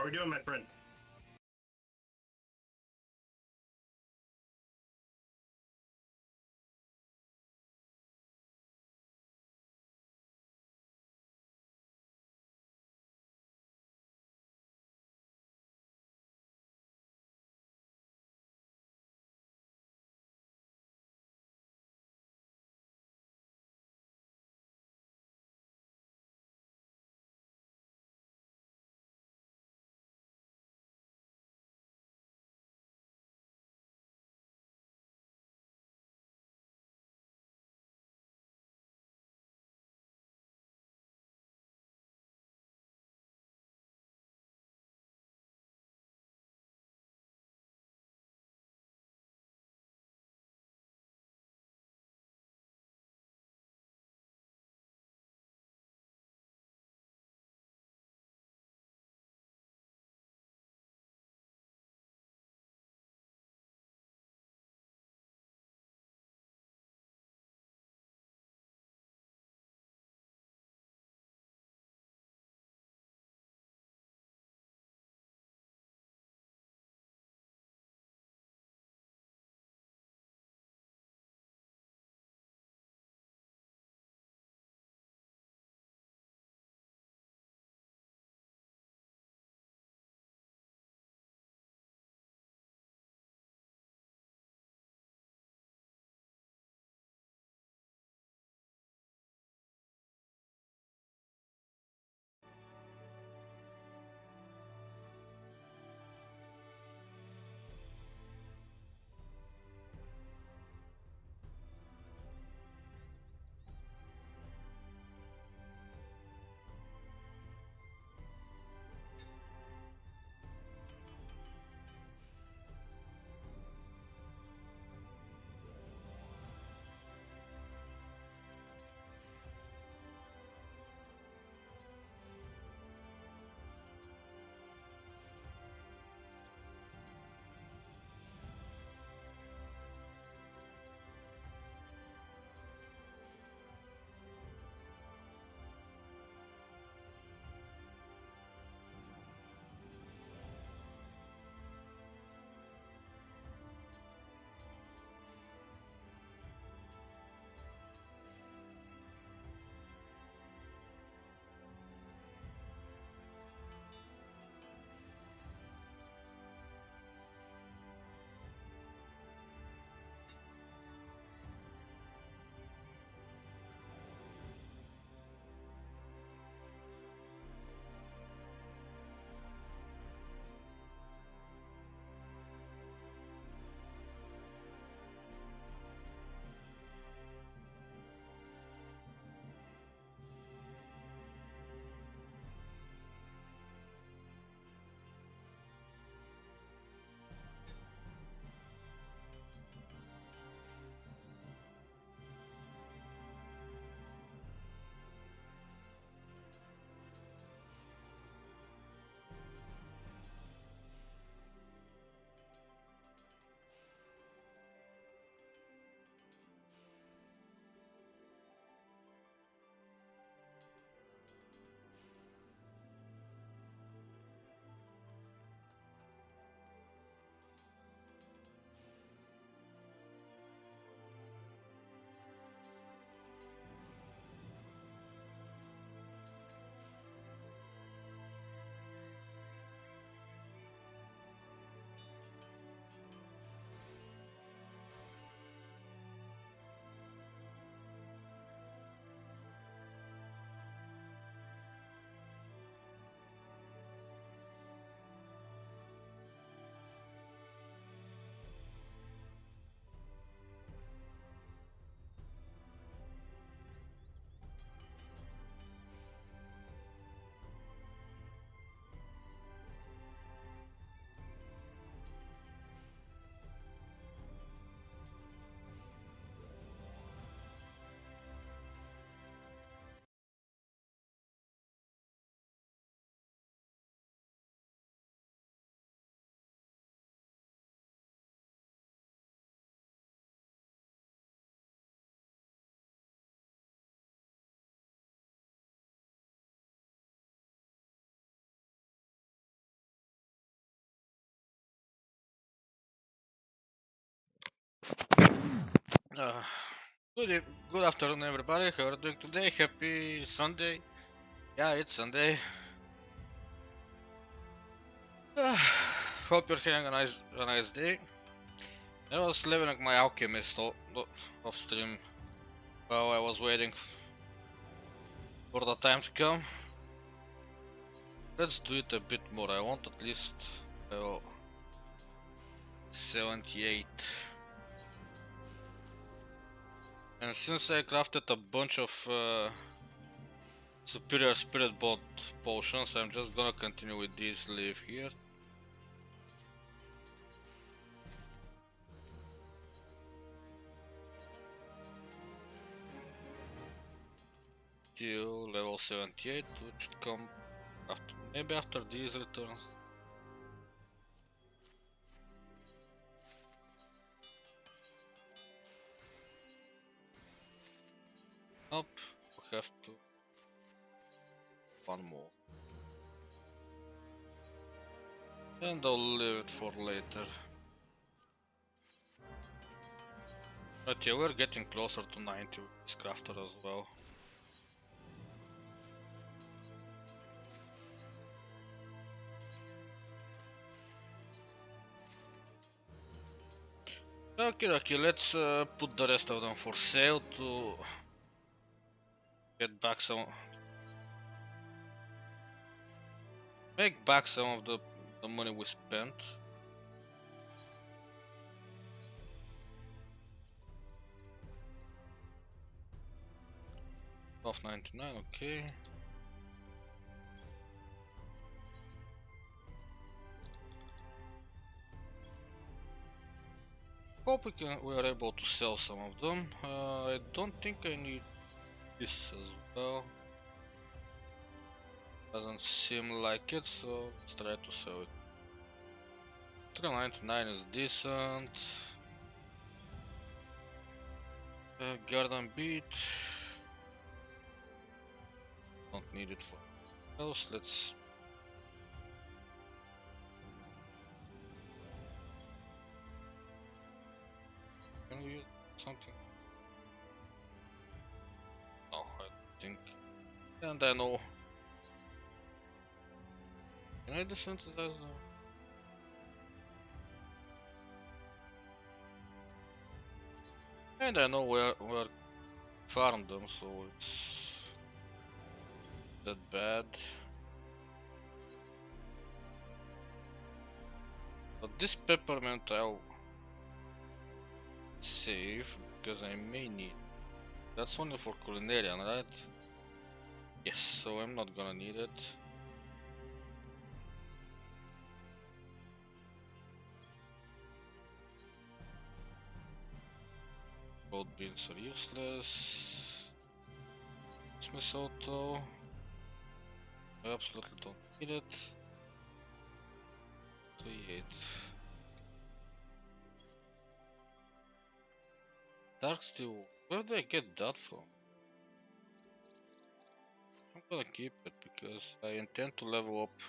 How are we doing, my friend? Uh, good afternoon, everybody. How are you doing today? Happy Sunday. Yeah, it's Sunday. Uh, Hope you're having a nice day. I was leveling my alchemist off stream while I was waiting for the time to come. Let's do it a bit more. I want at least level 78. And since I crafted a bunch of superior spirit bot potions, I'm just gonna continue with these leave here. Till level 78, which should come maybe after these returns. Nope, we have to one more. And I'll leave it for later. But yeah, we're getting closer to 90 with this crafter as well. Okay, let's put the rest of them for sale to get back make back some of the money we spent. Off 99, okay. Hope we are able to sell some of them. I don't think I need this as well. Doesn't seem like it, so let's try to sell it. 399 is decent. Garden beat. Don't need it for else. Let's. Can we use something? No, I think. And I know. Can I desynthesize them? And I know where farm them, so it's that bad. But this peppermint I'll save because I may need. That's only for culinarian, right? Yes, so I'm not gonna need it. Both beans are useless. Smith auto. I absolutely don't need it. 38. Dark steel. Where do I get that from? I'm gonna keep it because I intend to level up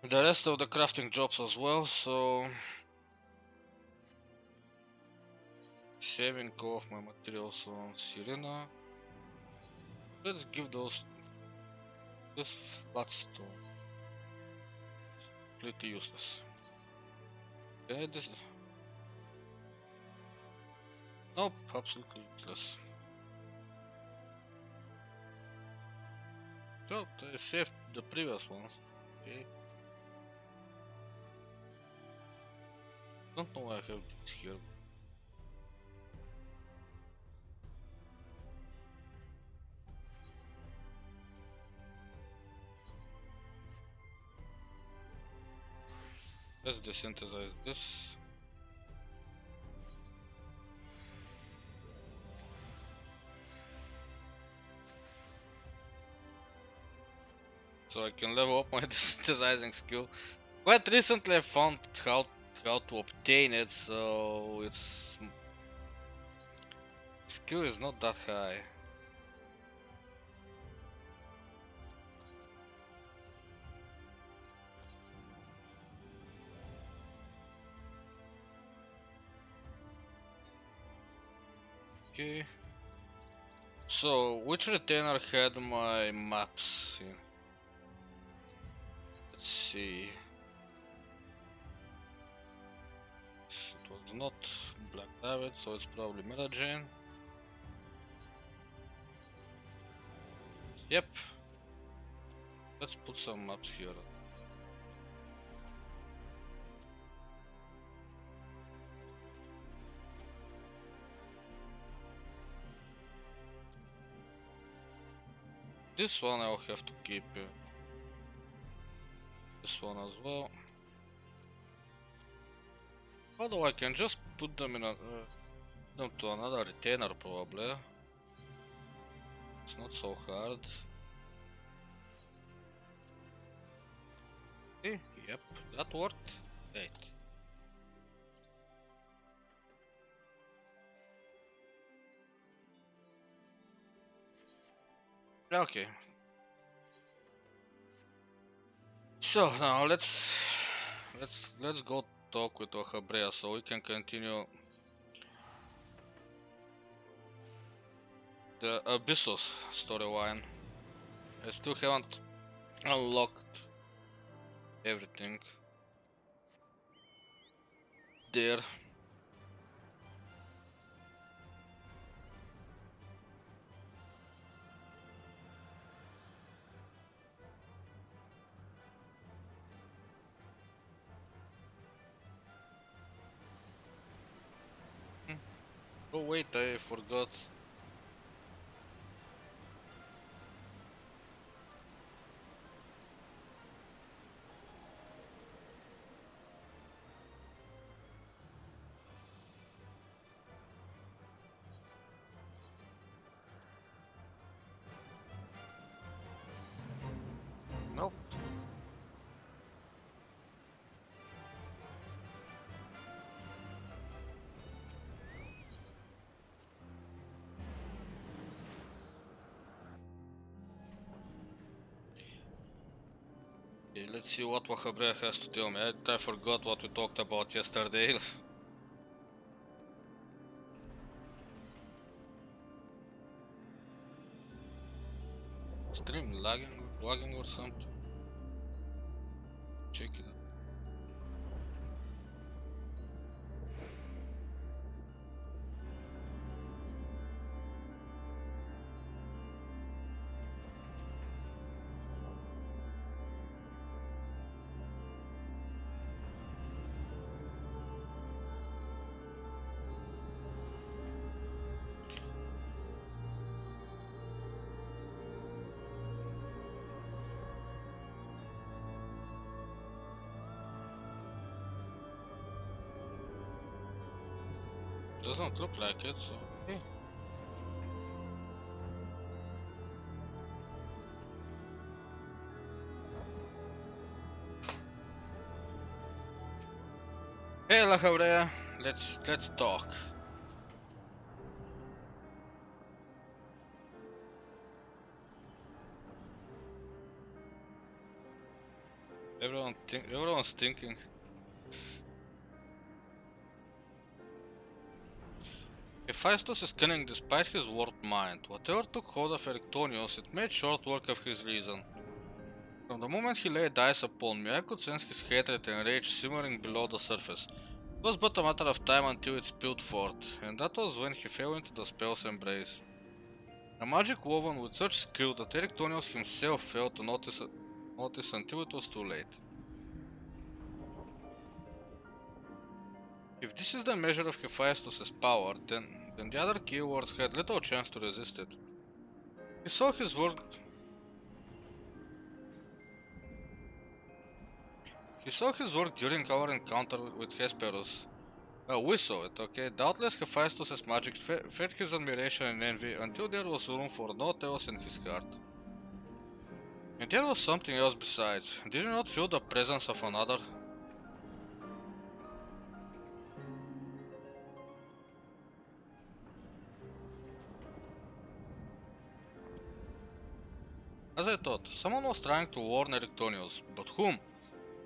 the rest of the crafting jobs as well, so saving go of my materials on Sirena. Let's give this flat stone. Completely useless. Okay, this nope, absolutely useless. Oh, I saved the previous ones. Okay. Don't know why I have this here. Let's desynthesize this. So I can level up my desynthesizing skill. Quite recently I found how to obtain it, so its skill is not that high. Okay. So, which retainer had my maps in? Let's see. It was not Black David, so it's probably Metagene. Yep. Let's put some maps here. This one I'll have to keep. This one as well. Although I can just put them in them to another retainer probably. It's not so hard. Yep, that worked. Great. Okay. So now let's go talk with Ohabrea so we can continue the Abyssos storyline. I still haven't unlocked everything there. Oh wait, I forgot. Nope. Okay, let's see what Wahabrea has to tell me. I forgot what we talked about yesterday. Stream lagging or something. Check it out. Doesn't look like it, so okay. Hey Lahabrea, let's talk. Everyone's thinking. Hephaestus is cunning despite his warped mind. Whatever took hold of Erictonius, it made short work of his reason. From the moment he laid eyes upon me, I could sense his hatred and rage simmering below the surface. It was but a matter of time until it spilled forth, and that was when he fell into the spell's embrace. A magic woven with such skill that Erictonius himself failed to notice until it was too late. If this is the measure of Hephaestus' power, then the other keywords had little chance to resist it. He saw his work during our encounter with Hesperus. Well, we saw it, okay? Doubtless Hephaestus' magic fed his admiration and envy until there was room for naught else in his heart. And there was something else besides. Did you not feel the presence of another? As I thought, someone was trying to warn Erictonius, but whom?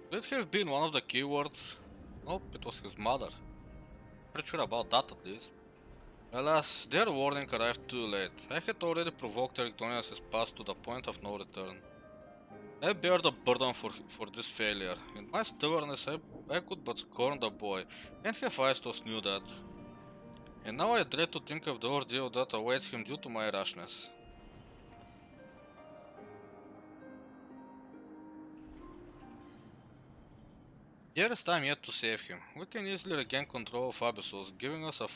Could it have been one of the keywords? Nope, it was his mother. Pretty sure about that at least. Alas, their warning arrived too late. I had already provoked Erictonius' past to the point of no return. I bear the burden for this failure. In my stubbornness, I could but scorn the boy, and Hephaestus knew that. And now I dread to think of the ordeal that awaits him due to my rashness. There is time yet to save him. We can easily regain control of Abyssos, giving us a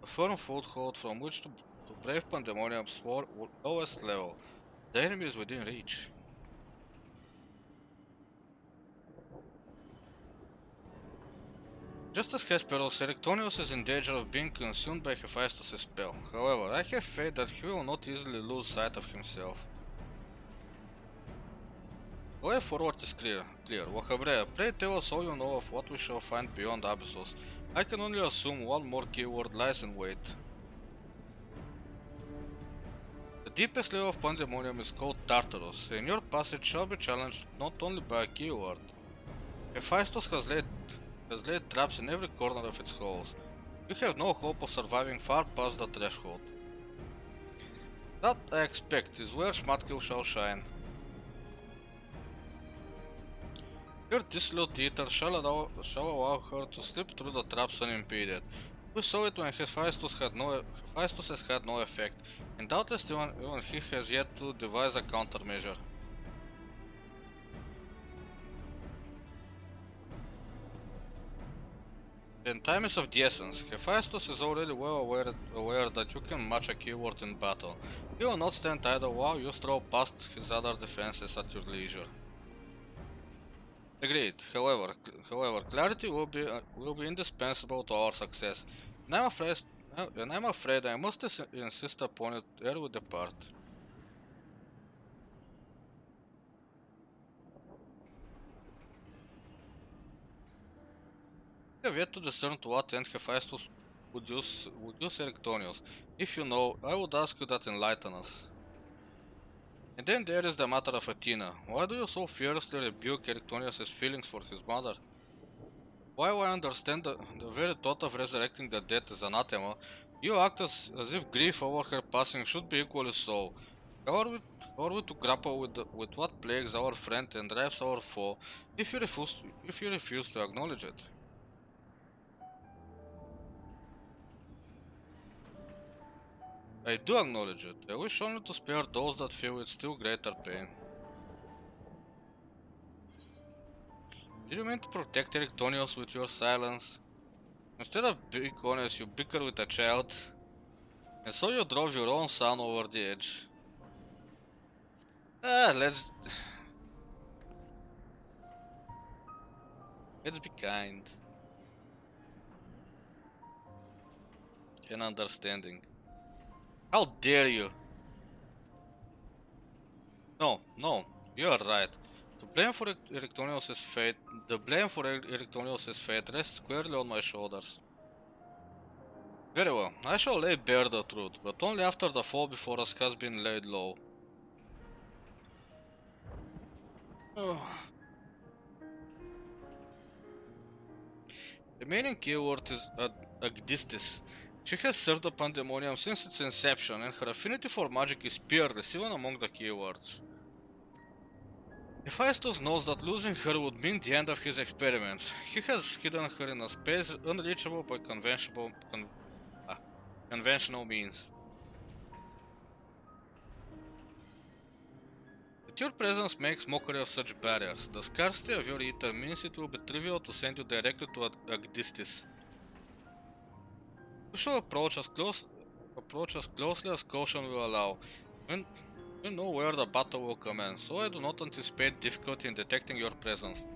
firm foothold from which to brave Pandemonium's lowest level. The enemy is within reach. Just as Hesperus, Erictonius is in danger of being consumed by Hephaestus' spell. However, I have faith that he will not easily lose sight of himself. The way forward is clear. Wahhabrea, pray tell us all you know of what we shall find beyond Abyssos. I can only assume one more keyword lies in wait. The deepest level of Pandemonium is called Tartarus, and your passage shall be challenged not only by a keyword. Hephaestus has laid traps in every corner of its halls. You have no hope of surviving far past the threshold. That, I expect, is where Schmatkill shall shine. Your dissolute ether shall allow her to slip through the traps unimpeded. We saw it when Hephaestus has had no effect, and doubtless even he has yet to devise a countermeasure. When time is of the essence, Hephaestus is already well aware that you can match a keyword in battle. He will not stand idle while you throw past his other defenses at your leisure. Agreed. However, clarity will be indispensable to our success, and I'm afraid I must insist upon it ere we depart. I have yet to discern to what end Hephaestus would use Erictonius. If you know, I would ask you that enlighten us. And then there is the matter of Athena. Why do you so fiercely rebuke Erictonius' feelings for his mother? While I understand the very thought of resurrecting the dead is anathema, you act as if grief over her passing should be equally so. How are we to grapple with what plagues our friend and drives our foe if you refuse to acknowledge it? I do acknowledge it. I wish only to spare those that feel with still greater pain. Did you mean to protect Erictonius with your silence? Instead of being honest, you bicker with a child. And so you drove your own son over the edge. Let's be kind. And understanding. How dare you? No, you are right. The blame for Erictonius' fate rests squarely on my shoulders. Very well, I shall lay bare the truth, but only after the fall before us has been laid low. The remaining keyword is Agdistis. She has served the Pandemonium since its inception, and her affinity for magic is peerless even among the keywords. Hephaestus knows that losing her would mean the end of his experiments. He has hidden her in a space unreachable by conventional means. But your presence makes mockery of such barriers. The scarcity of your ether means it will be trivial to send you directly to Agdistis. You shall approach as closely as caution will allow. We know where the battle will commence, so I do not anticipate difficulty in detecting your presence.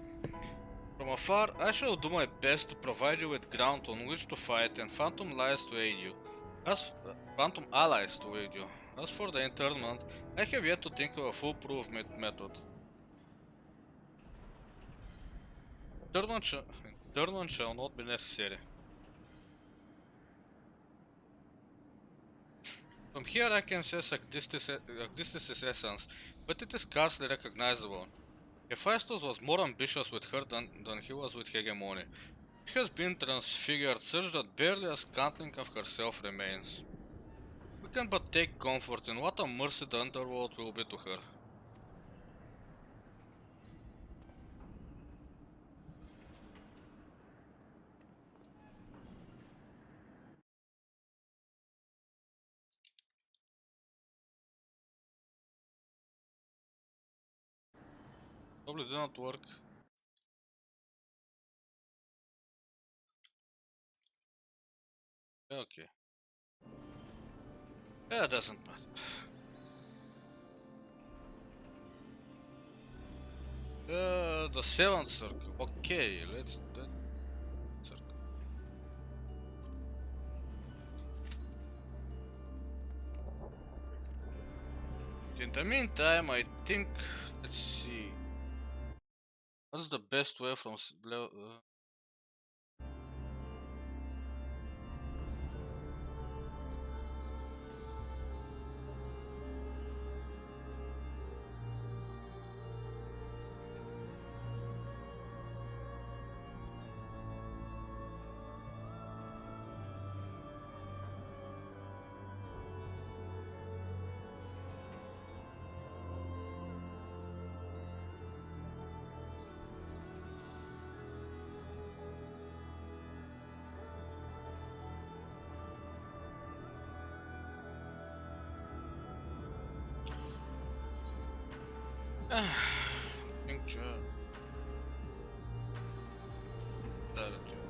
From afar, I shall do my best to provide you with ground on which to fight and phantom allies to aid you. As for the internment, I have yet to think of a foolproof method. Internment shall not be necessary. From here I can sense Agdistis' essence, but it is scarcely recognizable. Hephaestus was more ambitious with her than he was with Hegemony. She has been transfigured such that barely a scantling of herself remains. We can but take comfort in what a mercy the underworld will be to her. Probably did not work. Okay. Yeah, it doesn't matter. The seventh circle. Okay, let's do that circle. In the meantime, I think, let's see. What's the best way from picture?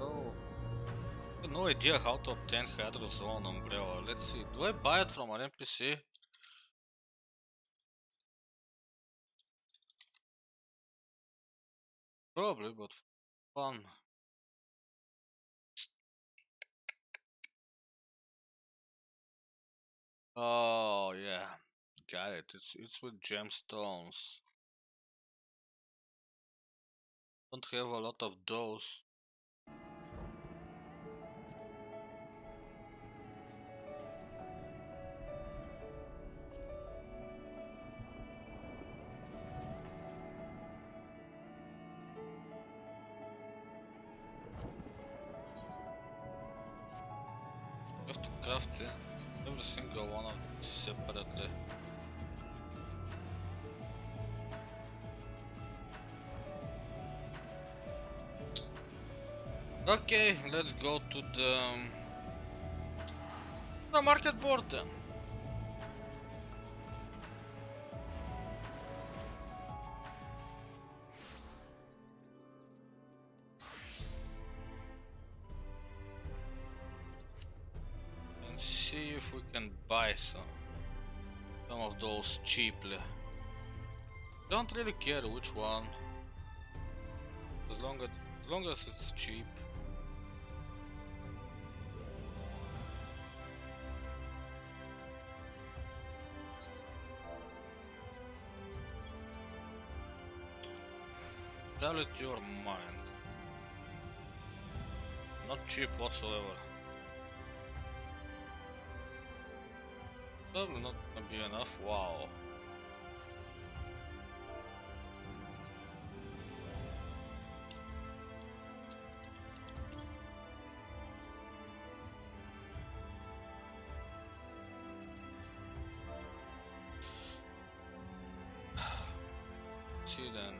Oh, I have no idea how to obtain Hydrozone Umbrella. Let's see. Do I buy it from an NPC? Probably, but fun. Oh yeah, got it. It's with gemstones. Don't have a lot of those. You have to craft every single one of them separately. Okay, let's go to the market board then. And see if we can buy some of those cheaply. Don't really care which one, as long as it's cheap. Tell it your mind. Not cheap whatsoever. Probably not gonna be enough. Wow. See then.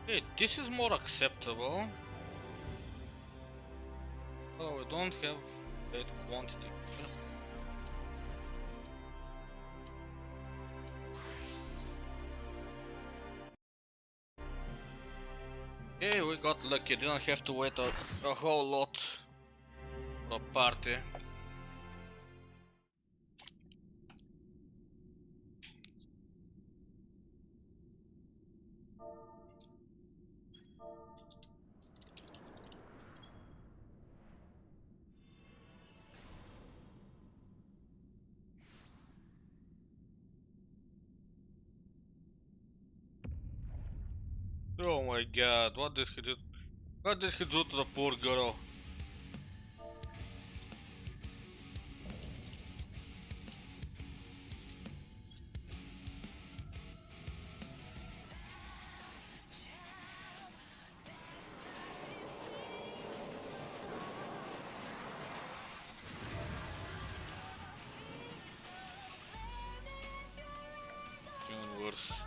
Hey, this is more acceptable. Oh, we don't have that quantity. Okay, we got lucky. Didn't have to wait a whole lot for a party. Oh my god, what did he do? What did he do to the poor girl? course.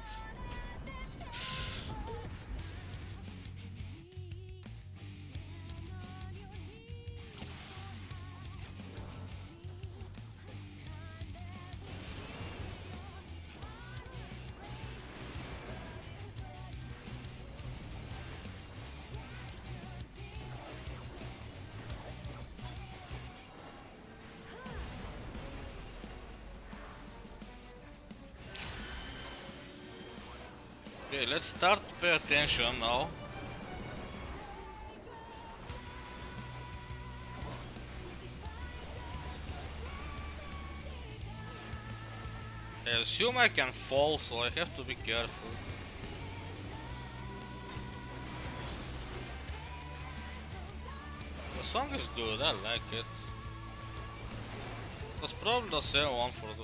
Okay, let's start to pay attention now. I assume I can fall, so I have to be careful. The song is good, I like it. That's probably the same one for the...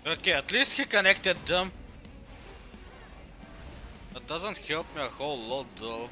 Okay, at least he connected them. That doesn't help me a whole lot though.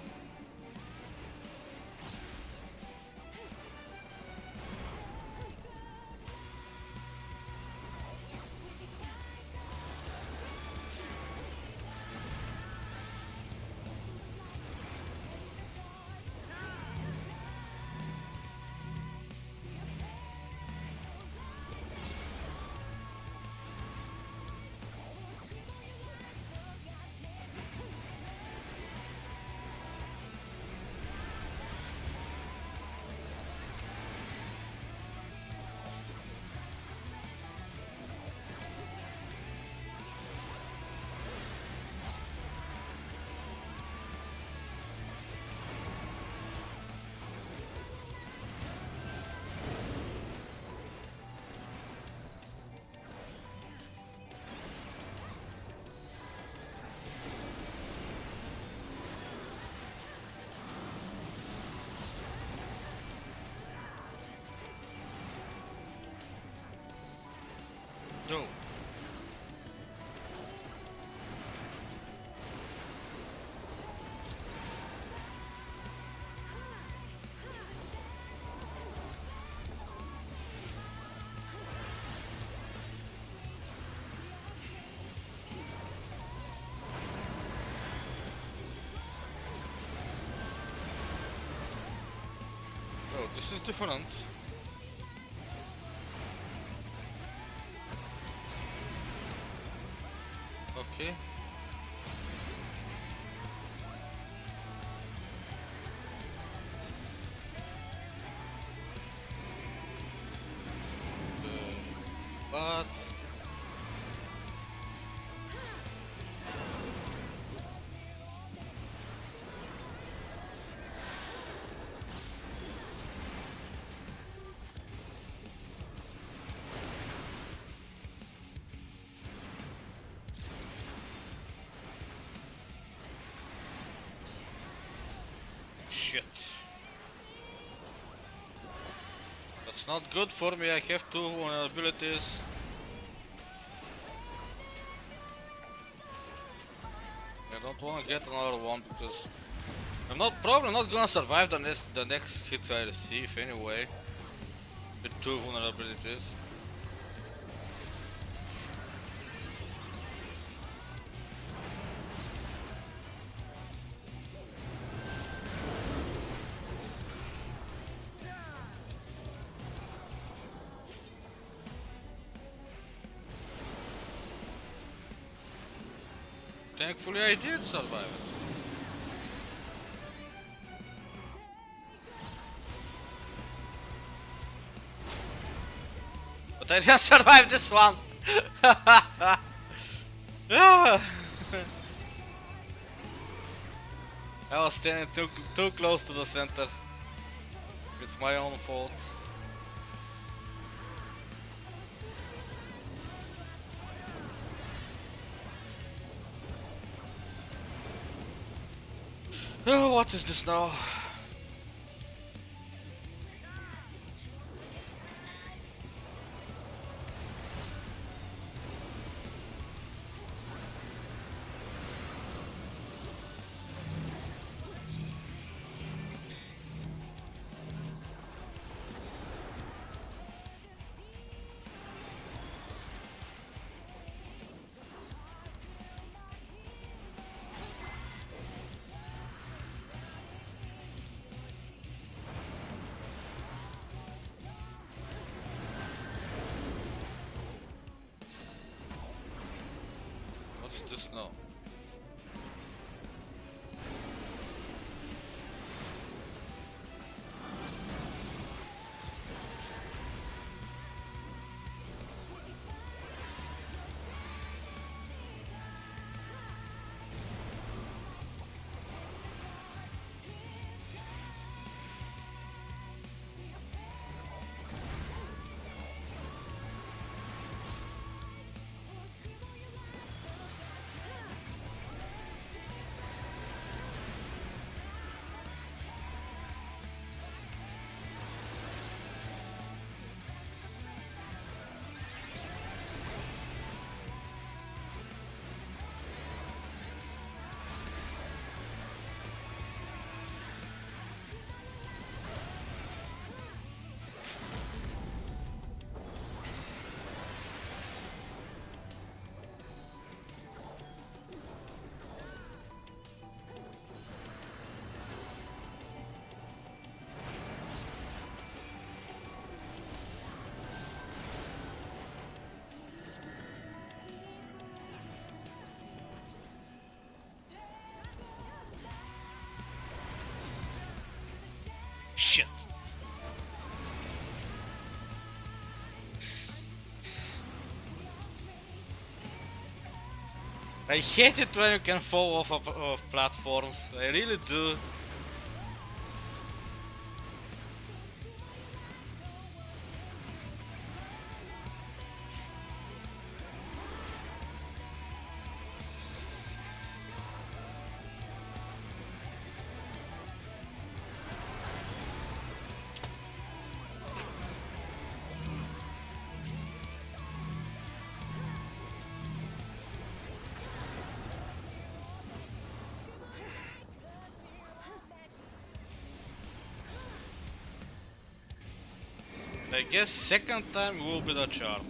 No. Oh, this is different. Okay. But shit. That's not good for me. I have two vulnerabilities. I don't want to get another one because I'm probably not gonna survive the next hit I receive anyway. With two vulnerabilities. Thankfully I did survive it. But I didn't survive this one! Ah. I was standing too close to the center. It's my own fault. Oh, what is this now? What's this now? Shit. I hate it when you can fall off of platforms. I really do. I guess second time will be the charm.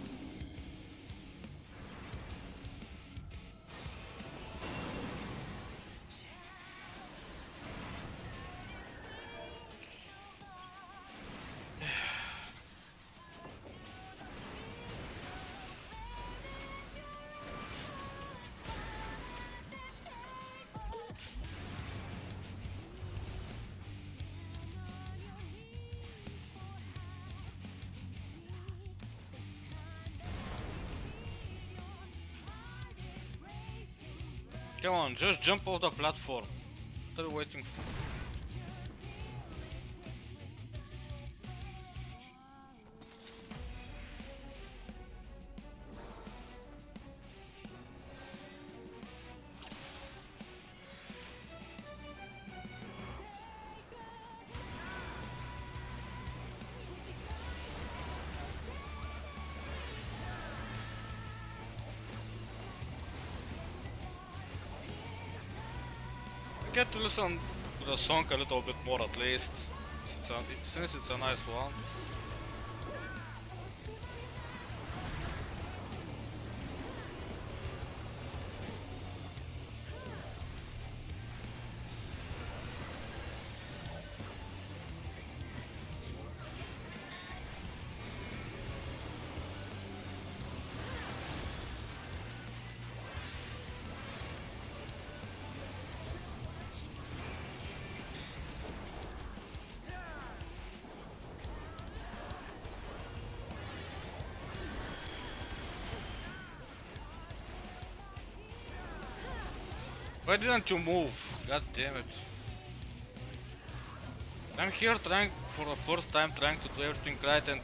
Come on, just jump off the platform. What are you waiting for? Get to listen to the song a little bit more at least, since it's a nice one. Why didn't you move? God damn it. I'm here trying for the first time trying to do everything right and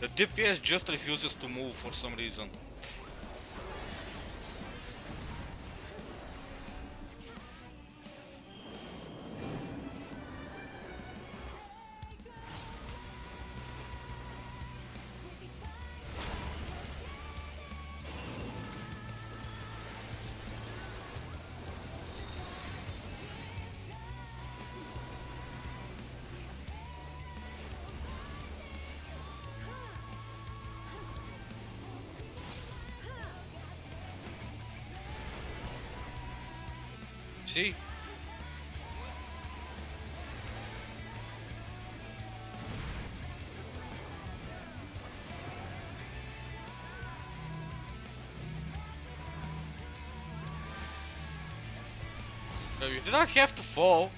the DPS just refuses to move for some reason. See? No, you did not have to fall.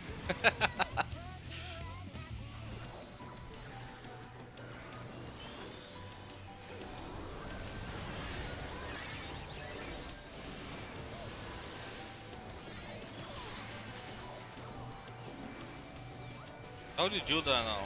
How did you do that now?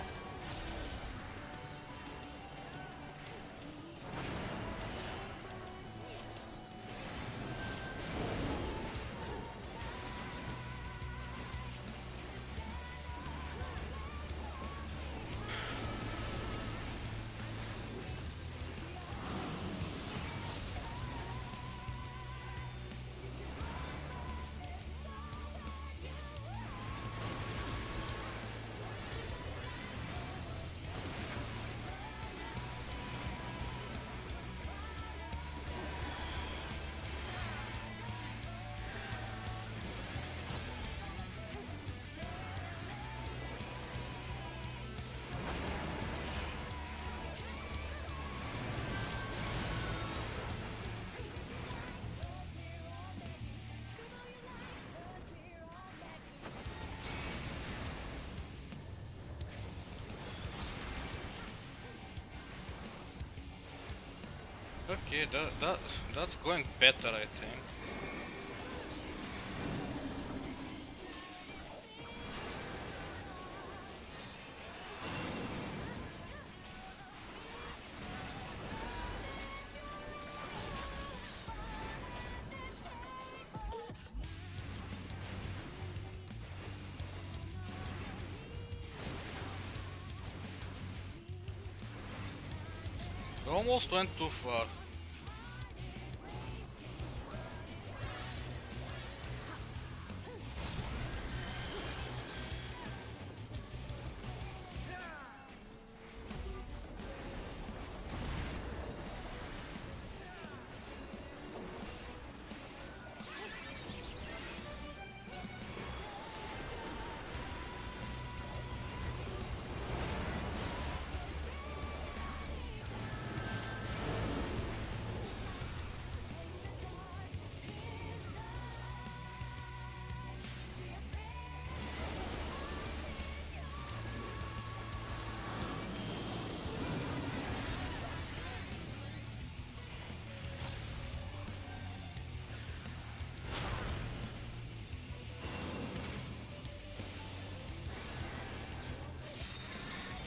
Okay, that's going better, I think. We almost went too far.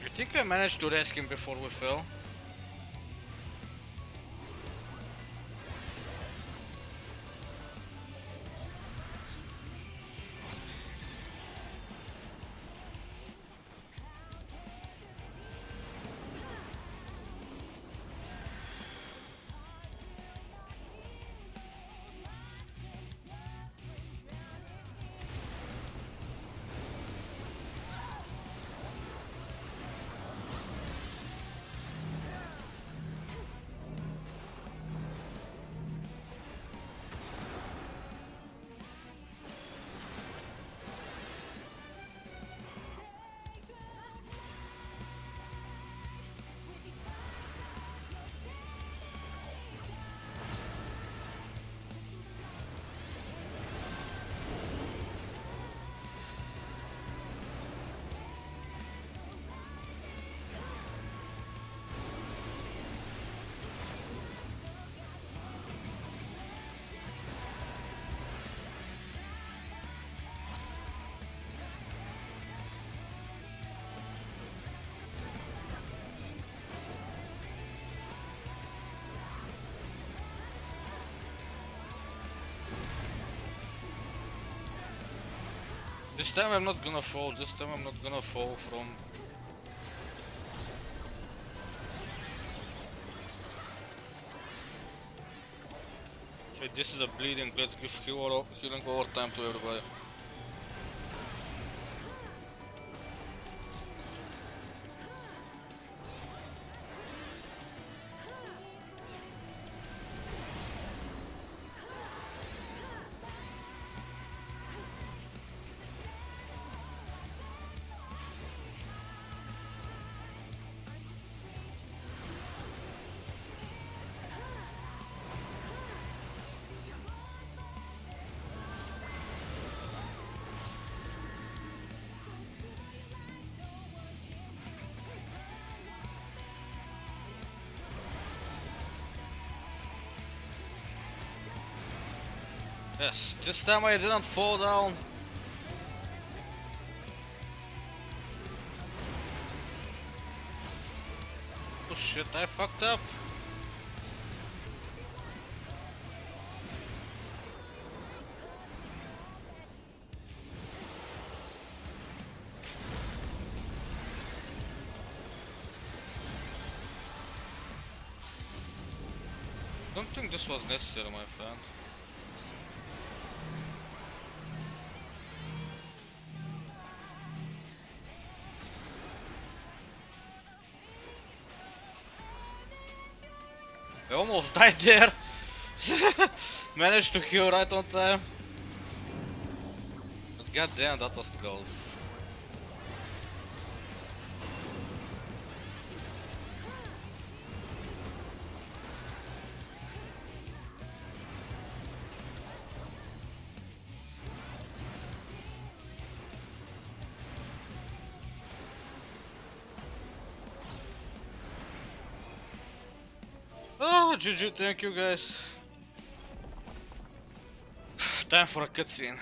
You think I managed to rescue him before we fell? This time I'm not gonna fall, this time I'm not gonna fall from... Okay, this is a bleeding, let's give healing overtime to everybody. Yes, this time I didn't fall down. Oh shit, I fucked up. Don't think this was necessary, my friend. I almost died there. Managed to heal right on time. But goddamn, that was close. Oh, GG, thank you guys. Time for a cutscene.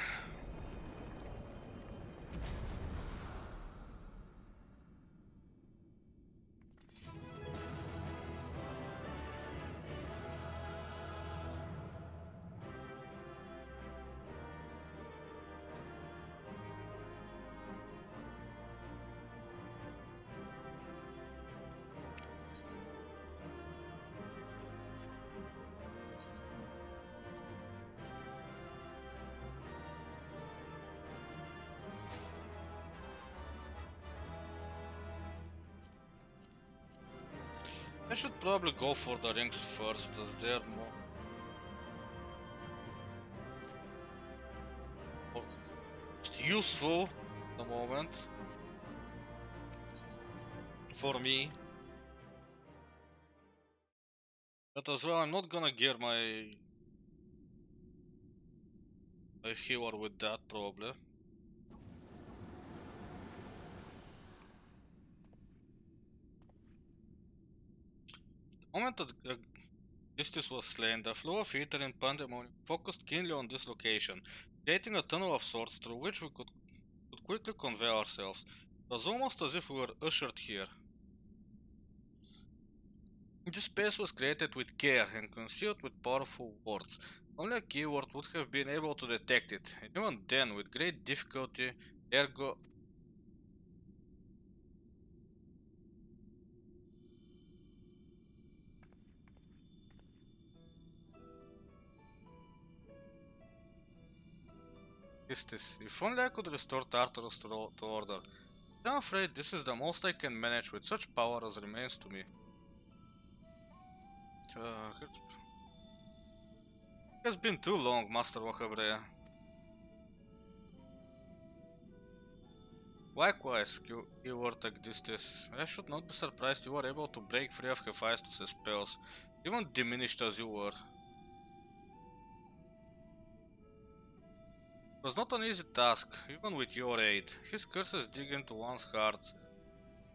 I should probably go for the rings first, as they're more useful at the moment for me. But as well, I'm not gonna gear my healer with that probably. The moment that Istis was slain, the flow of ether in Pandemonium focused keenly on this location, creating a tunnel of sorts through which we could quickly convey ourselves. It was almost as if we were ushered here. This space was created with care and concealed with powerful wards. Only a keyword would have been able to detect it, and even then with great difficulty, ergo... Istis, if only I could restore Tartarus to order. I'm afraid this is the most I can manage with such power as remains to me. It has been too long, Master Wachabrea. Likewise, keyword Agdistis. I should not be surprised you were able to break free of Hephaestus' spells, even diminished as you were. It was not an easy task, even with your aid. His curses dig into one's heart,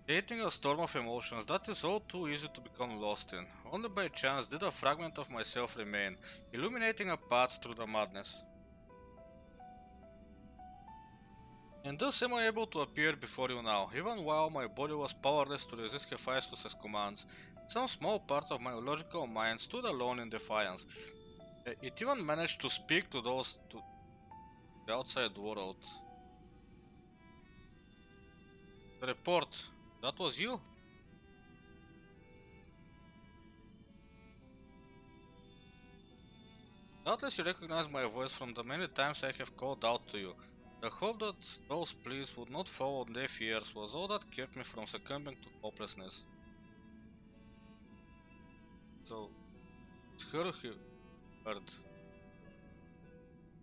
creating a storm of emotions that is all too easy to become lost in. Only by chance did a fragment of myself remain, illuminating a path through the madness. And thus am I able to appear before you now, even while my body was powerless to resist Hephaestus' commands. Some small part of my logical mind stood alone in defiance. It even managed to speak to those to the outside world. Report. That was you? Doubtless you recognize my voice from the many times I have called out to you. The hope that those pleas would not fall on deaf ears was all that kept me from succumbing to hopelessness. So, it's her he heard.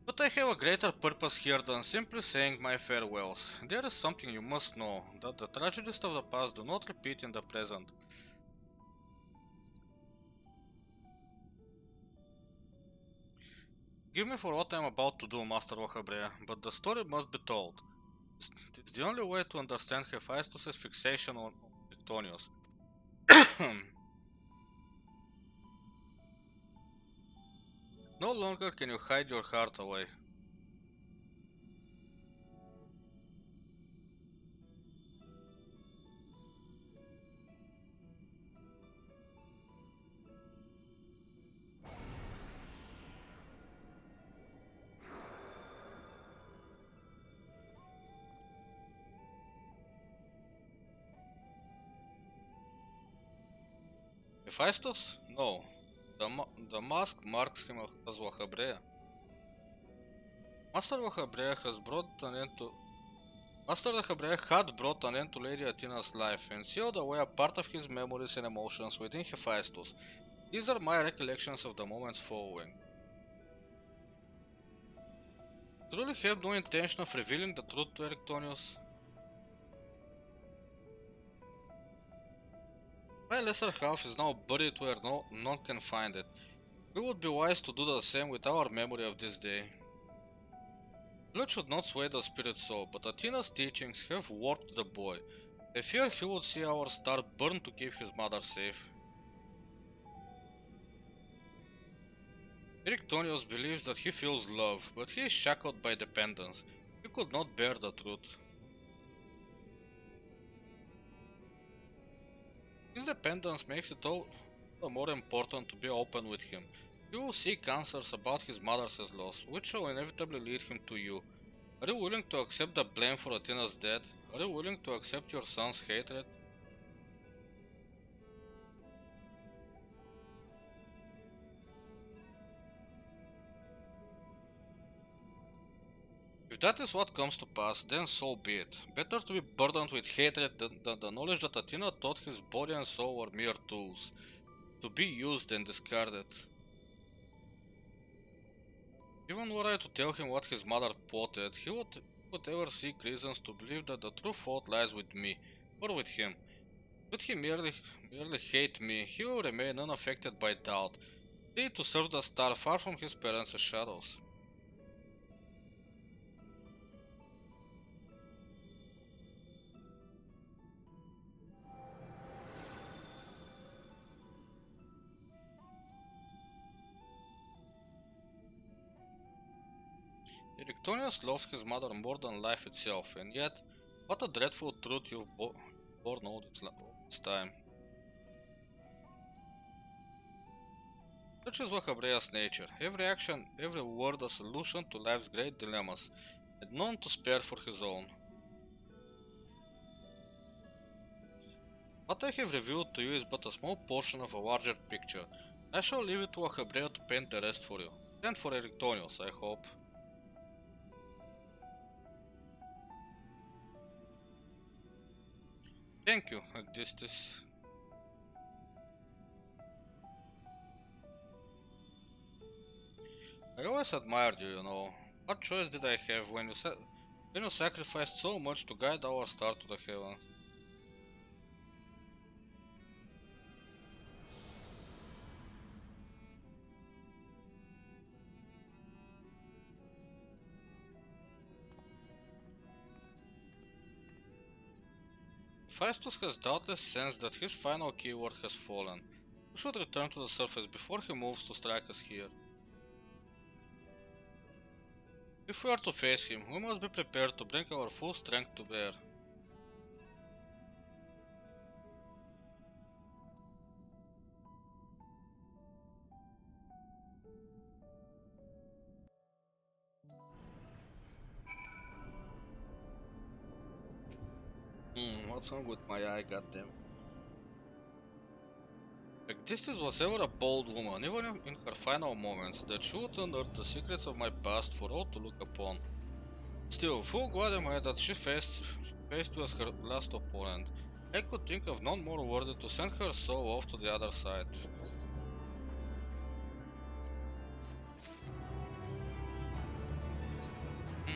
But I have a greater purpose here than simply saying my farewells. There is something you must know, that the tragedies of the past do not repeat in the present. Give me for what I am about to do, Master Wahabrea, but the story must be told. It's the only way to understand Hephaestus' fixation on Victonius. No longer can you hide your heart away. Hephaestus? No. The mask marks him as Wahabrea. Master Wahabrea has brought an end to Master Wahabrea had brought an end to Lady Athena's life and sealed away a part of his memories and emotions within Hephaestus. These are my recollections of the moments following. Truly have no intention of revealing the truth to Erictonius. My lesser half is now buried where none can find it. We would be wise to do the same with our memory of this day. Blood should not sway the spirit so, but Athena's teachings have warped the boy. I fear he would see our star burn to keep his mother safe. Erictonius believes that he feels love, but he is shackled by dependence. He could not bear the truth. His dependence makes it all the more important to be open with him. He will seek answers about his mother's loss, which shall inevitably lead him to you. Are you willing to accept the blame for Athena's death? Are you willing to accept your son's hatred? If that is what comes to pass, then so be it. Better to be burdened with hatred than the knowledge that Athena thought his body and soul were mere tools, to be used and discarded. Even were I to tell him what his mother plotted, he would ever seek reasons to believe that the true fault lies with me, or with him. Should he merely hate me, he will remain unaffected by doubt, free to serve the star far from his parents' shadows. Erictonius loves his mother more than life itself, and yet, what a dreadful truth you've borne all this time. Such is Wahabrea's nature, every action, every word a solution to life's great dilemmas, and none to spare for his own. What I have revealed to you is but a small portion of a larger picture. I shall leave it to Wahabrea to paint the rest for you, and for Erictonius, I hope. Thank you, Agdistis. I always admired you, you know. What choice did I have when you sacrificed so much to guide our star to the heavens? Faestus has doubtless sensed that his final keyword has fallen. We should return to the surface before he moves to strike us here. If we are to face him, we must be prepared to bring our full strength to bear. what's wrong with my eye, goddamn. Like, this was ever a bold woman, even in her final moments, that she would unearth the secrets of my past for all to look upon. Still, full god am I that she faced was her last opponent. I could think of none more worthy to send her soul off to the other side. Hmm.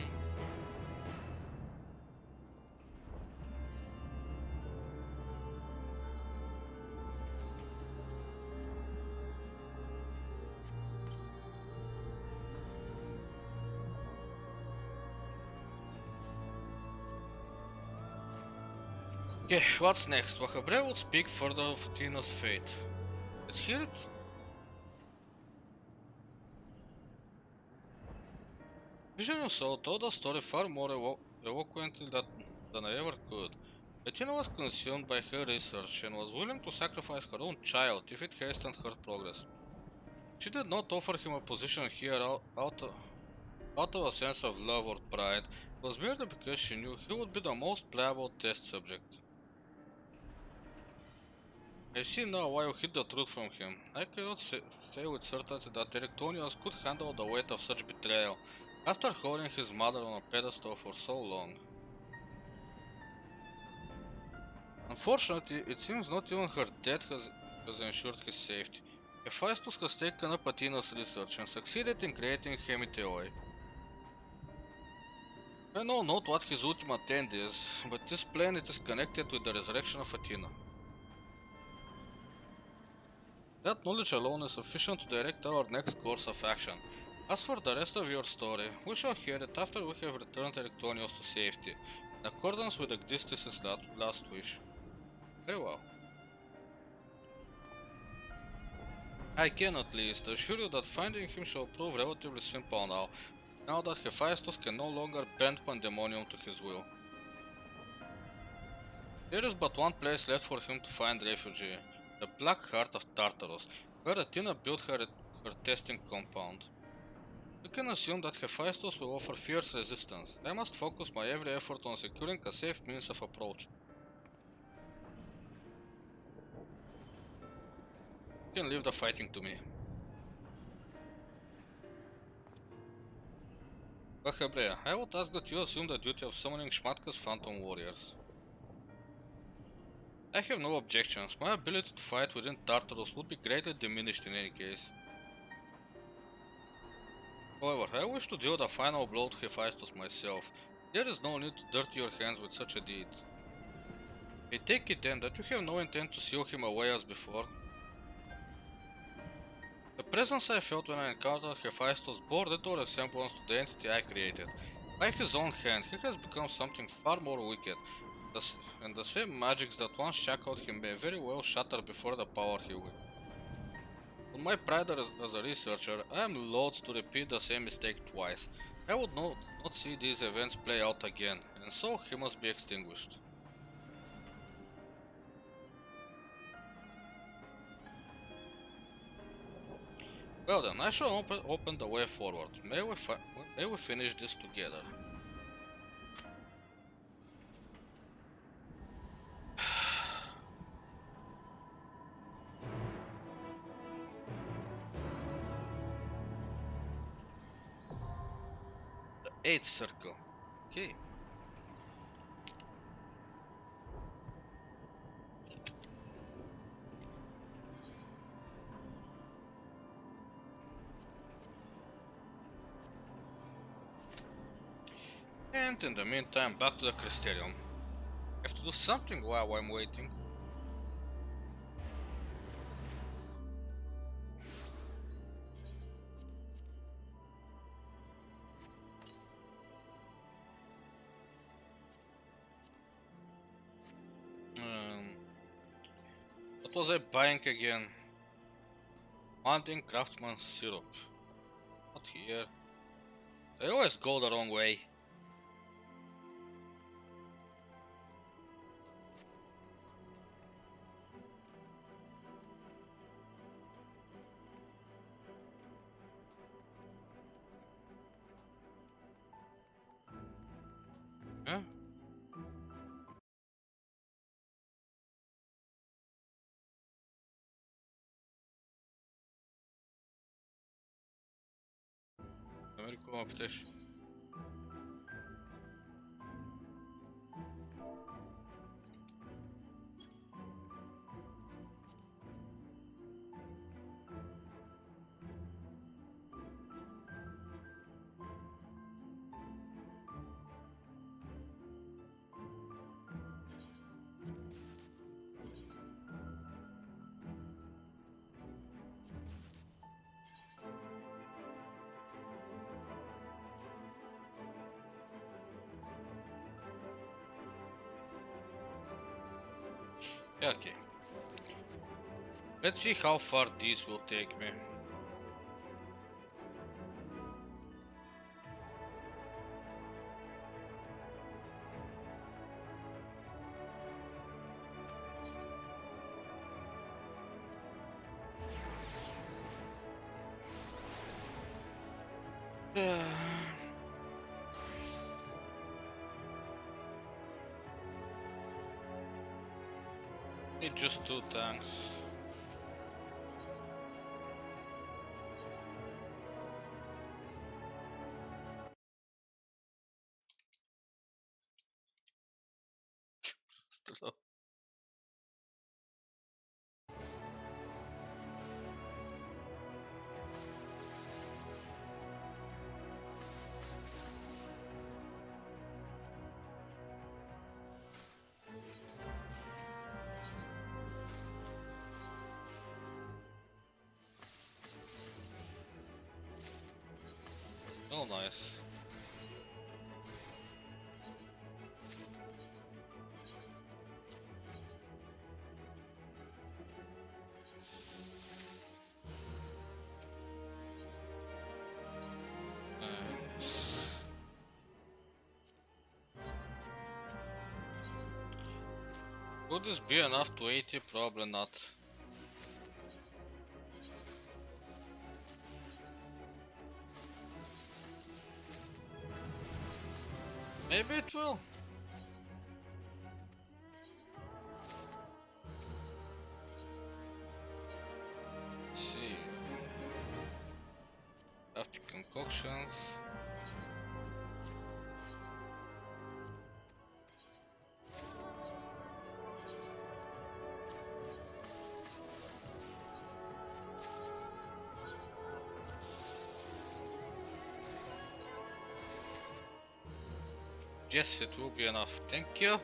Okay, what's next? Wahabre will speak further of Tina's fate. Let's hear it. Vision Soul told a story far more eloquently than I ever could. Bettina was consumed by her research and was willing to sacrifice her own child if it hastened her progress. She did not offer him a position here out of a sense of love or pride. It was merely because she knew he would be the most pliable test subject. I see now why you hid the truth from him. I cannot say with certainty that Erectonius could handle the weight of such betrayal, after holding his mother on a pedestal for so long. Unfortunately, it seems not even her death has ensured his safety. Hephaestus has taken up Athena's research and succeeded in creating Hemiteoi. I know not what his ultimate end is, but this planet is connected with the resurrection of Athena. That knowledge alone is sufficient to direct our next course of action. As for the rest of your story, we shall hear it after we have returned Erectonius to safety, in accordance with Existis' last wish. Very well. I can at least assure you that finding him shall prove relatively simple now that Hephaestus can no longer bend Pandemonium to his will. There is but one place left for him to find refuge, the Black Heart of Tartarus, where Athena built her testing compound. You can assume that Hephaestus will offer fierce resistance. I must focus my every effort on securing a safe means of approach. You can leave the fighting to me. Wahebrea, I would ask that you assume the duty of summoning Schmatka's Phantom Warriors. I have no objections. My ability to fight within Tartarus would be greatly diminished in any case. However, I wish to deal the final blow to Hephaestus myself. There is no need to dirty your hands with such a deed. I take it then that you have no intent to seal him away as before. The presence I felt when I encountered Hephaestus bore little resemblance to the entity I created. By his own hand, he has become something far more wicked, and the same magics that once shackled him may very well shatter before the power he wielded. On my pride as a researcher, I am loath to repeat the same mistake twice. I would not see these events play out again, and so he must be extinguished. Well then, I shall open the way forward. May we finish this together. The 8th circle. Okay. And in the meantime, back to the Crysterium. I have to do something while I'm waiting. What was I buying again? Wanting Craftsman's syrup. Not here. I always go the wrong way. Huh? Велико птеш. Yeah, okay. Let's see how far this will take me. Need just 2 tanks. Stop. Oh, nice. Nice. Would this be enough to 80? Probably not. Maybe it will. Let's see. After concoctions. Yes, it will be enough. Thank you.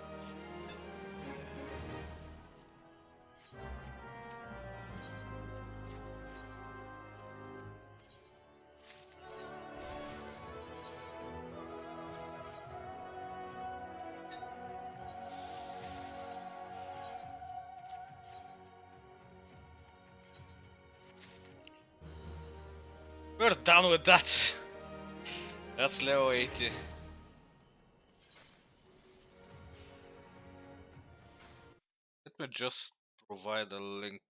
We're done with that. That's level 80. Let me just provide a link.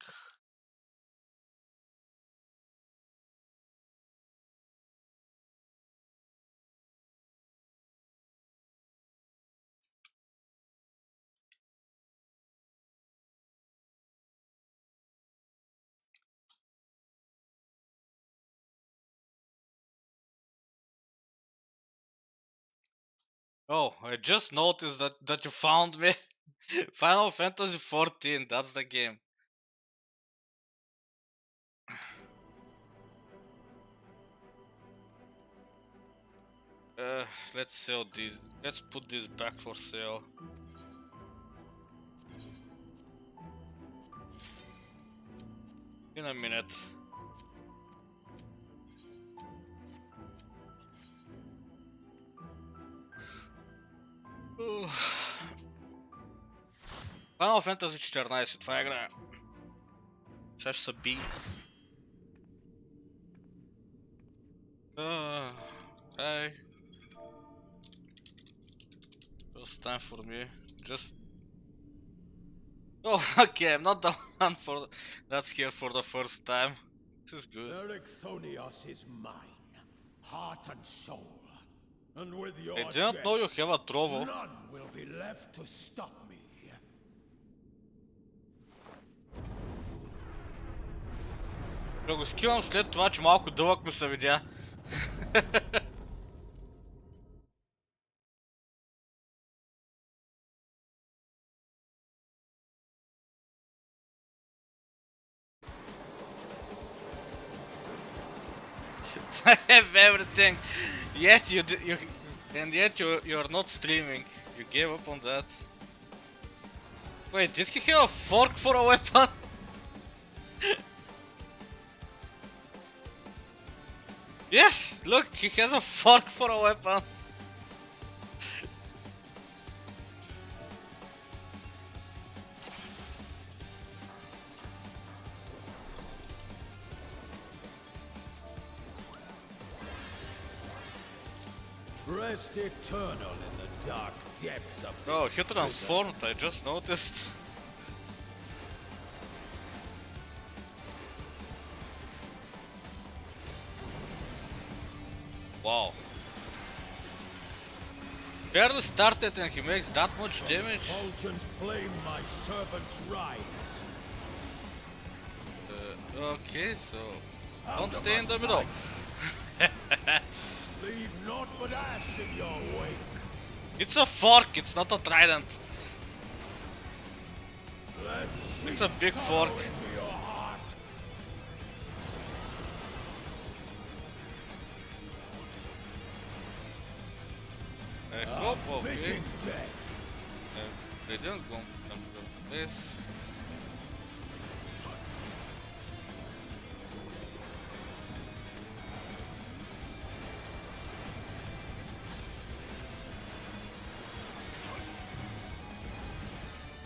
Oh, I just noticed that you found me. Final Fantasy 14, that's the game. Let's sell these. Let's put this back for sale. In a minute. Final Fantasy 14, това играя. Сега ще се би. Hey. First time for me. Just... Oh, okay, I'm not the one that's here for the first time. This is good. Erichthonios is mine, heart and soul. And with your I didn't know you have a Trovo. None will be left to stop me. Ще го скивам след това, че малко дълъг ми се видя. I have everything. Yet you're not streaming. You gave up on that. Wait, did he have a fork for a weapon? Yes, look, he has a fork for a weapon. Rest eternal in the dark depths of this Oh, he prison. transformed, I just noticed. Wow. Barely started and he makes that much damage? Fulgent flame my servants rise. Okay, so... Out Don't of stay in my the middle. sight. Leave naught but ash in your wake. It's a fork, it's not a trident. Let It's a big sorrow fork. into your heart. Hope, okay. Fitting death. They don't go come to this.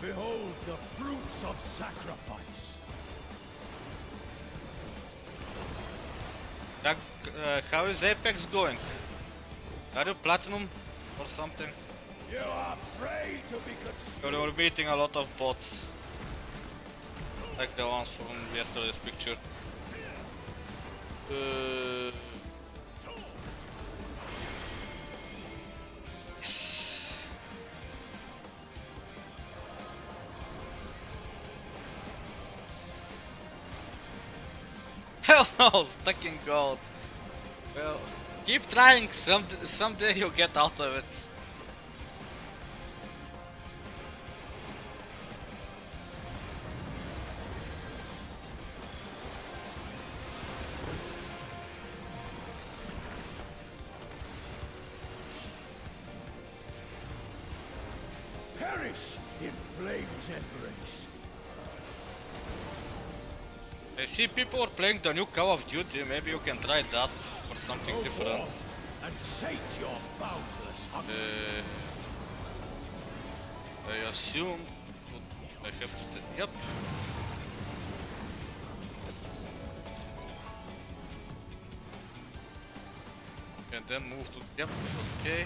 Behold the fruits of sacrifice. How is Apex going? Are you platinum or something? You are afraid to be consumed. Or you're beating a lot of bots? Like the ones from yesterday's picture. Yes. Hell no, stuck in gold. Well, keep trying. Someday you'll get out of it. Perish in flame's embrace. I see people are playing the new Call of Duty. Maybe you can try that or something Go different. forth and sate your boundless hunger. I assume I have to stay. Yep. And then move to. Yep. Okay.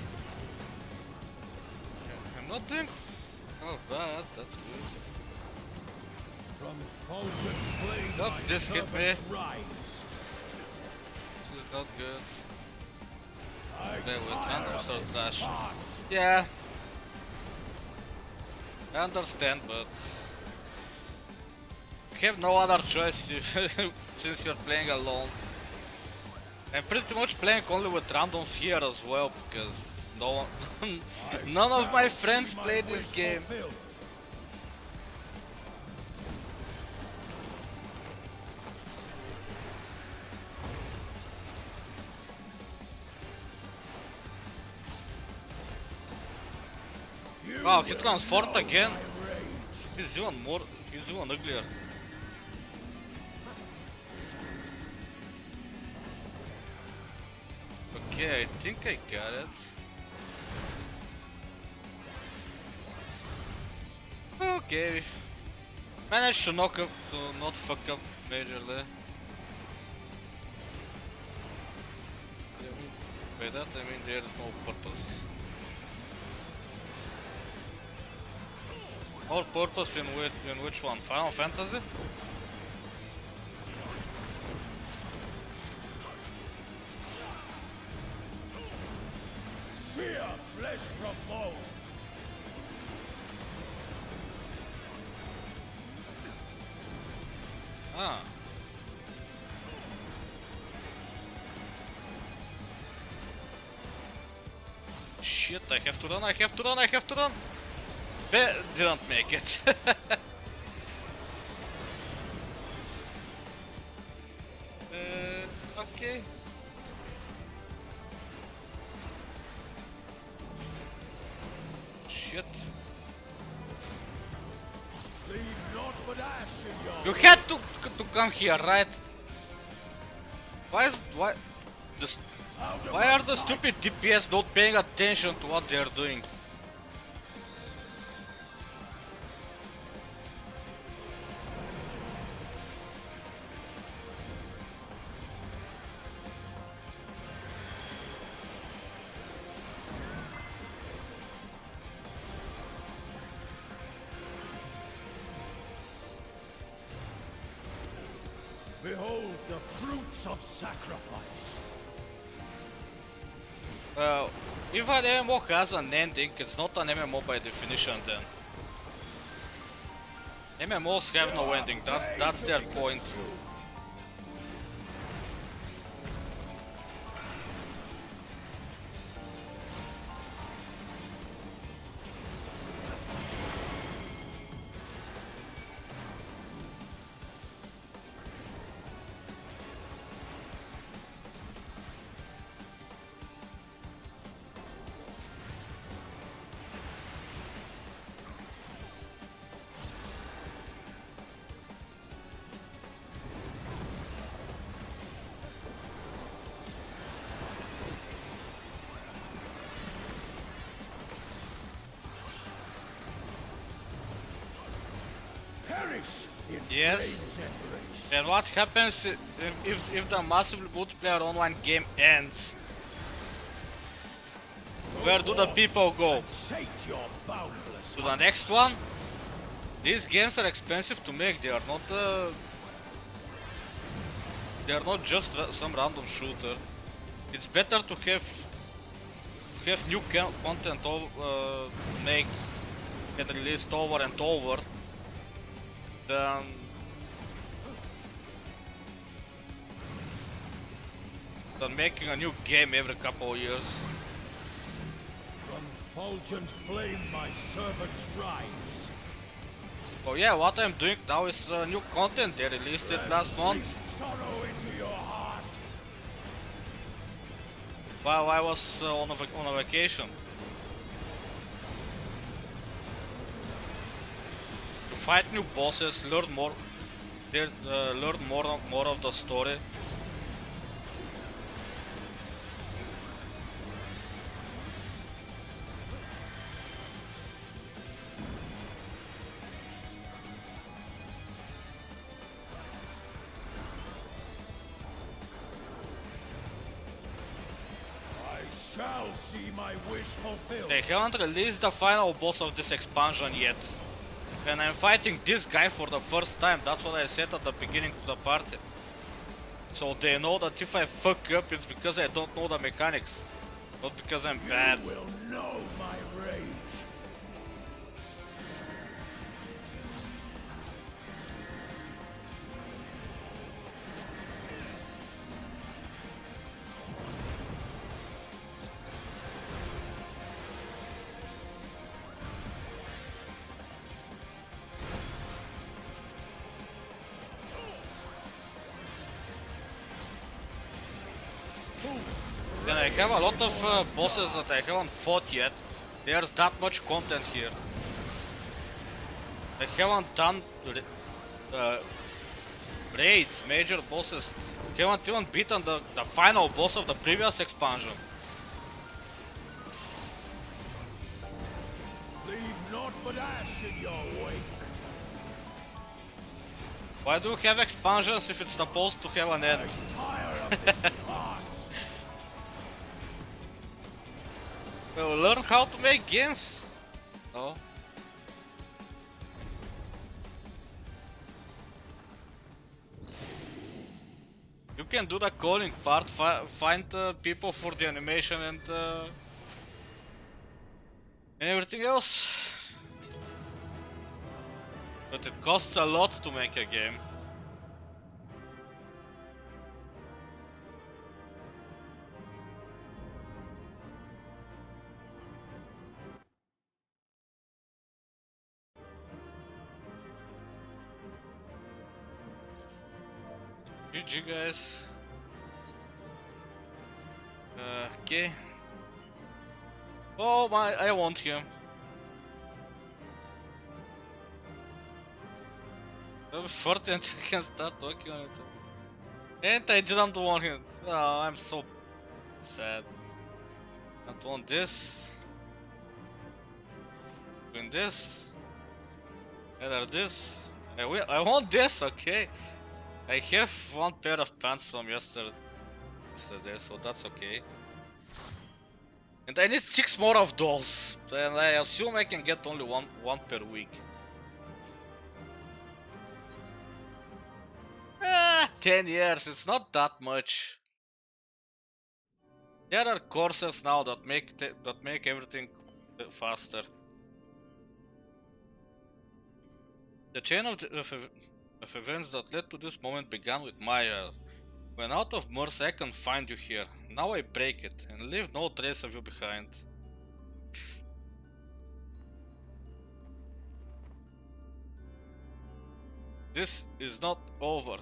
I'm not doing. Oh, bad. That's good. From fulgent flame Nope, my this hit me. servants rise. This is not good. I Play with tire random of sword this slash. farce. Yeah. I understand, but you have no other choice since you're playing alone. I'm pretty much playing only with randoms here as well because no one, none of my friends play this game. Fulfilled. You Wow, he will transformed know again. my rage. He's even more, he's even uglier. Okay, I think I got it. Okay. Managed to knock up, to not fuck up majorly. By that I mean there is no purpose. Or purpose in which one? Final Fantasy? Sear flesh from bone. Ah. Shit, I have to run, I have to run, I have to run! Didn't make it. Okay. shit. Leave naught but ash in your You had to come here, right? Why this why are the stupid DPS not paying attention to what they're doing? Behold the fruits of sacrifice. Well, if an MMO has an ending, it's not an MMO by definition then. MMOs have no ending, that's their point. Perish in Yes. flame's embrace. And what happens if the massively multiplayer online game ends? Where do the people go? Sate your boundless To the next one? These games are expensive to make, they are not just some random shooter. It's better to have new content make get released over and over than making a new game every couple of years. From fulgent flame my servants rise. Oh yeah, what I'm doing now is new content. They released it last month Sorrow into your heart. while I was on a vacation. To fight new bosses, learn more of the story. I shall see my wish fulfilled. They haven't released the final boss of this expansion yet. And I'm fighting this guy for the first time, that's what I said at the beginning of the party. So they know that if I fuck up, it's because I don't know the mechanics, not because I'm bad. You will know my rage. Then I have a lot of bosses that I haven't fought yet. There's that much content here. I haven't done raids, major bosses. Haven't even beaten the final boss of the previous expansion. Leave naught but ash in your wake. Why do you have expansions if it's supposed to have an end? Tire of this farce. Well, learn how to make games. No. You can do the calling part, find people for the animation and everything else. But it costs a lot to make a game. GG guys. Okay. Oh my, I want him. 14 and I can start working on it. And I didn't want him. Oh, I'm so sad. I don't want this. Doing this. Either this. I want this, okay. I have one pair of pants from yesterday, so that's okay. And I need 6 more of those. And I assume I can get only one per week. 10 years, it's not that much. There are courses now that make everything faster. The chain of events that led to this moment began with Maya. When out of mercy I can find you here. Now I break it and leave no trace of you behind. This is not over.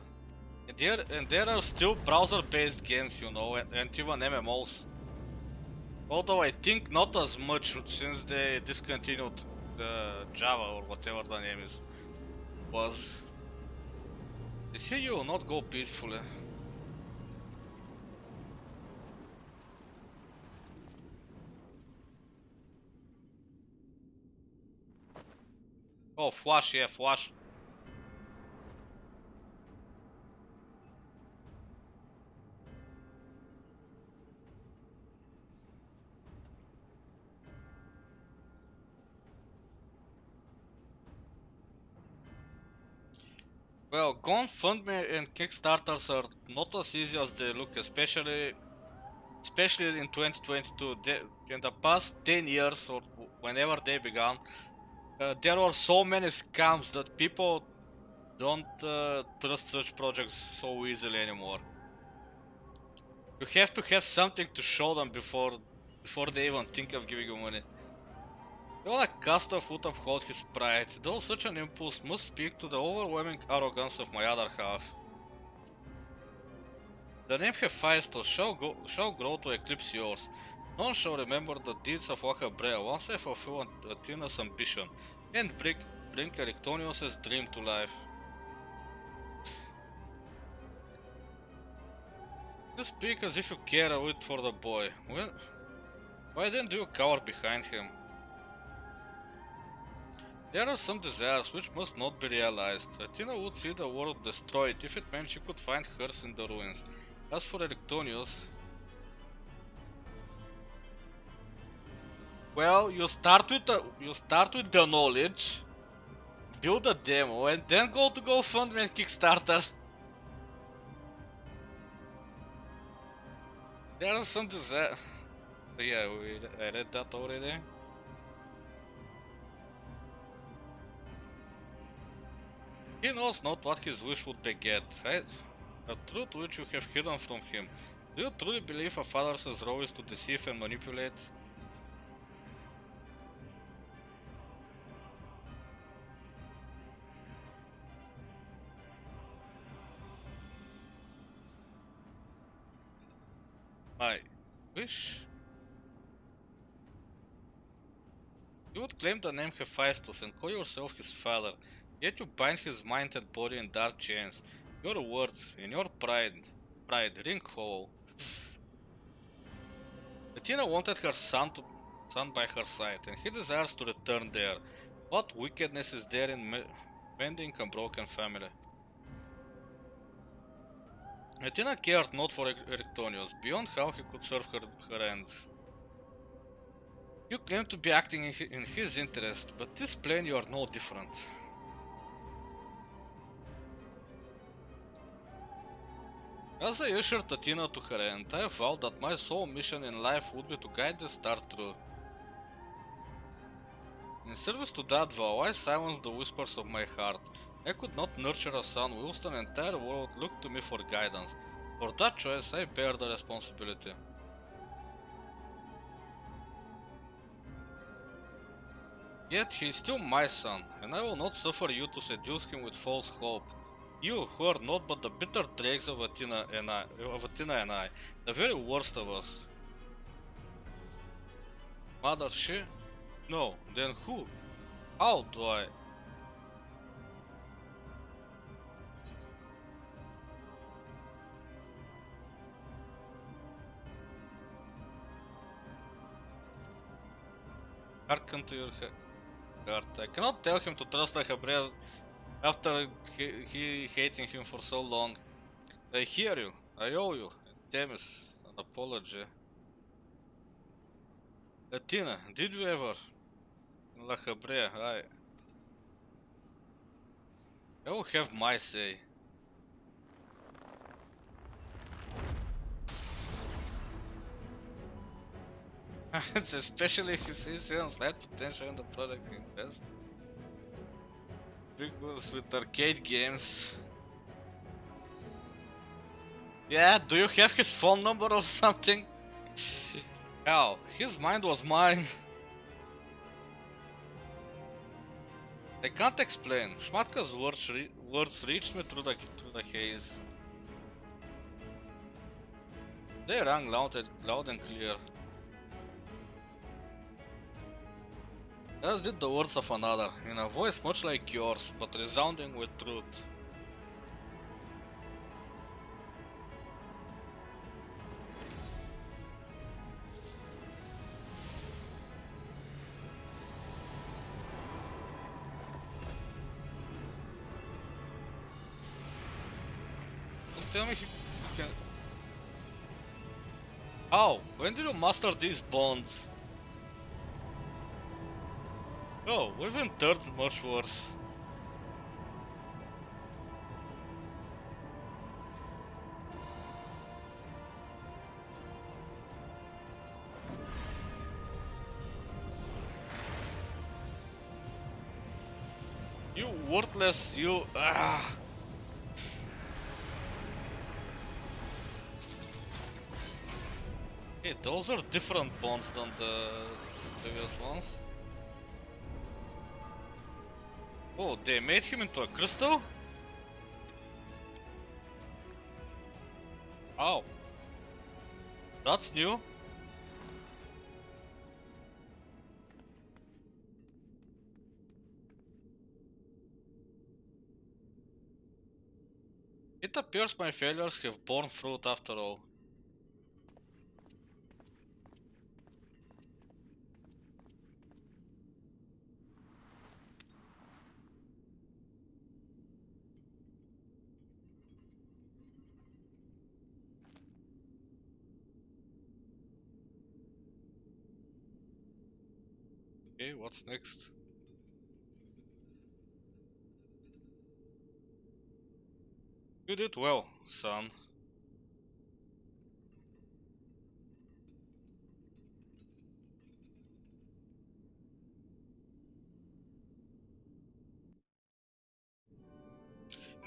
And there are still browser-based games, you know, and even MMOs. Although I think not as much since they discontinued Java or whatever the name was. I see you will not go peacefully. Oh, flash, yeah, flash. Well, GoFundMe and Kickstarters are not as easy as they look, especially in 2022. In the past 10 years or whenever they began, there were so many scams that people don't trust such projects so easily anymore. You have to have something to show them before they even think of giving you money. Even a caster would uphold his pride, though such an impulse must speak to the overwhelming arrogance of my other half. The name Hephaestus shall grow to eclipse yours. None shall remember the deeds of Wachabrea once I fulfill Athena's ambition and bring Erectonius' dream to life. You speak as if you care a bit for the boy. Why then do you cower behind him? There are some desires which must not be realized. Athena would see the world destroyed if it meant she could find hers in the ruins. As for Erectonius... Well, you start with the knowledge, build a demo, and then go to GoFundMe and Kickstarter. There are some desires... Yeah, I read that already. He knows not what his wish would beget, right? A truth which you have hidden from him. Do you truly believe a father's role is to deceive and manipulate? My wish? You would claim the name Hephaestus and call yourself his father, yet you bind his mind and body in dark chains. Your words and your pride ring hollow. Athena wanted her son by her side, and he desires to return there. What wickedness is there in mending a broken family? Athena cared not for Erectonius, beyond how he could serve her ends. You claim to be acting in his interest, but this plane you are no different. As I ushered Athena to her end, I vowed that my sole mission in life would be to guide the star through. In service to that vow, I silenced the whispers of my heart. I could not nurture a son whilst an entire world looked to me for guidance. For that choice, I bear the responsibility. Yet he is still my son, and I will not suffer you to seduce him with false hope. You, who are not but the bitter dregs of Athena and I, the very worst of us. Mother, she? No, then who? How do I? Hearken to your heart. I cannot tell him to trust Habre after he hating him for so long. I hear you. I owe you. Themis, an apology. Athena, did you ever? La Habre, I will have my say. It's especially if you see slight potential in the product you invest. Big ones with arcade games. Yeah, do you have his phone number or something? Hell, his mind was mine. I can't explain. Schmatka's words reached me through the haze. They rang loud and clear. As did the words of another, in a voice much like yours, but resounding with truth. Don't tell me he can... How? When did you master these bonds? Oh, we've entered much worse. You worthless, you... Hey, those are different bonds than the previous ones. Oh, they made him into a crystal? Oh. That's new. It appears my failures have borne fruit after all. Okay, what's next? You did well, son.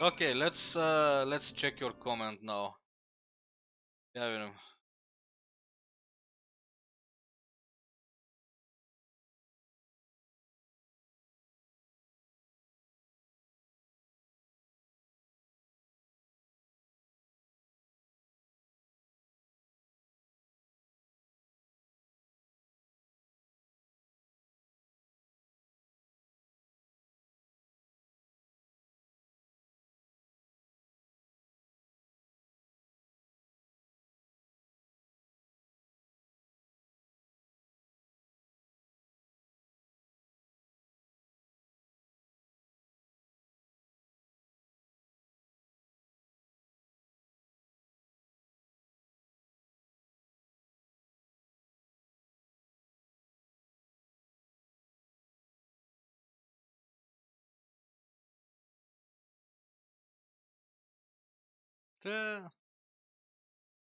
Okay, let's check your comment now. Yeah, you know.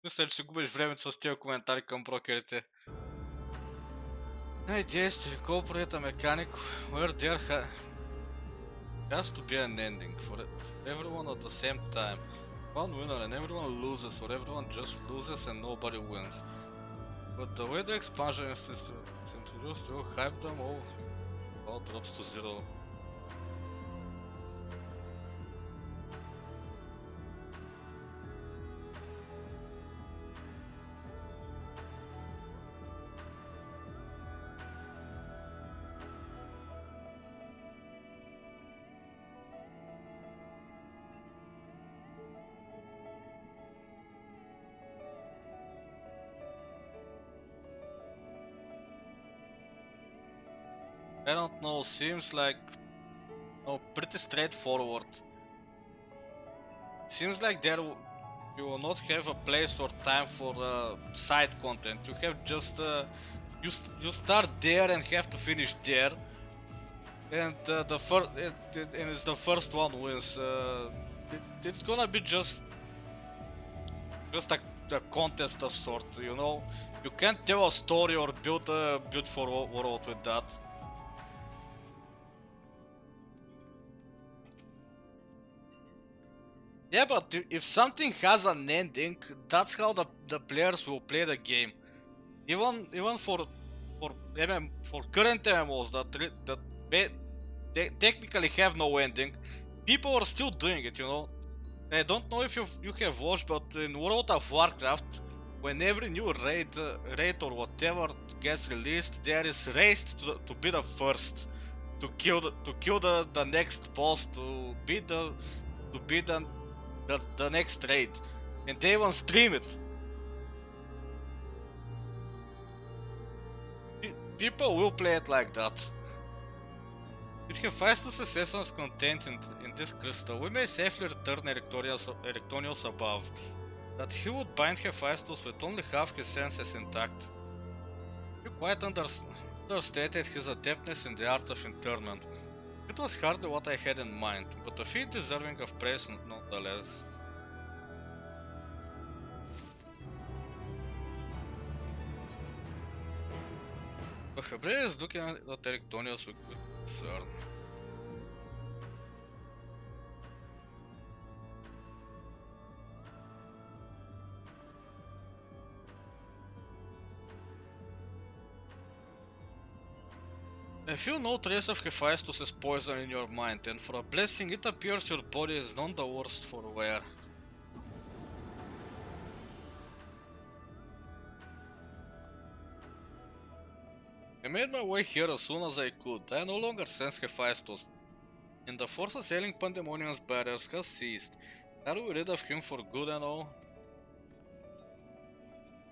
Мисля, че си губиш времето с тия коментари към брокерите. Hey, действие, cooperate a mechanic where there has to be an ending for everyone at the same time. One winner and everyone loses, or everyone just loses and nobody wins. But the way the expansion is introduced, you hype them all drops to zero. I don't know, seems like pretty straightforward. Seems like you will not have a place or time for side content. You have just you start there and have to finish there, and it's the first one wins. It's gonna be just a contest of sort, you know. You can't tell a story or build a beautiful world with that. Yeah, but if something has an ending, that's how the players will play the game. Even for current MMOs that they technically have no ending, people are still doing it, you know. I don't know if you have watched, but in World of Warcraft, when every new raid or whatever gets released, there is raced to be the first, to kill the next boss, to be the next raid, and they even stream it. People will play it like that. With Hephaestus' essence contained in this crystal, we may safely return Erectonius above, that he would bind Hephaestus with only half his senses intact. You quite understated his adeptness in the art of internment. It was hardly what I had in mind, but a feat deserving of praise nonetheless. But Hebrea is looking at Erectonius with concern. I feel no trace of Hephaestus' poison in your mind, and for a blessing it appears your body is none the worse for wear. I made my way here as soon as I could. I no longer sense Hephaestus, and the force assailing Pandemonium's barriers has ceased. Are we rid of him for good and all?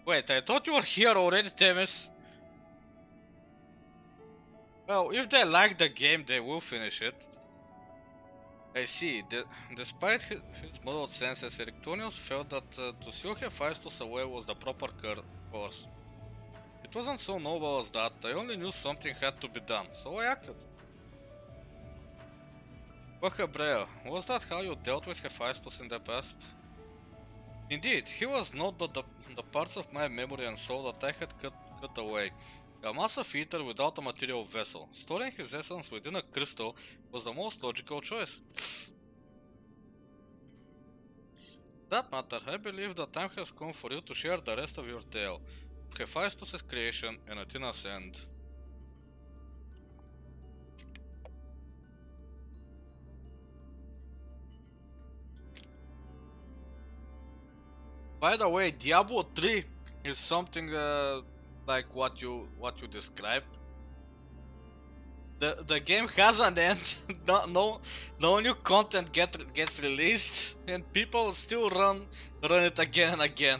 Wait, I thought you were here already, Themis. Well, if they like the game, they will finish it. I see. Despite his muddled senses, Erectonius felt that to seal Hephaestus away was the proper course. It wasn't so noble as that. I only knew something had to be done, so I acted. But Hebrea, was that how you dealt with Hephaestus in the past? Indeed, he was not but the parts of my memory and soul that I had cut away. A massive eater without a material vessel. Storing his essence within a crystal was the most logical choice. That matter, I believe the time has come for you to share the rest of your tale. Of Hephaestus' creation and Athena's end. By the way, Diablo 3 is something like what you described. The game has an end. no new content gets released, and people still run it again and again.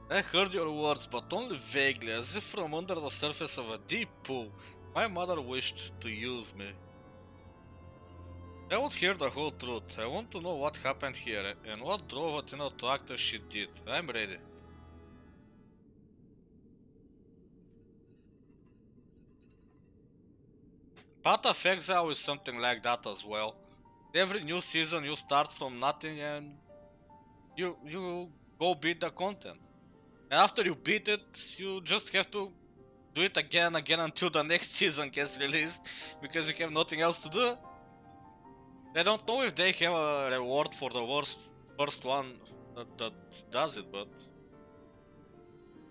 I heard your words, but only vaguely, as if from under the surface of a deep pool. My mother wished to use me. I would hear the whole truth. I want to know what happened here and what drove Athena to act as she did. I'm ready. Path of Exile is something like that as well. Every new season you start from nothing and you go beat the content. And after you beat it, you just have to do it again and again until the next season gets released, because you have nothing else to do. I don't know if they have a reward for the first one that does it, but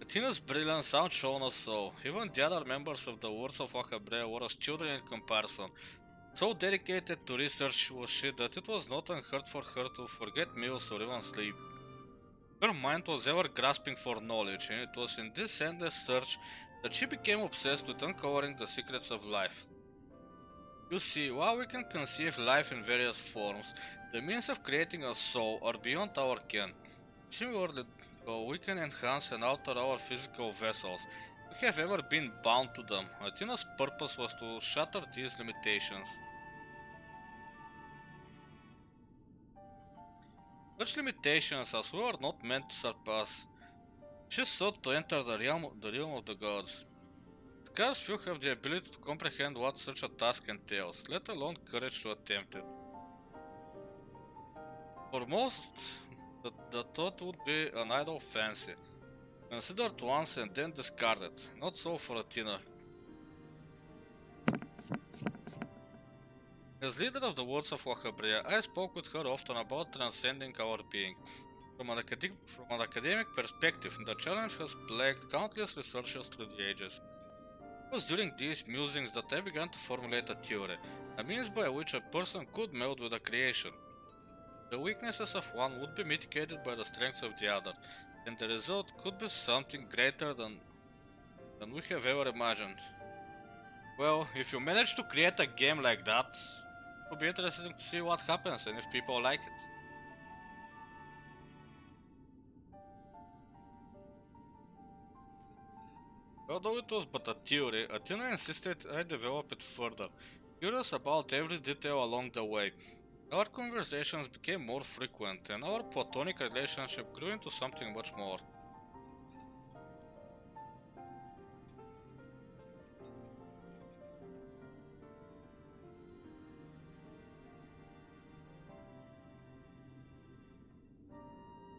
Athena's brilliance outshone us so. Even the other members of the Wars of Hebrea were as children in comparison. So dedicated to research was she that it was not unheard for her to forget meals or even sleep. Her mind was ever grasping for knowledge, and it was in this endless search that she became obsessed with uncovering the secrets of life. You see, while we can conceive life in various forms, the means of creating a soul are beyond our ken. Similarly, So we can enhance and alter our physical vessels. We have ever been bound to them. Athena's purpose was to shatter these limitations. Such limitations as we are not meant to surpass. She sought to enter the realm of the gods. Scarce few have the ability to comprehend what such a task entails, let alone courage to attempt it. For most, the thought would be an idle fancy, considered once and then discarded. Not so for Athena. As leader of the Woods of Wachabria, I spoke with her often about transcending our being. From an academic perspective, the challenge has plagued countless researchers through the ages. It was during these musings that I began to formulate a theory, a means by which a person could meld with a creation. The weaknesses of one would be mitigated by the strengths of the other, and the result could be something greater than we have ever imagined. Well, if you manage to create a game like that, it will be interesting to see what happens and if people like it. Although it was but a theory, Athena insisted I develop it further, curious about every detail along the way. Our conversations became more frequent, and our platonic relationship grew into something much more.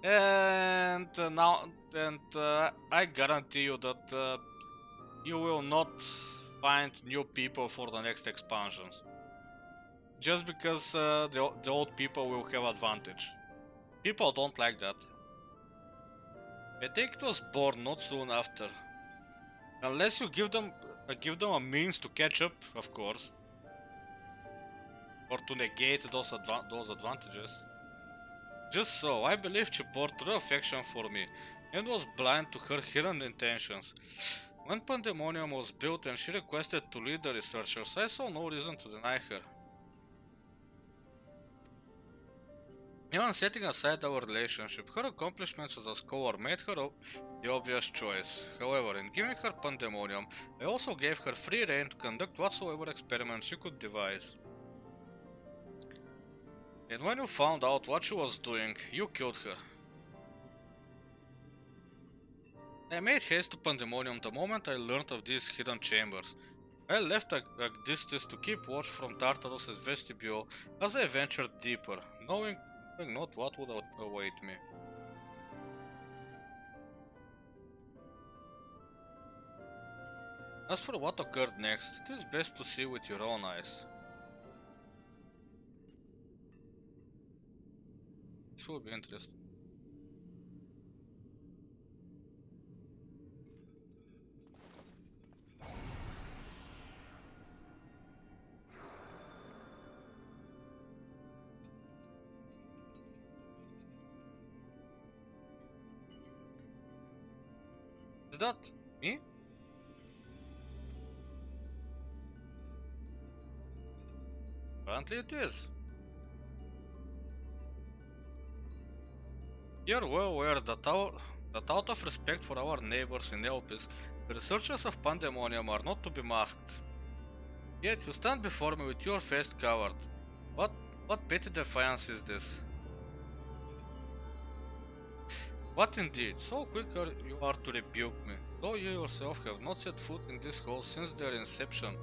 And I guarantee you that you will not find new people for the next expansions. Just because the old people will have advantage. People don't like that. I think it was born not soon after. Unless you give them a means to catch up, of course. Or to negate those advantages. Just so, I believe she bore true affection for me, and was blind to her hidden intentions. When Pandemonium was built and she requested to lead the researchers, I saw no reason to deny her. Even setting aside our relationship, her accomplishments as a scholar made her the obvious choice. However, in giving her Pandemonium, I also gave her free rein to conduct whatsoever experiments she could devise. And when you found out what she was doing, you killed her. I made haste to Pandemonium the moment I learned of these hidden chambers. I left Agdistis to keep watch from Tartarus' vestibule as I ventured deeper, knowing not what would await me. As for what occurred next, it is best to see with your own eyes. This will be interesting. Is that me? Apparently it is. You are well aware that out of respect for our neighbors in Elpis, the researchers of Pandemonium are not to be masked. Yet you stand before me with your face covered. What petty defiance is this? What indeed? So quick you are to rebuke me, though you yourself have not set foot in this hall since their inception.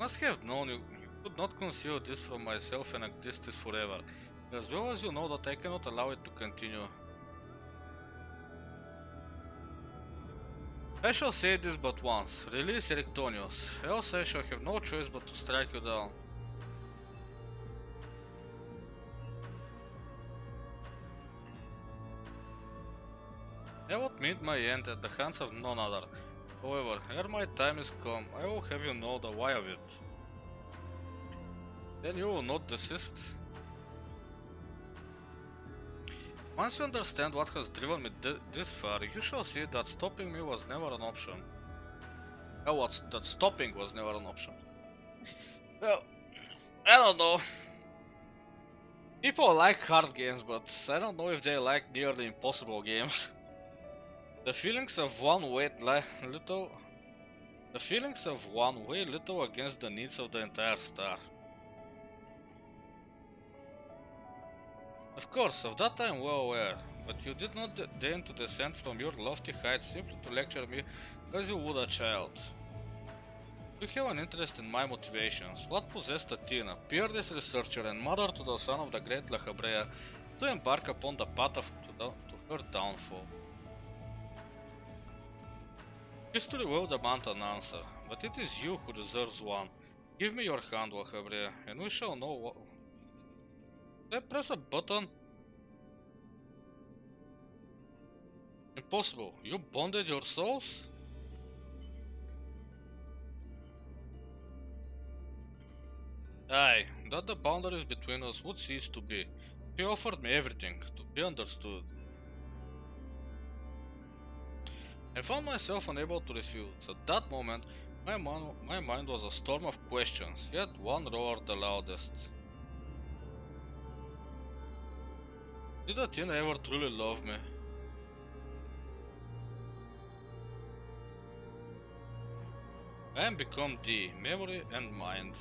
Must have known you could not conceal this from myself and Agdistis forever, as well as you know that I cannot allow it to continue. I shall say this but once, release Erectonius, else I shall have no choice but to strike you down. I would meet my end at the hands of none other. However, ere my time is come, I will have you know the why of it. Then you will not desist? Once you understand what has driven me this far, you shall see that stopping me was never an option. Oh, that stopping was never an option. Well, I don't know. People like hard games, but I don't know if they like nearly impossible games. The feelings of one way little against the needs of the entire star. Of course, of that I am well aware, but you did not deign to descend from your lofty heights simply to lecture me as you would a child. You have an interest in my motivations. What possessed Athena, peerless researcher and mother to the son of the great La Habrea, to embark upon the path to her downfall? History will demand an answer, but it is you who deserves one. Give me your hand, La Habrea, and we shall know what... Did I press a button? Impossible. You bonded your souls? Aye, that the boundaries between us would cease to be. He offered me everything, to be understood. I found myself unable to refuse. At that moment, my mind was a storm of questions, yet one roared the loudest. Did Athena ever truly love me? I am become thee, memory and mind.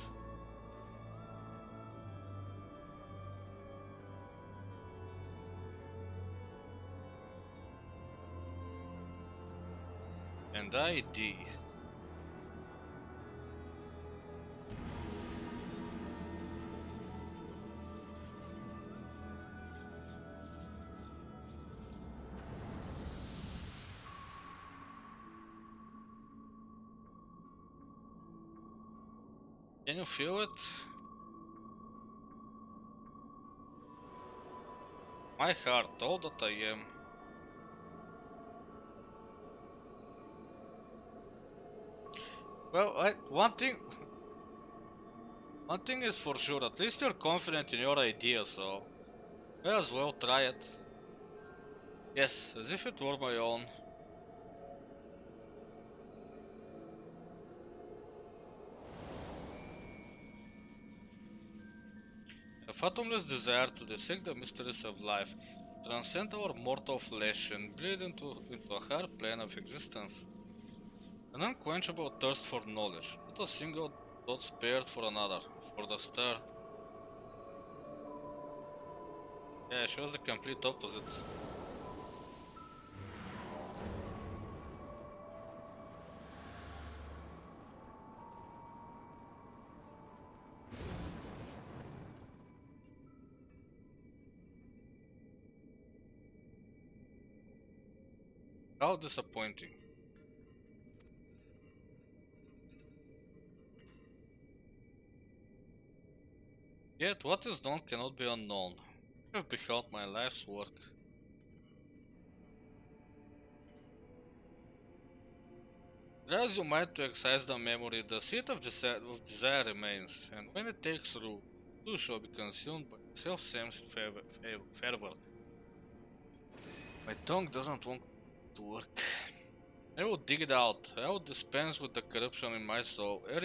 And I thee. Can you feel it? My heart, all that I am. Well, one thing is for sure, at least you're confident in your idea, so may as well try it. Yes, as if it were my own. A fathomless desire to dissect the mysteries of life, transcend our mortal flesh and bleed into a higher plane of existence. An unquenchable thirst for knowledge, not a single dot spared for another, for the star. Yeah, she was the complete opposite. How disappointing. Yet what is known cannot be unknown. I have beheld my life's work. As you might to excise the memory, the seed of desire remains, and when it takes root, too shall be consumed by self-same fervor. My tongue doesn't want to work. I will dig it out. I will dispense with the corruption in my soul ere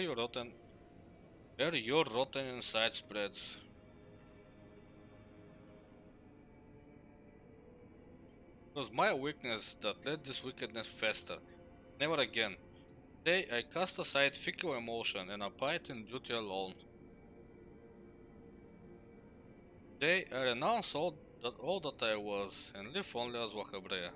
your rotten inside spreads. It was my weakness that let this wickedness fester. Never again. Today I cast aside fickle emotion and abide in duty alone. Today I renounce all that I was and live only as La Habrea.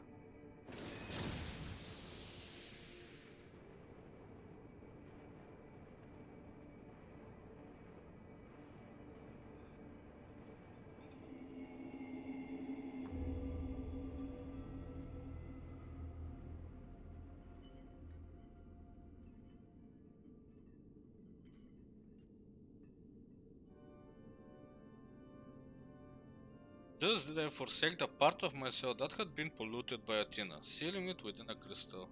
Thus did I forsake the part of myself that had been polluted by Athena, sealing it within a crystal.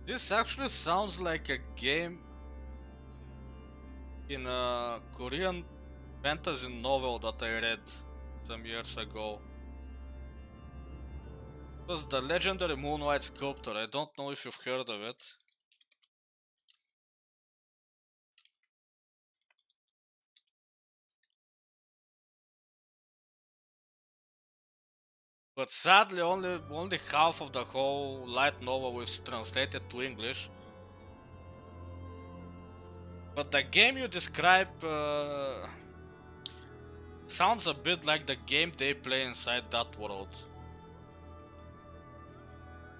This actually sounds like a game in a Korean fantasy novel that I read some years ago. It was the legendary Moonlight Sculptor. I don't know if you've heard of it. But sadly, only half of the whole light novel is translated to English. But the game you describe sounds a bit like the game they play inside that world.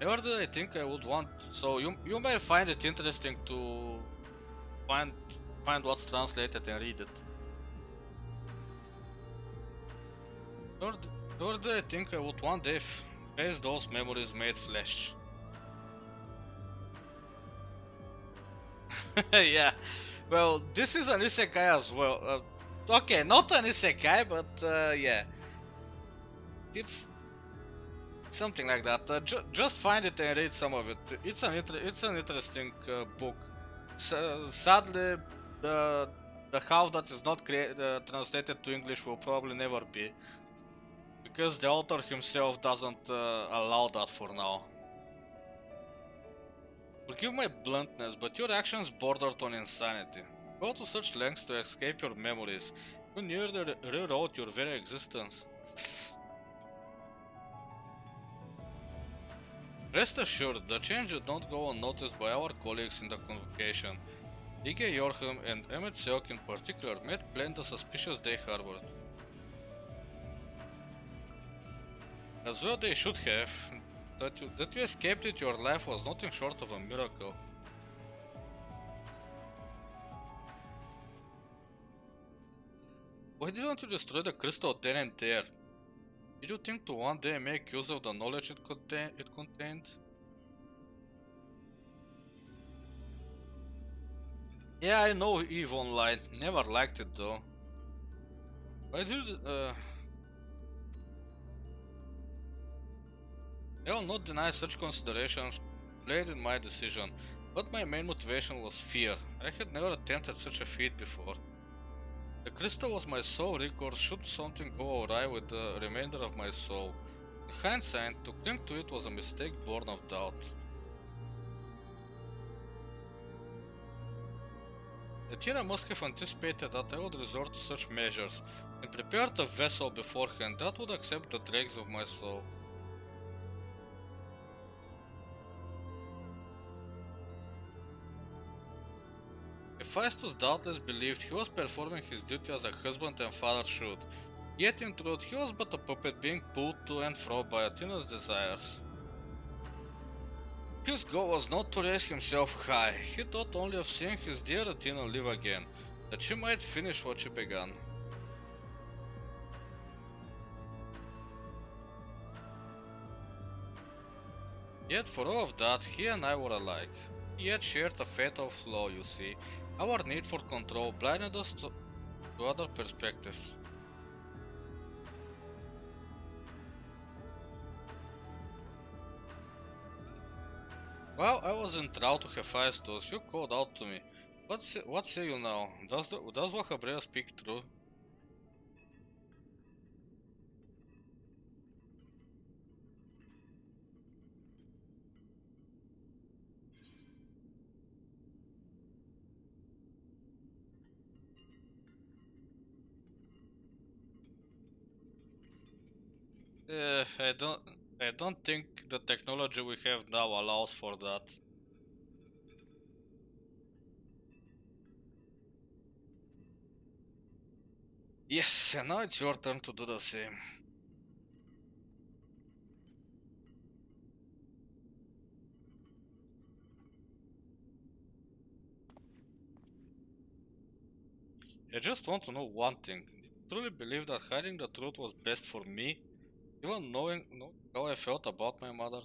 Never did I think I would want. So you may find it interesting to find what's translated and read it. Nor did I think I would one day face those memories made flesh. Yeah, well, this is an isekai as well. Okay, not an isekai, but yeah, it's something like that. Just find it and read some of it. It's an interesting book. Sadly, the half that is not translated to English will probably never be, because the author himself doesn't allow that for now. Forgive my bluntness, but your actions bordered on insanity. Go to such lengths to escape your memories. You nearly rewrote your very existence. Rest assured, the change did not go unnoticed by our colleagues in the convocation. Ige Yorhem and Emmett Seok in particular made plain the suspicious they harbored. As well they should have. That you escaped with your life was nothing short of a miracle. Why didn't you destroy the crystal then and there? Did you think to one day make use of the knowledge it contained? Yeah, I know EVE Online. Never liked it though. Why did I will not deny such considerations played in my decision, but my main motivation was fear. I had never attempted such a feat before. The crystal was my sole recourse should something go awry with the remainder of my soul. In hindsight, to cling to it was a mistake born of doubt. Athena must have anticipated that I would resort to such measures, and prepared a vessel beforehand that would accept the dregs of my soul. Hephaestus doubtless believed he was performing his duty as a husband and father should, yet in truth he was but a puppet being pulled to and fro by Athena's desires. His goal was not to raise himself high, he thought only of seeing his dear Athena live again, that she might finish what she began. Yet for all of that, he and I were alike. He yet shared a fatal flaw, you see. Our need for control blinded us to other perspectives. While I was enthralled to Hephaestus, you called out to me. What say you now? Does Wahabrea speak true? I don't think the technology we have now allows for that. Yes, and now it's your turn to do the same. I just want to know one thing. Do you truly believe that hiding the truth was best for me? Even knowing how I felt about my mother?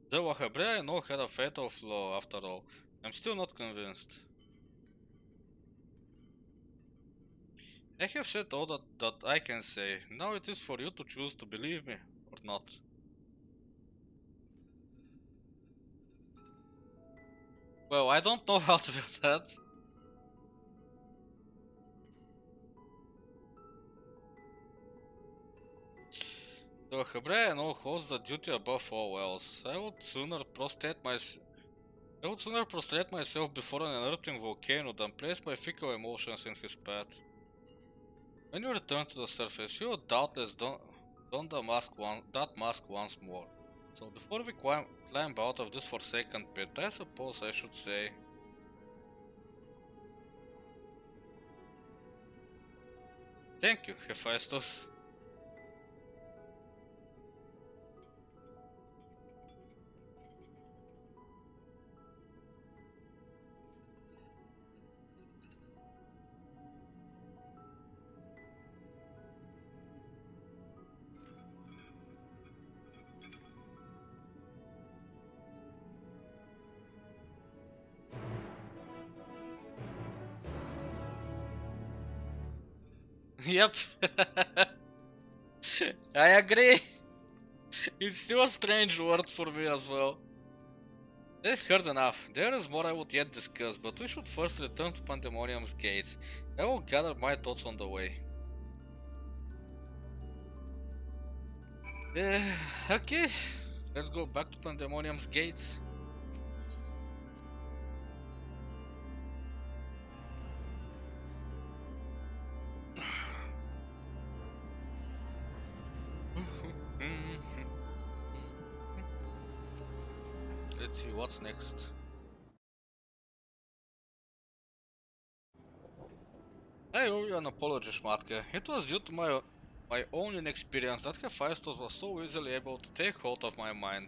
The Wahabrea I know had a fatal flaw after all. I'm still not convinced. I have said all that I can say. Now it is for you to choose to believe me or not. Well, I don't know how to do that. The Hebraean holds the duty above all else. I would sooner prostrate myself before an erupting volcano than place my fickle emotions in his path. When you return to the surface, you will doubtless don that mask once more. So before we climb out of this forsaken pit, I suppose I should say... Thank you, Hephaestus. Yep. I agree. It's still a strange word for me as well. I've heard enough. There is more I would yet discuss, but we should first return to Pandemonium's gates. I will gather my thoughts on the way. Okay, let's go back to Pandemonium's gates. Let's see what's next. I owe you an apology, Schmatke. It was due to my own inexperience that Hephaestus was so easily able to take hold of my mind.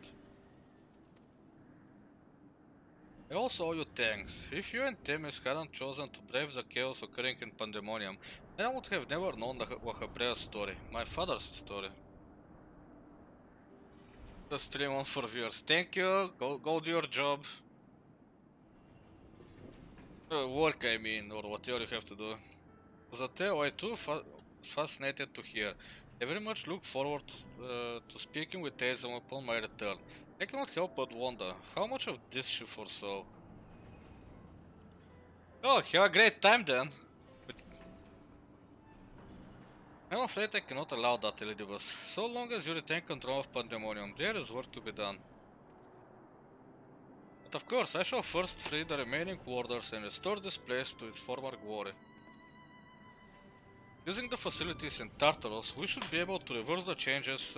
I also owe you thanks. If you and Themis hadn't chosen to brave the chaos occurring in Pandemonium, I would have never known the Wahebrea's story, my father's story. The stream on for viewers. Thank you. Go do your job. Work, I mean, or whatever you have to do. Zateo, I too fascinated to hear. I very much look forward to speaking with Azam upon my return. I cannot help but wonder, how much of this she foresaw? Oh, have a great time then! But I'm afraid I cannot allow that, Elidibus. So long as you retain control of Pandemonium, there is work to be done. But of course, I shall first free the remaining warders and restore this place to its former glory. Using the facilities in Tartaros, we should be able to reverse the changes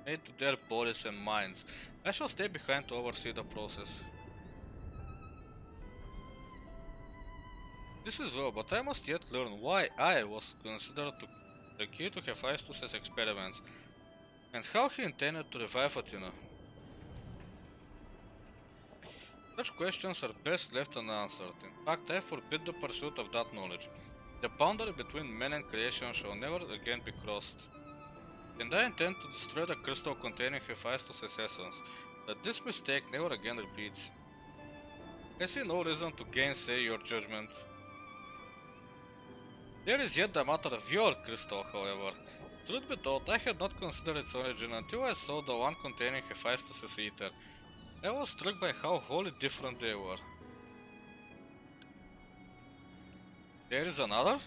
made to their bodies and minds. I shall stay behind to oversee the process. This is well, but I must yet learn why I was considered the key to Hephaestus' experiments, and how he intended to revive Athena. Such questions are best left unanswered. In fact, I forbid the pursuit of that knowledge. The boundary between man and creation shall never again be crossed. And I intend to destroy the crystal containing Hephaestus' essence, that this mistake never again repeats. I see no reason to gainsay your judgment. There is yet the matter of your crystal, however. Truth be told, I had not considered its origin until I saw the one containing Hephaestus' ether. I was struck by how wholly different they were. There is another?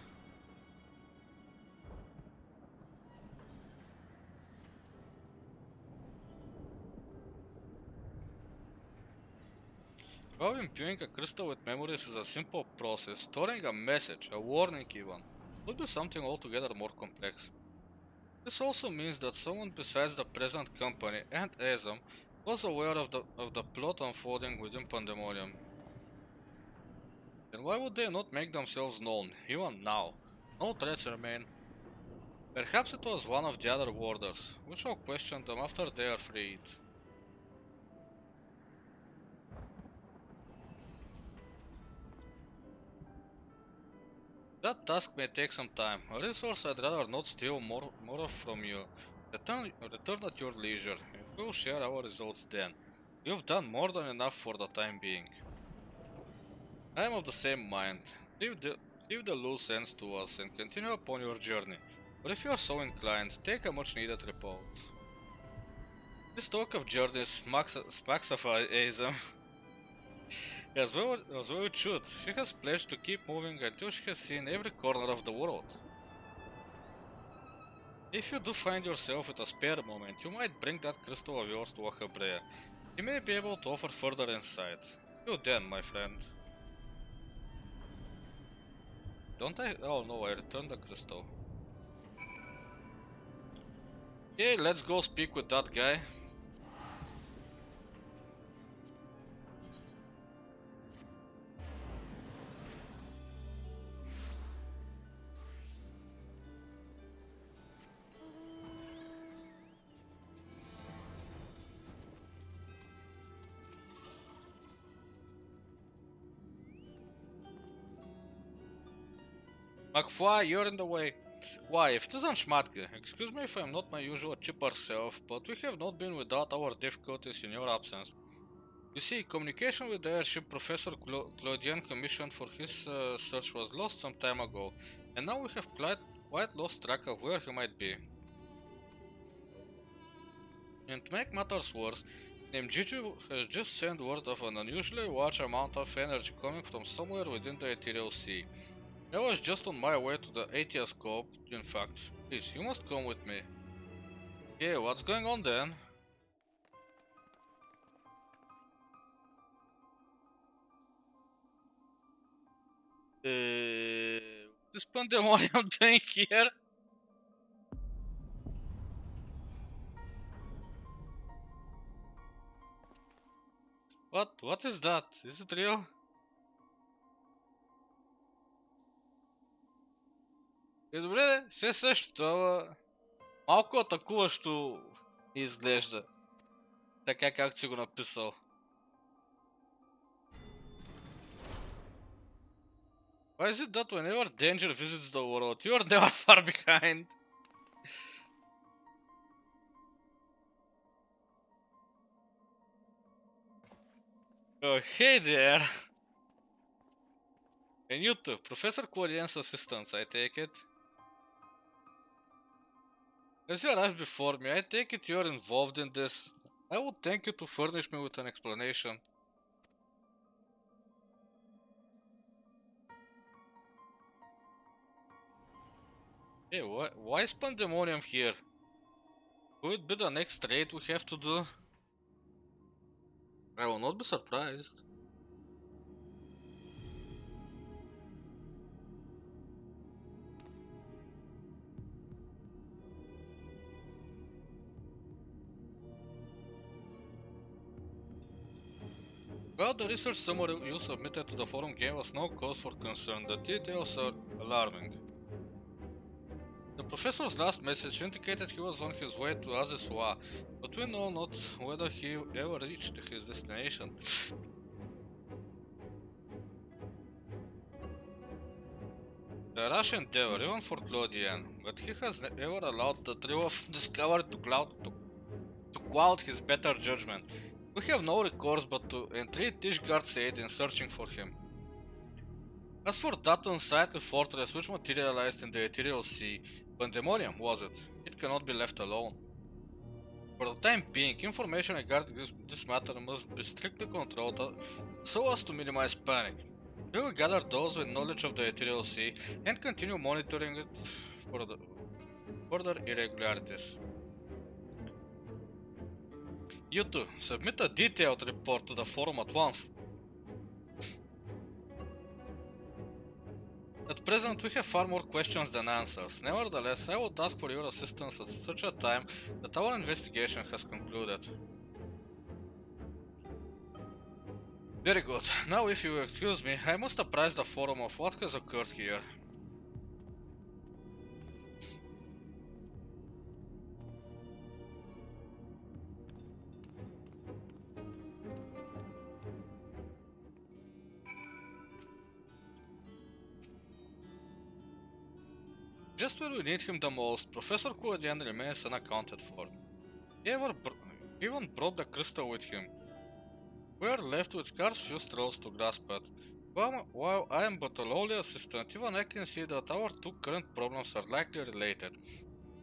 While imbuing a crystal with memories is a simple process, storing a message, a warning even, would be something altogether more complex. This also means that someone besides the present company and Azam was aware of the plot unfolding within Pandemonium. Then why would they not make themselves known, even now? No threats remain. Perhaps it was one of the other warders. We shall question them after they are freed. That task may take some time, a resource I'd rather not steal more of from you. Return at your leisure, and we'll share our results then. You've done more than enough for the time being. I am of the same mind. Leave the loose ends to us and continue upon your journey. But if you are so inclined, take a much needed repose. This talk of journeys smacks of Azam. As well it should. She has pledged to keep moving until she has seen every corner of the world. If you do find yourself at a spare moment, you might bring that crystal of yours to Wahhabrea. He may be able to offer further insight. Till then, my friend. Don't I? Oh no, I returned the crystal. Okay, let's go speak with that guy. McFly, you're in the way. Why, if it isn't Schmatke, excuse me if I'm not my usual chipper self, but we have not been without our difficulties in your absence. You see, communication with the airship Professor Claudien commissioned for his search was lost some time ago, and now we have quite lost track of where he might be. And to make matters worse, Name Juju has just sent word of an unusually large amount of energy coming from somewhere within the Ethereal Sea. I was just on my way to the Aetioscope, in fact. Please, you must come with me. Yeah, what's going on then? This pandemonium thing here? What is that? Is it real? Добре, все също това малко атакуващо изглежда. Така както си го написал. Why is it that whenever danger visits the world, you are never far behind? Oh, hey there! And you too, Professor Claudien's assistants, I take it. As you arrived before me, I take it you're involved in this. I would thank you to furnish me with an explanation. Hey, why is pandemonium here? Could it be the next raid we have to do? I will not be surprised. Well, the research summary you submitted to the forum gave us no cause for concern. The details are alarming. The professor's last message indicated he was on his way to Azizua, but we know not whether he ever reached his destination. A rash endeavor, even for Claudien, but he has never allowed the thrill of discovery to cloud his better judgment. We have no recourse but to entreat Tishgard's aid in searching for him. As for that unsightly fortress which materialized in the Ethereal Sea, pandemonium, was it? It cannot be left alone. For the time being, information regarding this matter must be strictly controlled so as to minimize panic. We will gather those with knowledge of the Ethereal Sea and continue monitoring it for the further irregularities. You two, submit a detailed report to the forum at once. At present, we have far more questions than answers. Nevertheless, I would ask for your assistance at such a time that our investigation has concluded. Very good. Now, if you excuse me, I must apprise the forum of what has occurred here. Just where we need him the most, Professor Claudien remains unaccounted for. He even brought the crystal with him. We are left with scarce few straws to grasp at. While I am but a lowly assistant, even I can see that our two current problems are likely related.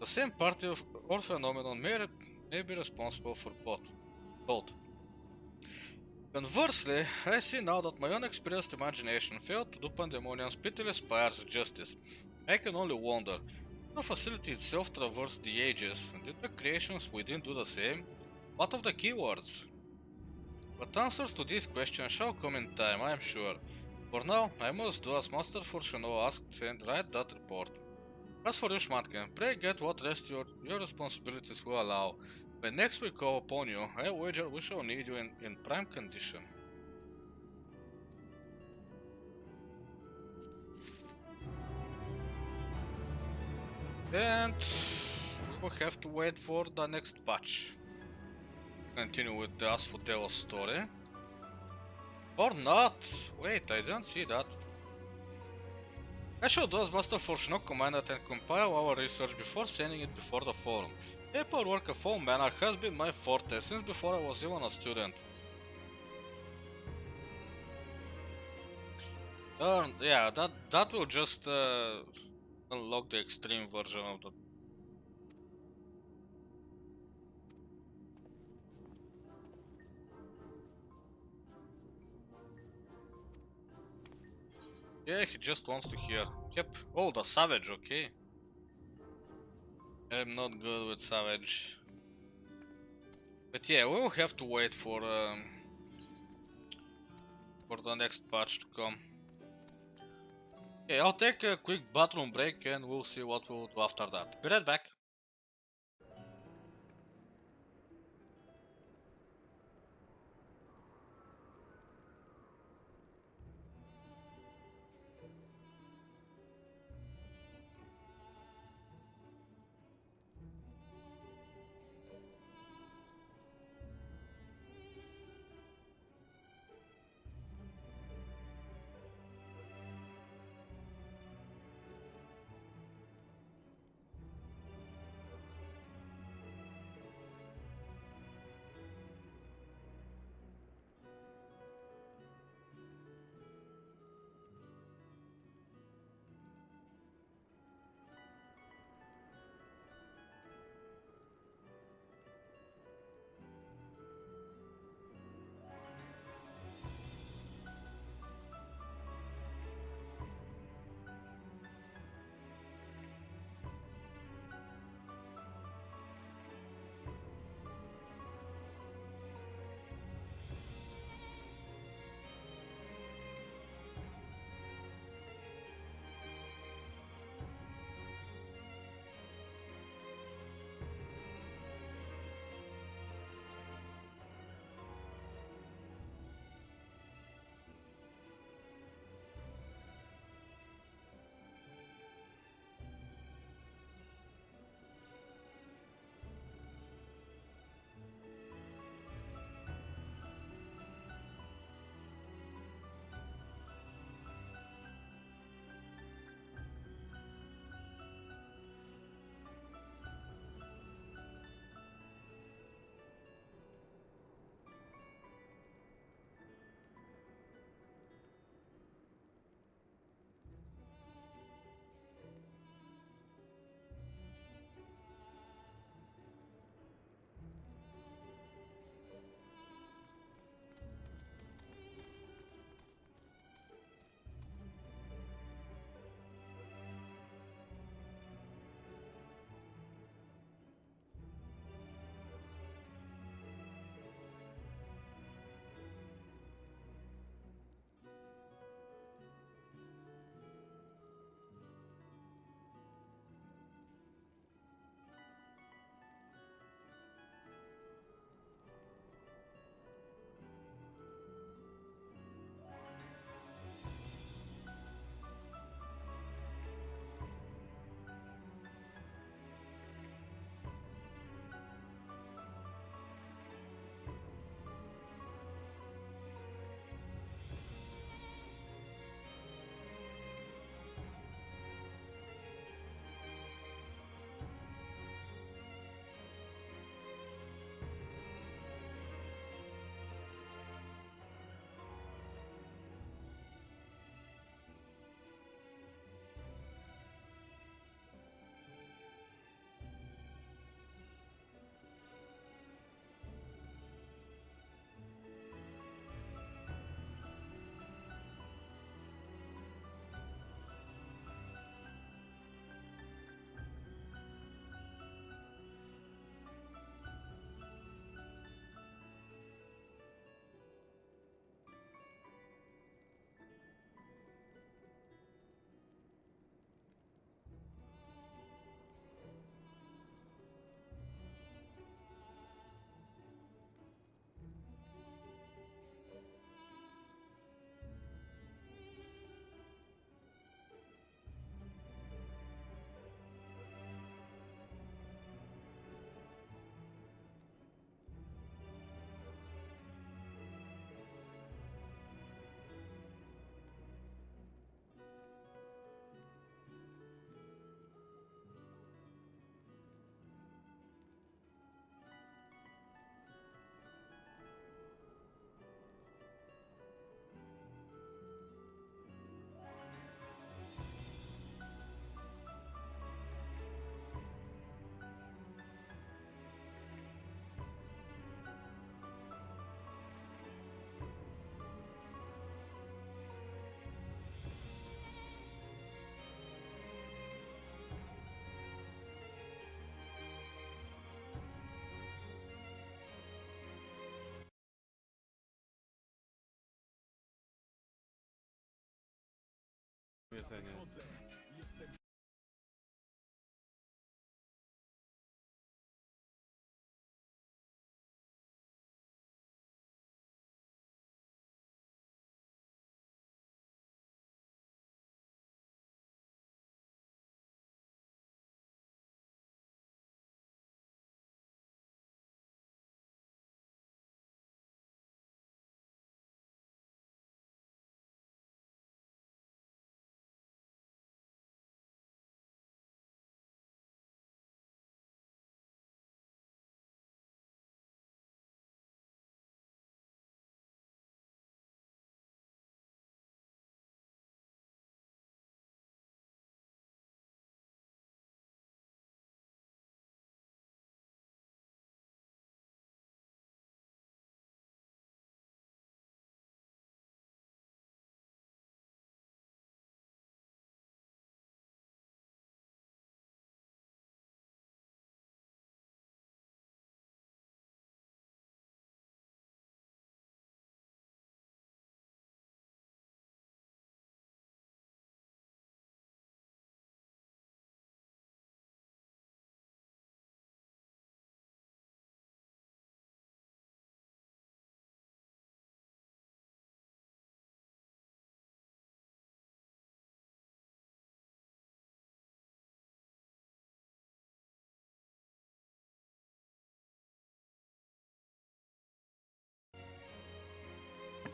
The same party or phenomenon may be responsible for both. Conversely, I see now that my unexperienced imagination failed to do Pandemonium's pitiless pyres justice. I can only wonder, did the facility itself traverse the ages, and did the creations within do the same? What of the keywords? But answers to these questions shall come in time, I am sure. For now, I must do as Master Fortuneau asked and write that report. As for you, Schmatke, pray get what rest your responsibilities will allow. When next we call upon you, I wager we shall need you in prime condition. And we will have to wait for the next patch. Continue with the Asphodelos story. Or not! Wait, I didn't see that. I shall do as Master Fortuneau commanded and compile our research before sending it before the forum. Paperwork of all manner has been my forte since before I was even a student. Yeah, that will just unlock the extreme version of the... Yeah, he just wants to hear. Yep. Oh, the Savage, okay. I'm not good with Savage. But yeah, we will have to wait for the next patch to come. Okay, I'll take a quick bathroom break and we'll see what we'll do after that. Be right back.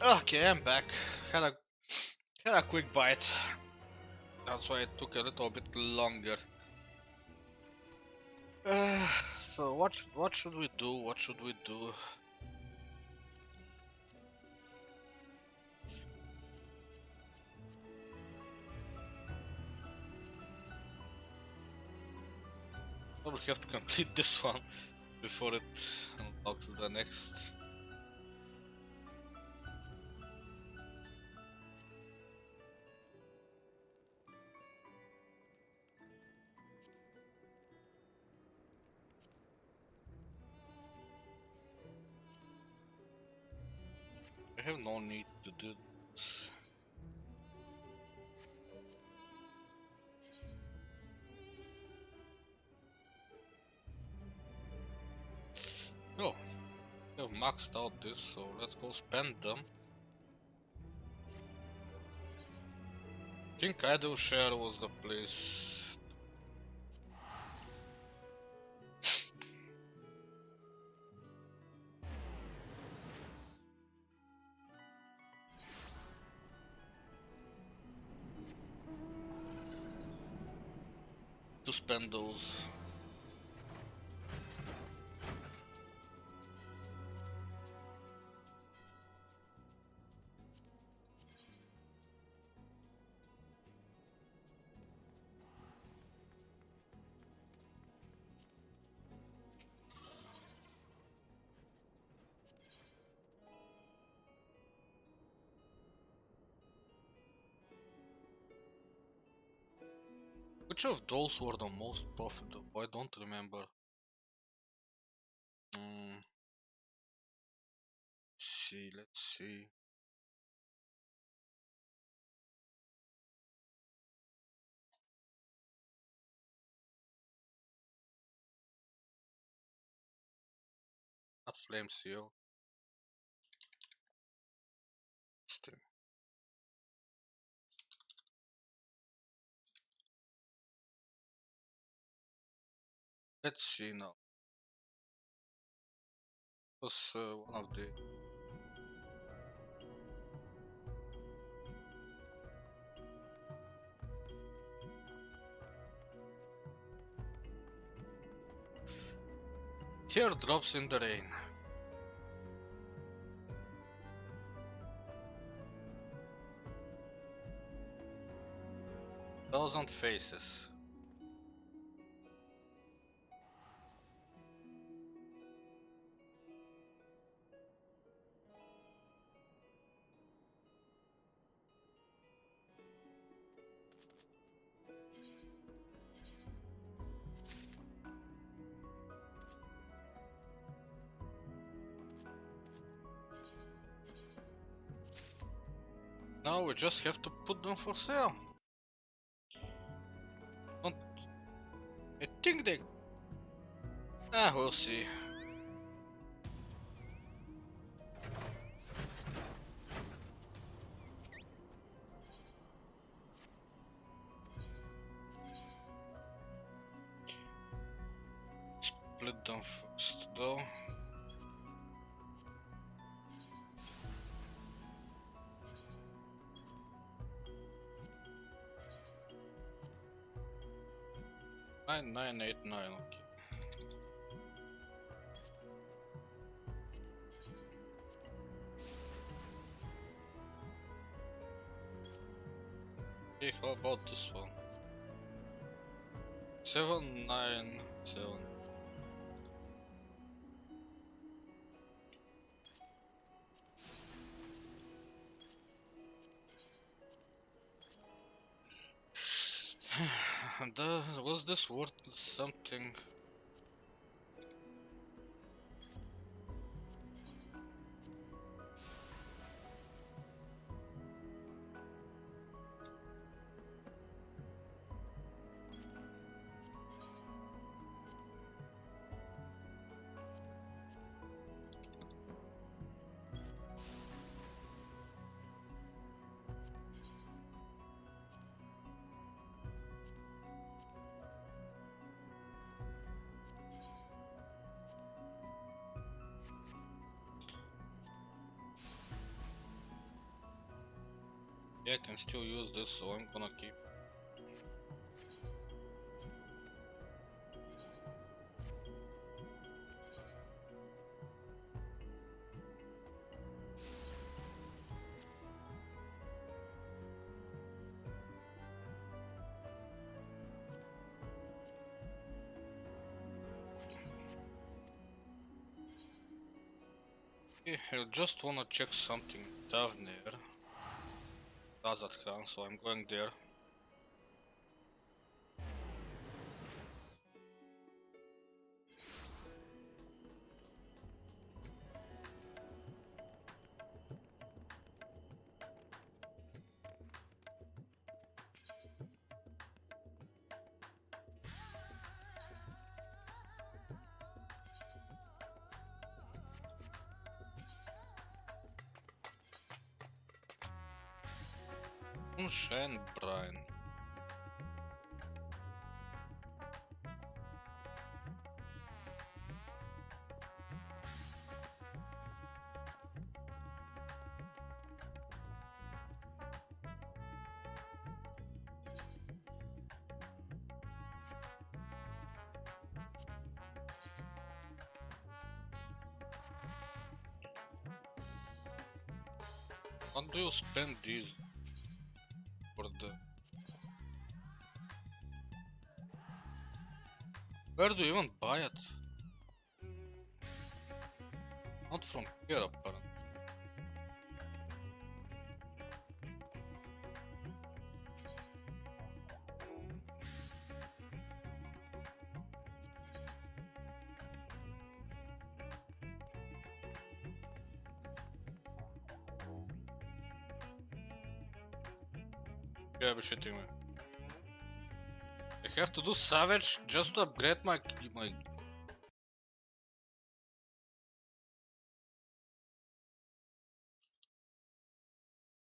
Okay, I'm back. Had a quick bite. That's why it took a little bit longer. So what should we do? What should we do? Probably have to complete this one before it unlocks the next. I have no need to do this. Oh, I have maxed out this, so let's go spend them. I think Idle Share was the place. To spend those. Which of those were the most profitable? I don't remember. Let's see. Not Flame Seal. Steam. Let's see now. It was one of the. Teardrops in the rain. Thousand faces. Now we just have to put them for sale. Don't... I think they... we'll see. Split them first though. Nine, 8, 9, okay. Okay, how about this one? 7, 9, 7. Was this worth something? Yeah, I can still use this, so I'm gonna keep. Yeah, I just wanna check something down there. Razat Khan, so I'm going there. Moonshine Brian. What do you spend these for the... Where do you even buy it? Not from here, apparently. Yeah, be shitting me. I have to do Savage just to upgrade my...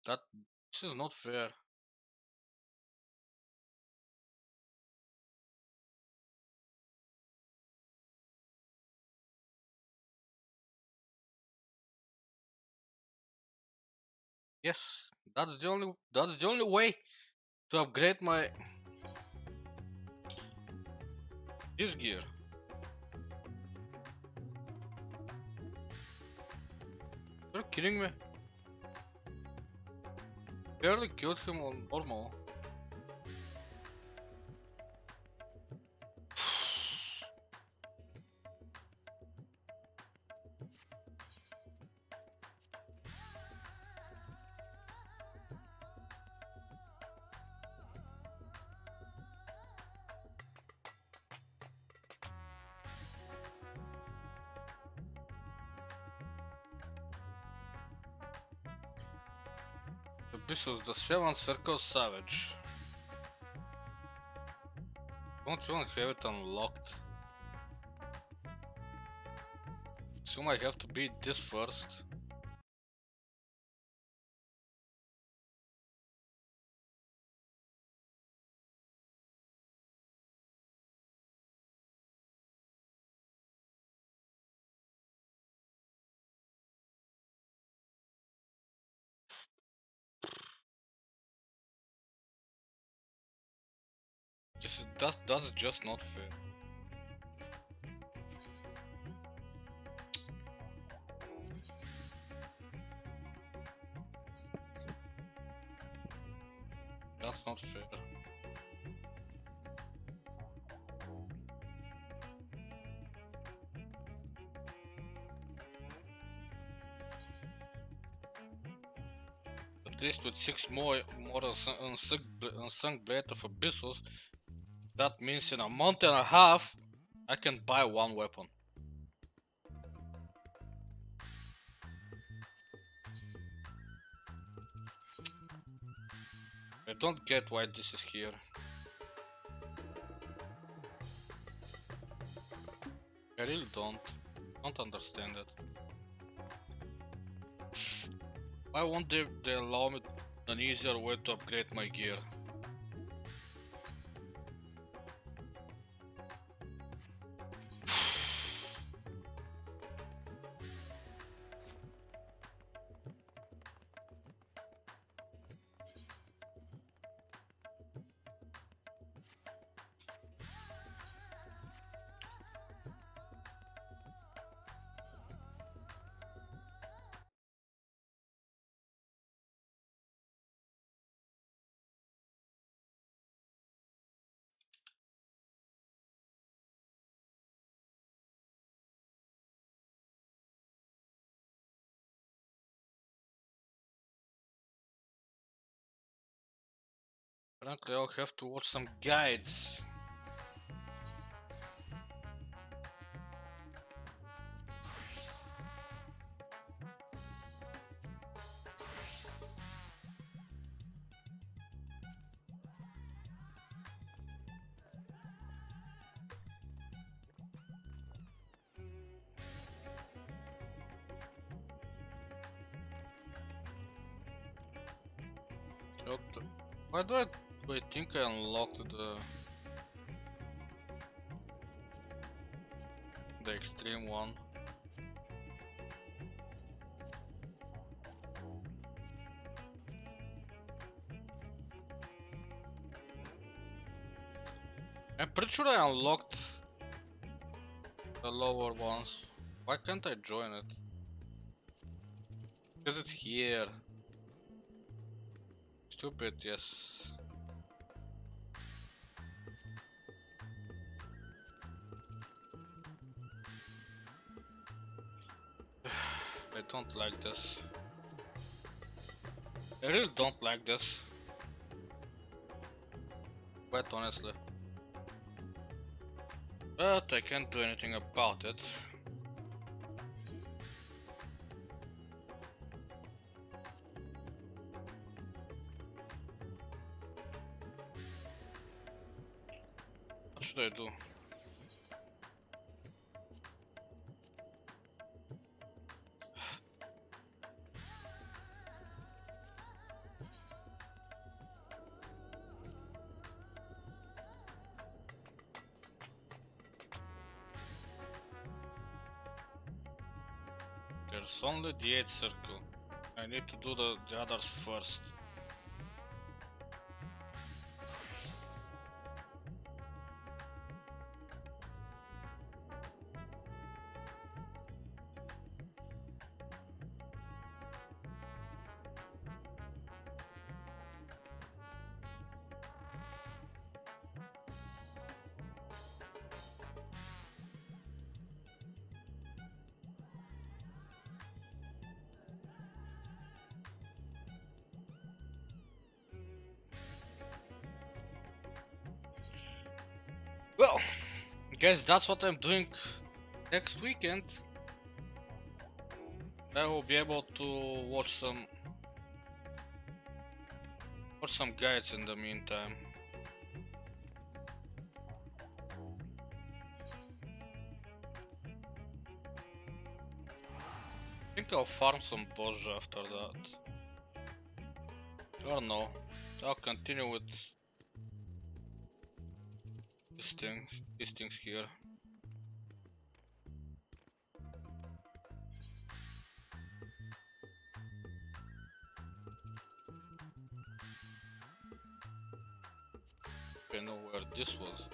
That... This is not fair. Yes, that's the only way to upgrade my... this gear. You're kidding me? Barely killed him on normal. This was the 7th Circle Savage. Don't even have it unlocked. Assume I have to beat this first. That's just not fair. That's not fair. At least with 6 more unsung blade of Abyssos, that means in a month and a half, I can buy 1 weapon. I don't get why this is here. I really don't understand it. Why won't they allow me an easier way to upgrade my gear? Apparently I'll have to watch some guides. Why do I think I unlocked the extreme one? I'm pretty sure I unlocked the lower ones. Why can't I join it? Because it's here. Stupid, yes. I don't like this. I really don't like this. Quite honestly. But I can't do anything about it. What should I do? There's only the 8th circle. I need to do the others first. Well, guess that's what I'm doing next weekend. I will be able to watch some guides in the meantime. I think I'll farm some Bozja after that. Or no, I'll continue with these things here. I know where this was.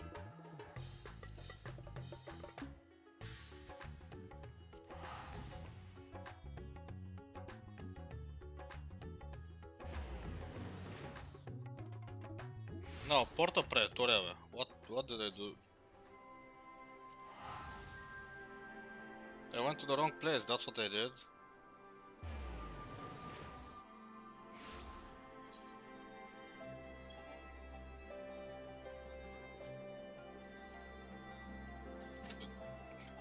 No, Porta Praetoria. What did I do? I went to the wrong place, that's what I did.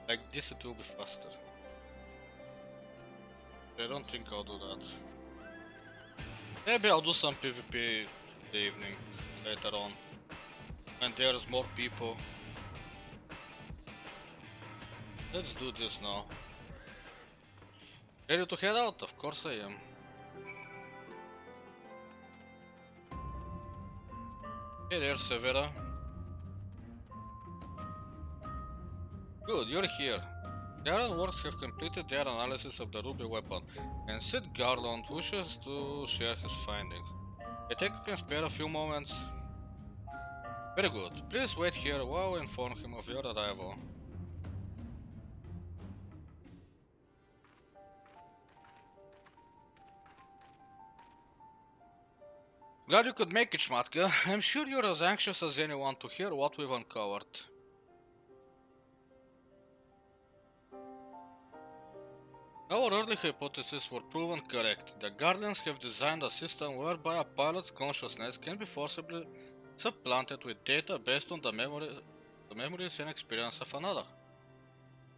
Like this it will be faster. I don't think I'll do that. Maybe I'll do some PvP in the evening later on. And there's more people. Let's do this now. Ready to head out? Of course I am. Hey there, Severa. Good, you're here. The Ironworks have completed their analysis of the Ruby weapon, and Sid Garland wishes to share his findings. I think you can spare a few moments. Very good. Please wait here while I inform him of your arrival. Glad you could make it, Schmatka. I'm sure you're as anxious as anyone to hear what we've uncovered. Our early hypotheses were proven correct. The Guardians have designed a system whereby a pilot's consciousness can be forcibly supplanted with data based on the memories and experience of another.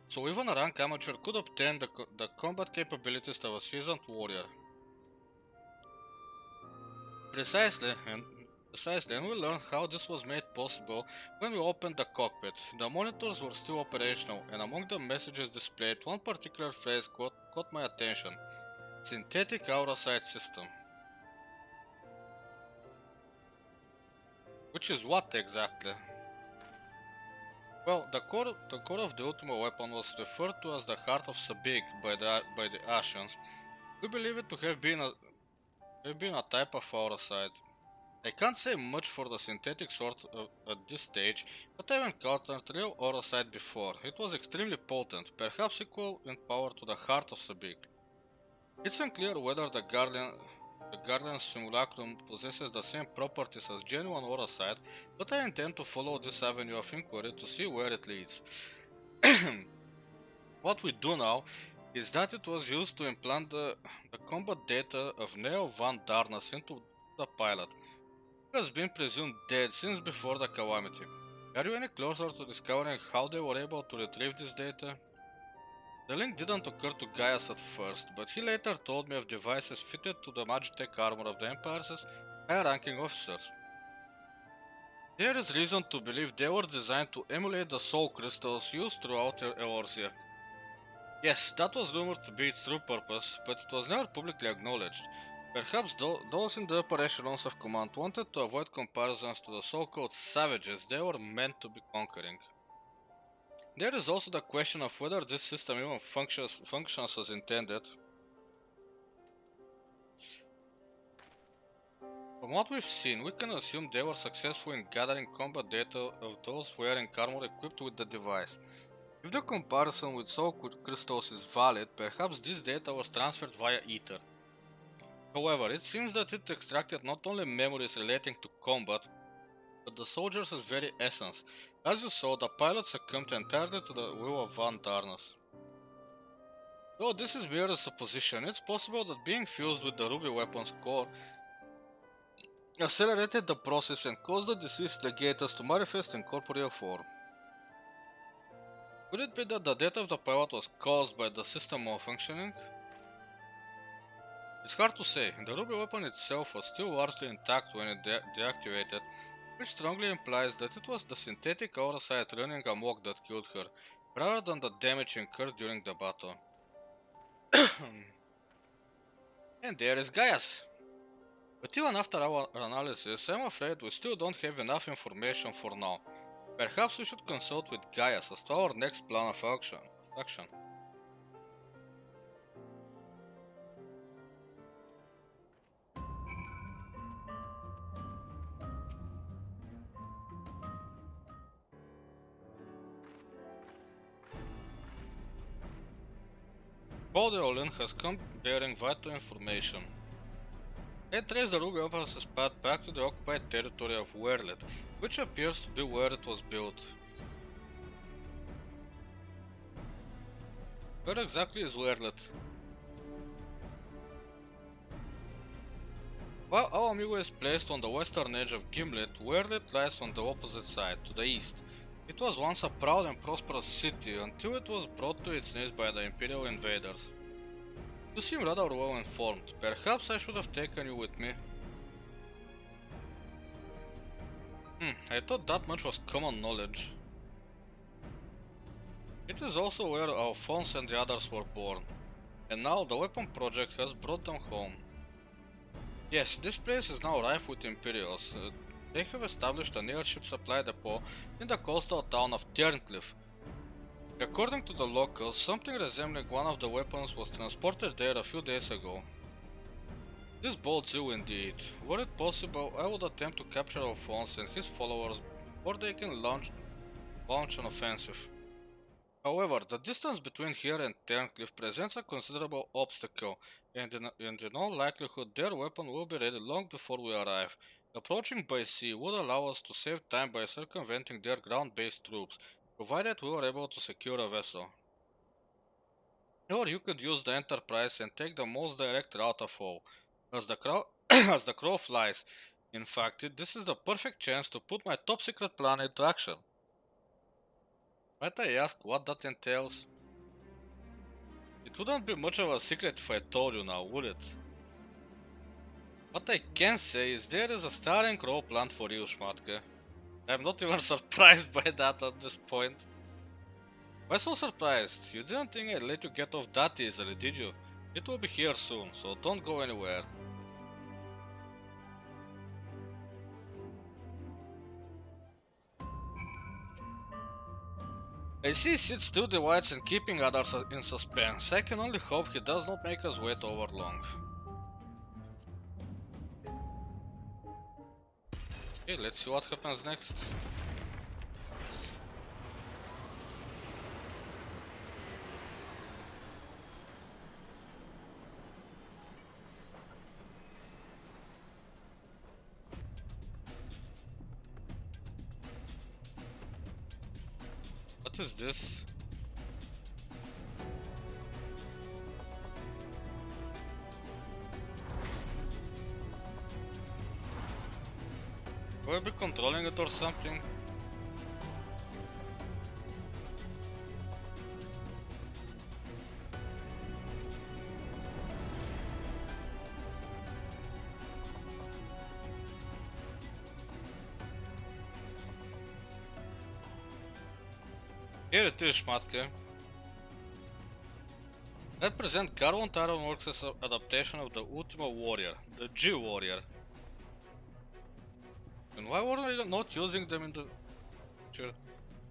So even a rank amateur could obtain the combat capabilities of a seasoned warrior. Precisely, and we learned how this was made possible when we opened the cockpit. The monitors were still operational, and among the messages displayed, one particular phrase caught my attention. Synthetic aura sight system. Which is what exactly? Well, the core of the ultimate weapon was referred to as the Heart of Sabik by the Ascians. We believe it to have been a type of aura sight. I can't say much for the synthetic sort at this stage, but I've encountered real aura sight before. It was extremely potent, perhaps equal in power to the Heart of Sabik. It's unclear whether the Guardian Simulacrum possesses the same properties as genuine aura sight, but I intend to follow this avenue of inquiry to see where it leads. What we do know is that it was used to implant the combat data of Neo Van Darnus into the pilot, who has been presumed dead since before the calamity. Are you any closer to discovering how they were able to retrieve this data? The link didn't occur to Gaius at first, but he later told me of devices fitted to the Magitech armor of the Empire's high-ranking officers. There is reason to believe they were designed to emulate the soul crystals used throughout Eorzea. Yes, that was rumored to be its true purpose, but it was never publicly acknowledged. Perhaps those in the upper echelons of command wanted to avoid comparisons to the so-called savages they were meant to be conquering. There is also the question of whether this system even functions as intended. From what we've seen, we can assume they were successful in gathering combat data of those wearing armor equipped with the device. If the comparison with soul crystals is valid, perhaps this data was transferred via ether. However, it seems that it extracted not only memories relating to combat, but the soldiers' very essence. As you saw, the pilot succumbed entirely to the will of Van Darnus. Though this is mere supposition, it's possible that being fused with the Ruby weapon's core accelerated the process and caused the deceased legatus to manifest in corporeal form. Could it be that the death of the pilot was caused by the system malfunctioning? It's hard to say. The Ruby weapon itself was still largely intact when it deactivated, which strongly implies that it was the synthetic aura sight running amok that killed her, rather than the damage incurred during the battle. And there is Gaius! But even after our analysis, I'm afraid we still don't have enough information for now. Perhaps we should consult with Gaius as to our next plan of action. Baldur Olin has come bearing vital information. I traced the Ruby weapon's path back to the occupied territory of Werlet, which appears to be where it was built. Where exactly is Werlet? While our amigo is placed on the western edge of Gimlet, Werlet lies on the opposite side, to the east. It was once a proud and prosperous city until it was brought to its knees by the Imperial invaders. You seem rather well informed. Perhaps I should have taken you with me. I thought that much was common knowledge. It is also where Alphonse and the others were born. And now the weapon project has brought them home. Yes, this place is now rife with Imperials. They have established an airship supply depot in the coastal town of Turncliffe. According to the locals, something resembling one of the weapons was transported there a few days ago. This bodes ill indeed. Were it possible, I would attempt to capture Alphonse and his followers before they can launch an offensive. However, the distance between here and Turncliffe presents a considerable obstacle, and in all likelihood their weapon will be ready long before we arrive. Approaching by sea would allow us to save time by circumventing their ground-based troops, provided we were able to secure a vessel. Or you could use the Enterprise and take the most direct route of all. As the crow, as the crow flies. In fact, this is the perfect chance to put my top secret plan into action. Might I ask what that entails? It wouldn't be much of a secret if I told you now, would it? What I can say is there is a starring crow planned for you, Schmatke. I'm not even surprised by that at this point. Why so surprised? You didn't think I'd let you get off that easily, did you? It will be here soon, so don't go anywhere. I see Sid still divides and keeping others in suspense. I can only hope he does not make us wait over long. Okay, let's see what happens next. What is this? Will I be controlling it or something? Here it is, Schmatke. I present Garwon Taron Works' adaptation of the Ultima Warrior, the G-Warrior. And why were we not using them in the future?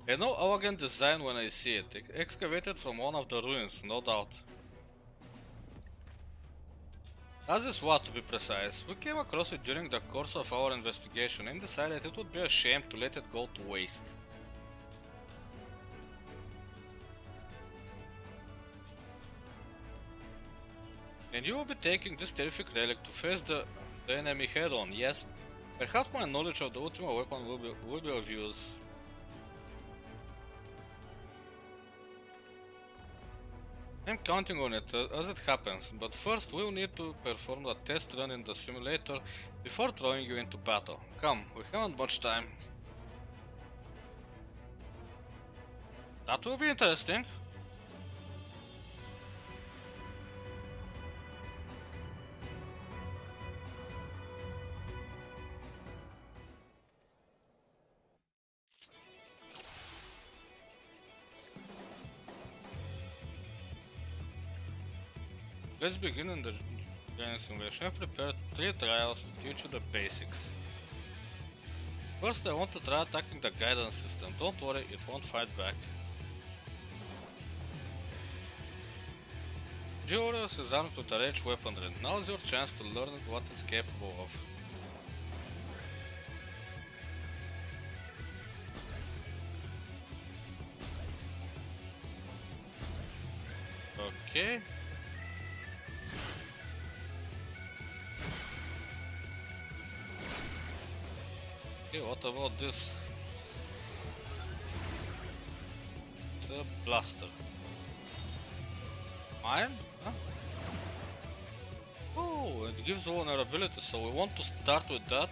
I know elegant design when I see it, excavated from one of the ruins, no doubt. As is what, to be precise. We came across it during the course of our investigation and decided it would be a shame to let it go to waste. And you will be taking this terrific relic to face the enemy head-on, yes? Perhaps my knowledge of the Ultima weapon will be of use. I'm counting on it as it happens, but first we'll need to perform a test run in the simulator before throwing you into battle. Come, we haven't much time. That will be interesting. Let's begin in the training simulation. I've prepared 3 trials to teach you the basics. First, I want to try attacking the guidance system. Don't worry, it won't fight back. G-Warriors is armed with a ranged weaponry. Now's your chance to learn what it's capable of. Okay. Okay, what about this? The blaster. Mine? Huh? Oh, it gives vulnerability, so we want to start with that.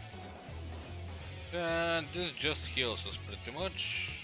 And this just heals us pretty much.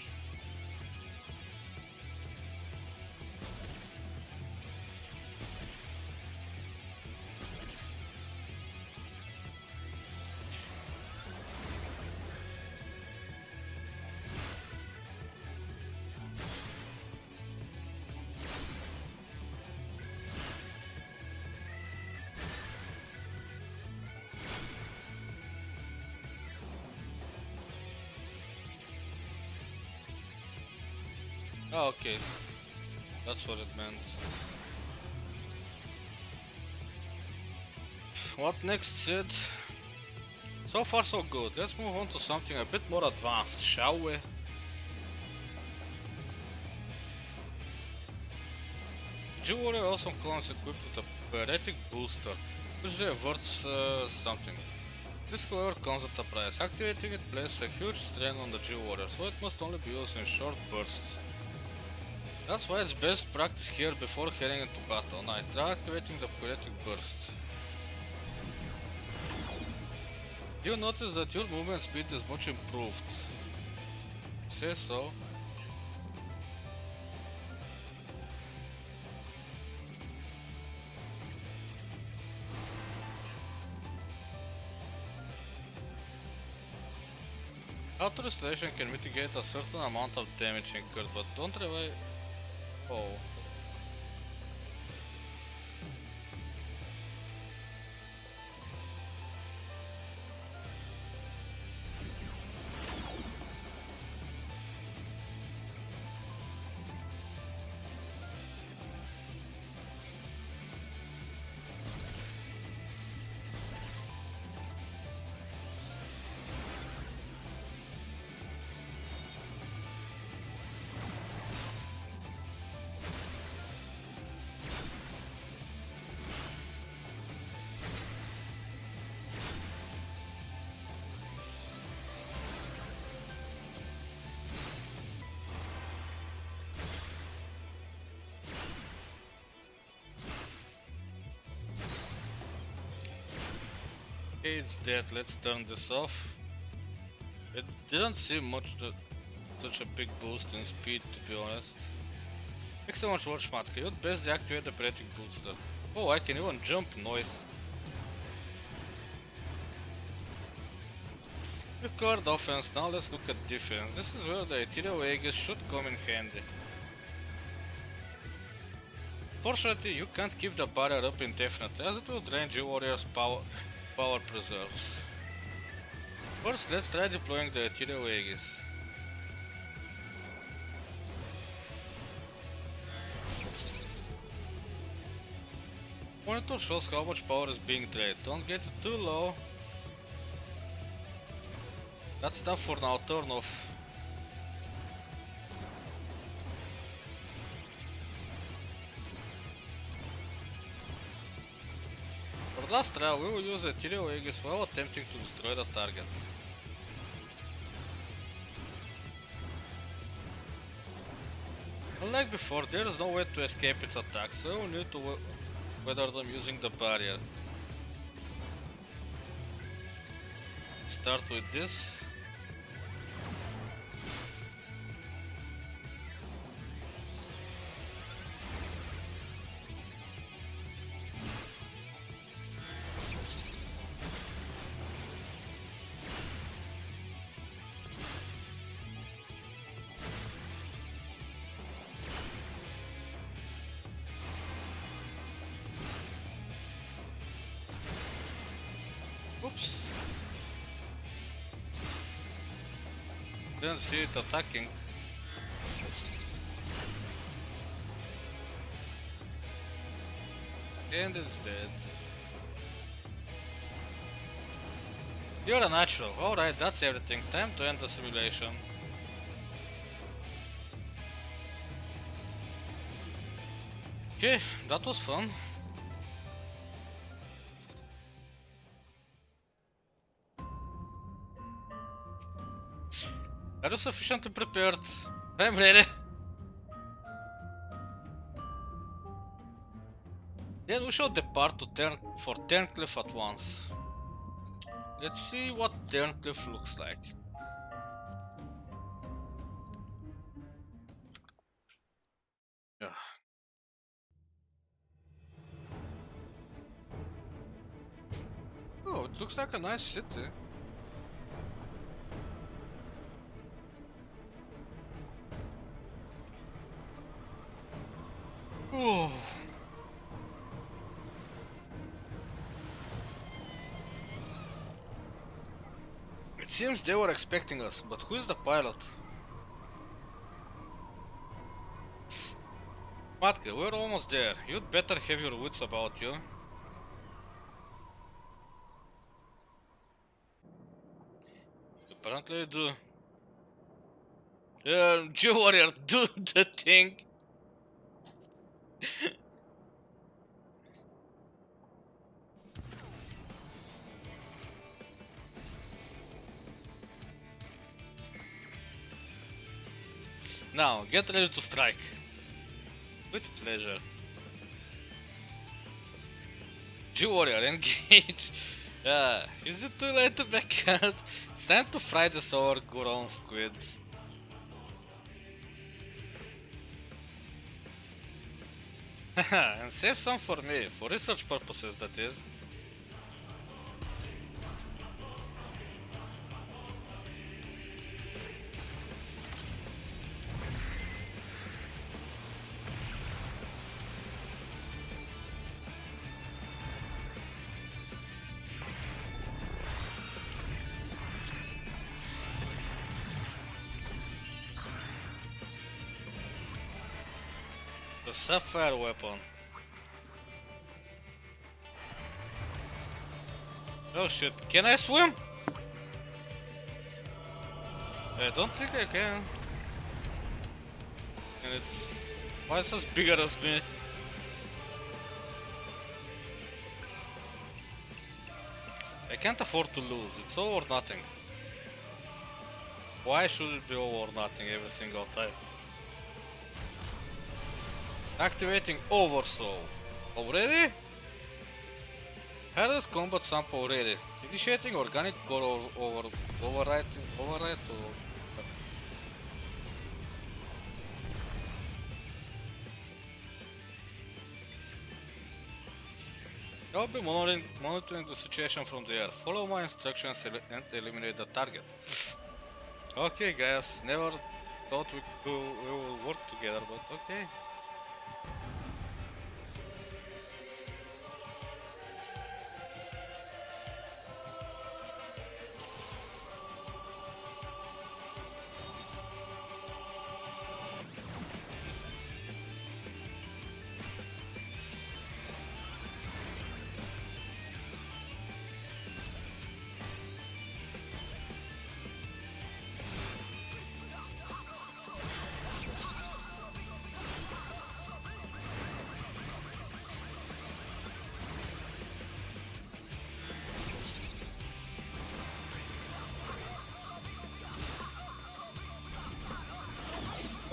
Oh, okay. That's what it meant. What next, Sid? So far so good. Let's move on to something a bit more advanced, shall we? G-Warrior also comes equipped with a Paretic Booster, which reverts something. This however comes at a price. Activating it places a huge strain on the G-Warrior, so it must only be used in short bursts. That's why it's best practice here before heading into battle. Now try activating the Poetic Burst. You notice that your movement speed is much improved. Say so. Auto restoration can mitigate a certain amount of damage incurred, but don't rely. Oh. Okay, it's dead. Let's turn this off. It didn't seem such a big boost in speed, to be honest. Excellent work, Schmatka. You'd best deactivate the Poetic Booster. Oh, I can even jump. Noise. We covered offense, now let's look at defense. This is where the Ethereal Aegis should come in handy. Fortunately, you can't keep the barrier up indefinitely, as it will drain your warrior's power preserves. First, let's try deploying the Ethereal Aegis. Monitor shows how much power is being drained. Don't get it too low. That's stuff for now. Turn off. For the last trial, we will use the Ethereal Aegis while attempting to destroy the target. Unlike before, there is no way to escape its attacks, so we need to weather them using the barrier. Start with this. Oops. Didn't see it attacking. And it's dead. You're a natural. Alright, that's everything. Time to end the simulation. Okay, that was fun. Are you sufficiently prepared? I'm ready. Then we shall depart to Turncliffe at once. Let's see what Turncliffe looks like. Oh, it looks like a nice city. Oh. It seems they were expecting us, but who is the pilot? Matka, we're almost there. You'd better have your wits about you. Apparently I do. Warrior, do the thing! Now, get ready to strike. With pleasure. Jew warrior, engage! Is it too late to back out? It's time to fry the sour Goron squid. And save some for me, for research purposes that is. The sapphire weapon. Oh shit, can I swim? I don't think I can. And it's twice as bigger as me. I can't afford to lose, it's all or nothing. Why should it be all or nothing every single time? Activating Oversoul. Already? Headless combat sample ready. Initiating organic core override or... I'll be monitoring the situation from the air. Follow my instructions and eliminate the target. Okay guys, never thought we will work together, but okay.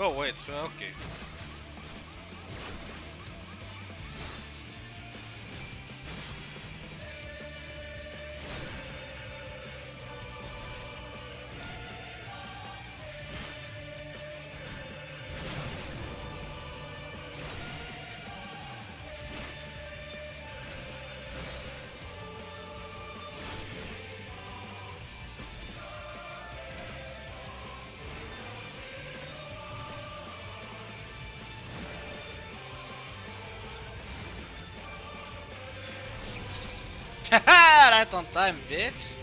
Oh wait, okay. Haha, right on time, bitch.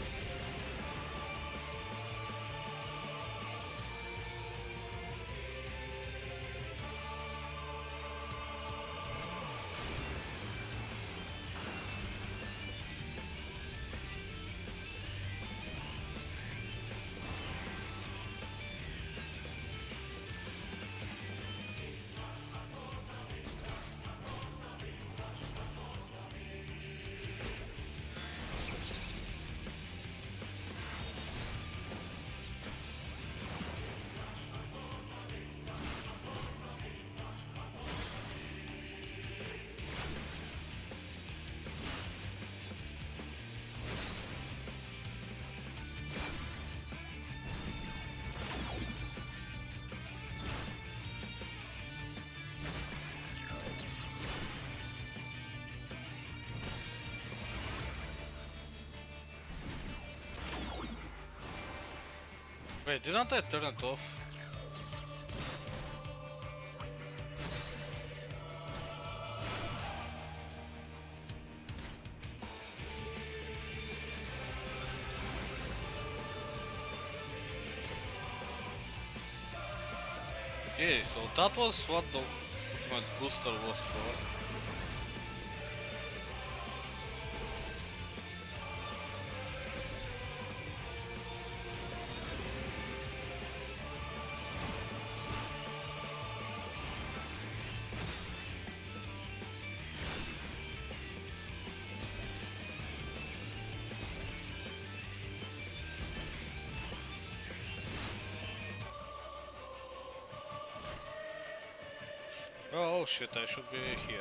Wait, didn't I turn it off? Okay, so that was what the ultimate booster was for. Oh shit, I should be here.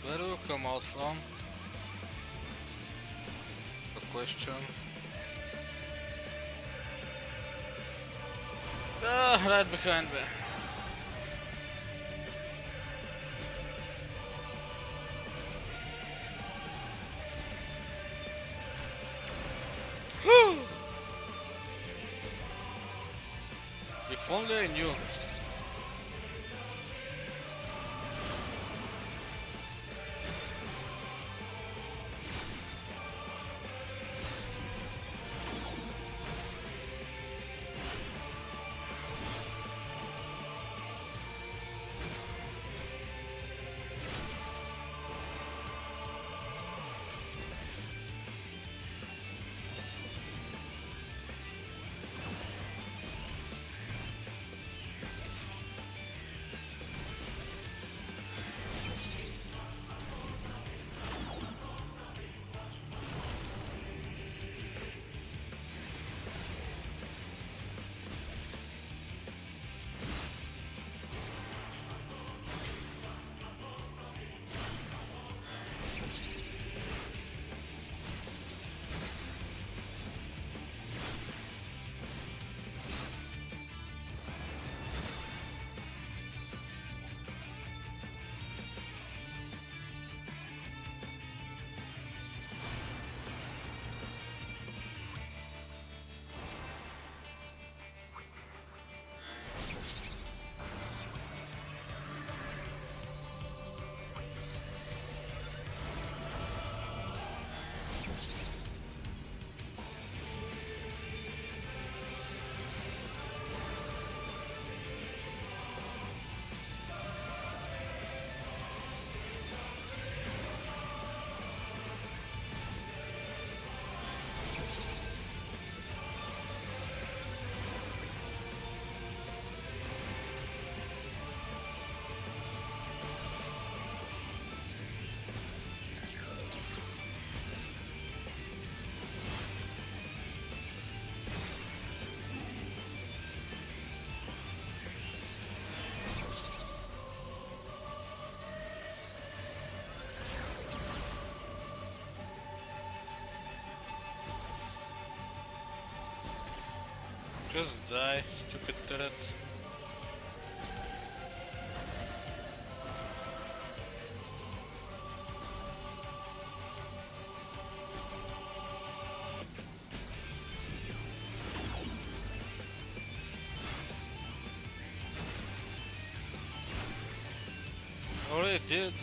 Where do you come out from? A question. Ah, right behind me. If only I knew. Just die, stupid turret. Already did.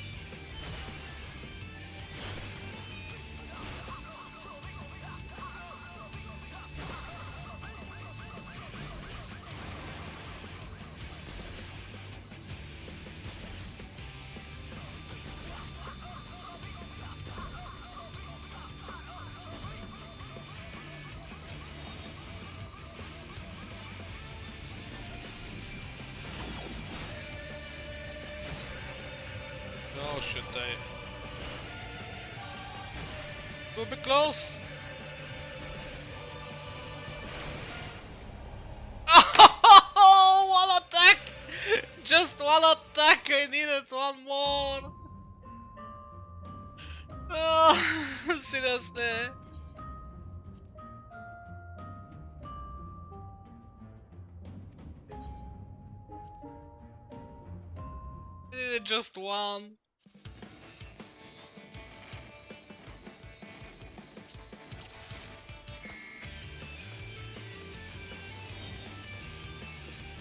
Oh shit, I... We'll be close! Oh, one attack! Just one attack, I needed one more! Oh, seriously? I needed just one.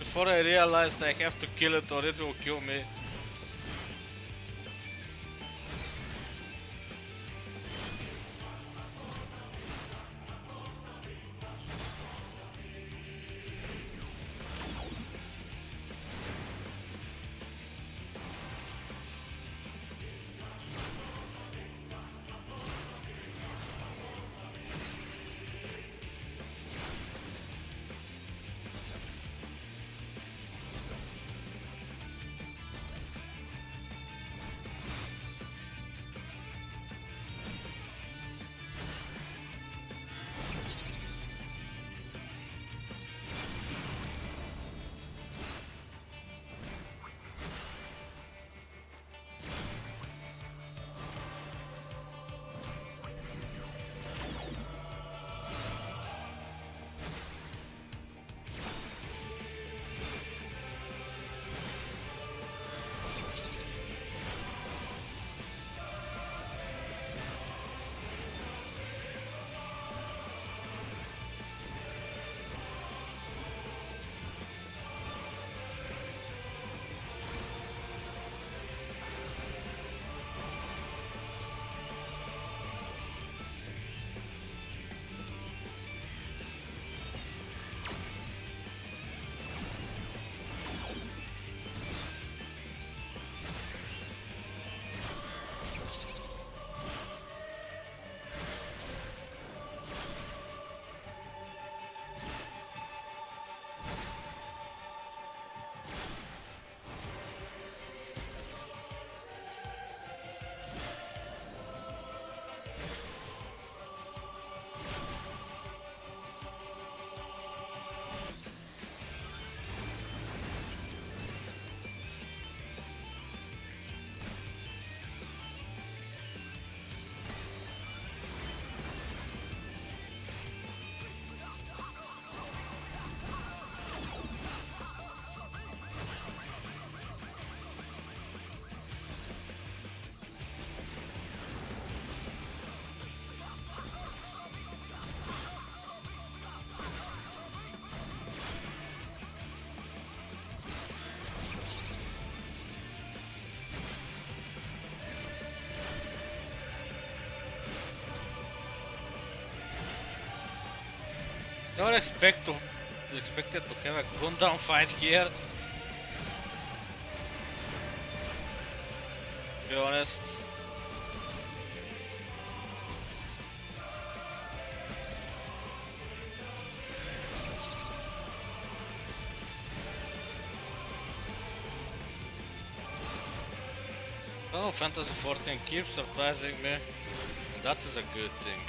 before I realized I have to kill it or it will kill me. Don't expected to have a Gundam fight here. To be honest. Final Fantasy XIV keeps surprising me, and that is a good thing.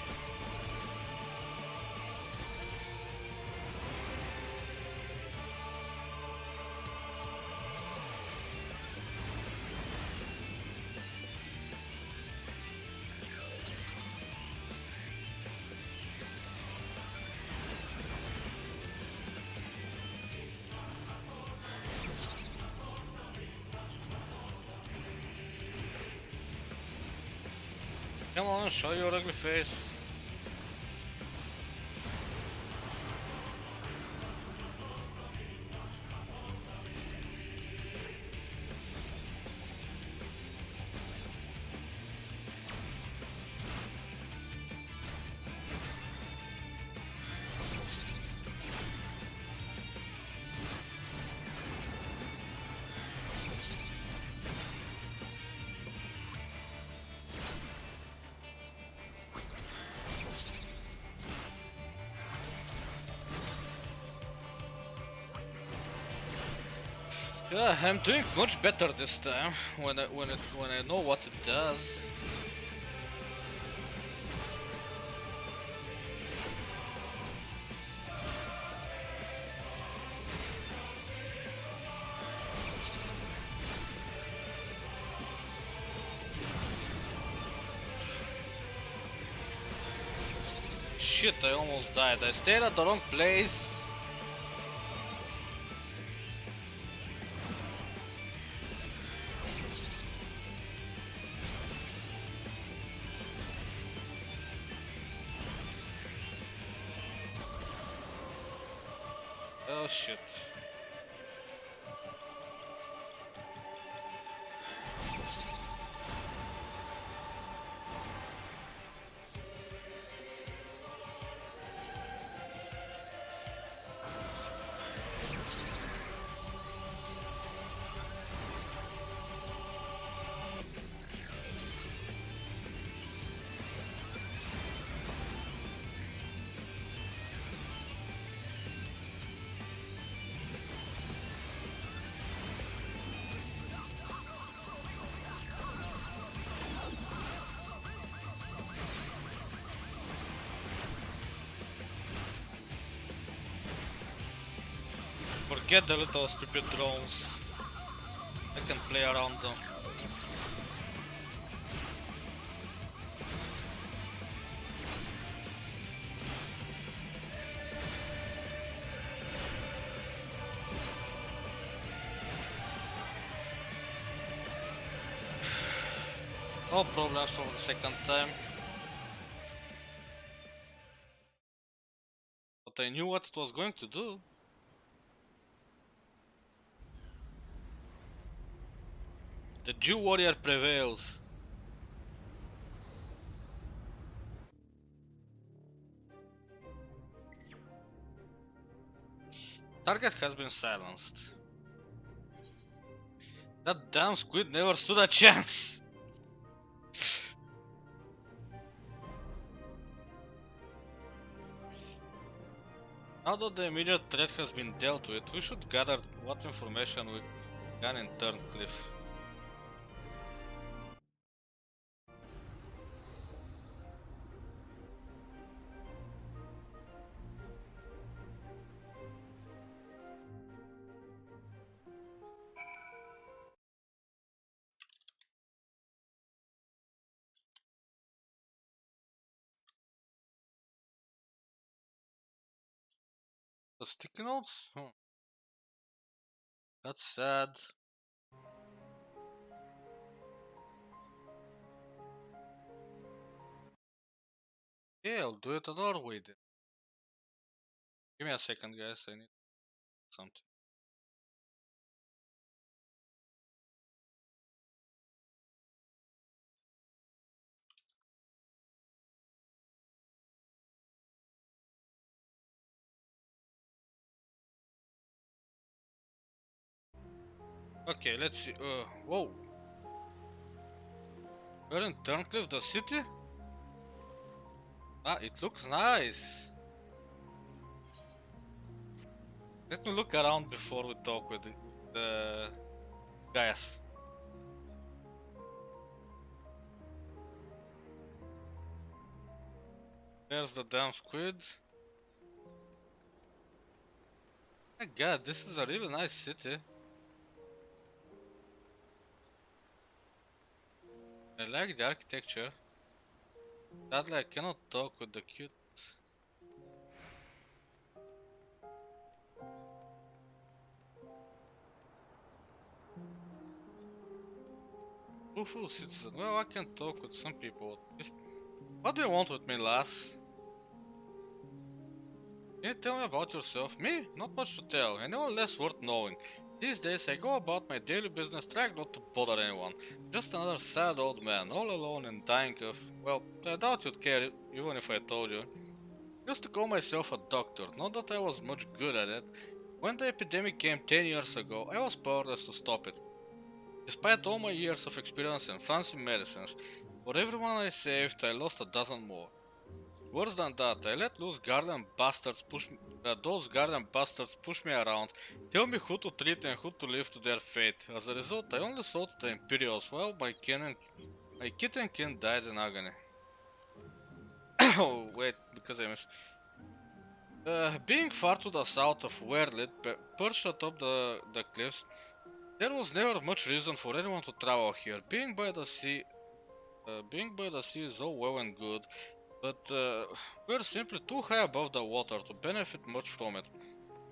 Come on, show your ugly face. Yeah, I'm doing much better this time when I know what it does. Shit, I almost died. I stayed at the wrong place. Oh shit. get the little stupid drones. I can play around them. No problems for the second time. But I knew what it was going to do. The Jew warrior prevails. Target has been silenced. That damn squid never stood a chance. Now that the immediate threat has been dealt with, we should gather what information we can in Turncliffe. The sticky notes? That's sad. Yeah, I'll do it another way then. Give me a second, guys. I need something. Okay, let's see. Whoa. We're in Turncliffe, the city? Ah, it looks nice. Let me look around before we talk with the guys. There's the damn squid. My god, this is a really nice city. I like the architecture. Sadly, I cannot talk with the cute. Full citizen. Well, I can talk with some people. What do you want with me, lass? Can you tell me about yourself? Me? Not much to tell. Anyone less worth knowing. These days I go about my daily business trying not to bother anyone. Just another sad old man, all alone and dying of... Well, I doubt you'd care even if I told you. Used to call myself a doctor, not that I was much good at it. When the epidemic came 10 years ago, I was powerless to stop it. Despite all my years of experience in fancy medicines, for everyone I saved, I lost a dozen more. Worse than that, I let those guardian bastards push me around, tell me who to treat and who to leave to their fate. As a result, I only saw to the Imperials, while my kith and kin died in agony. Oh, wait, because I missed. Being far to the south of Werlit, perched atop the cliffs, there was never much reason for anyone to travel here. Being by the sea is all well and good, but we're simply too high above the water to benefit much from it.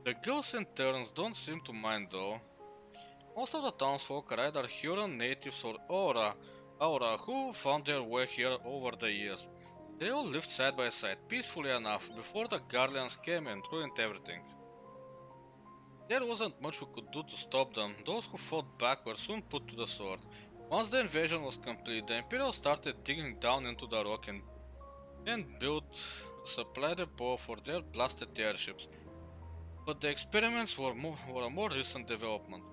The gills and terns don't seem to mind though. Most of the townsfolk are either Huron natives or Aura, who found their way here over the years. They all lived side by side, peacefully enough, before the Guardians came and ruined everything. There wasn't much we could do to stop them. Those who fought back were soon put to the sword. Once the invasion was complete, the Imperials started digging down into the rock and built a supply depot for their blasted airships. But the experiments were a more recent development.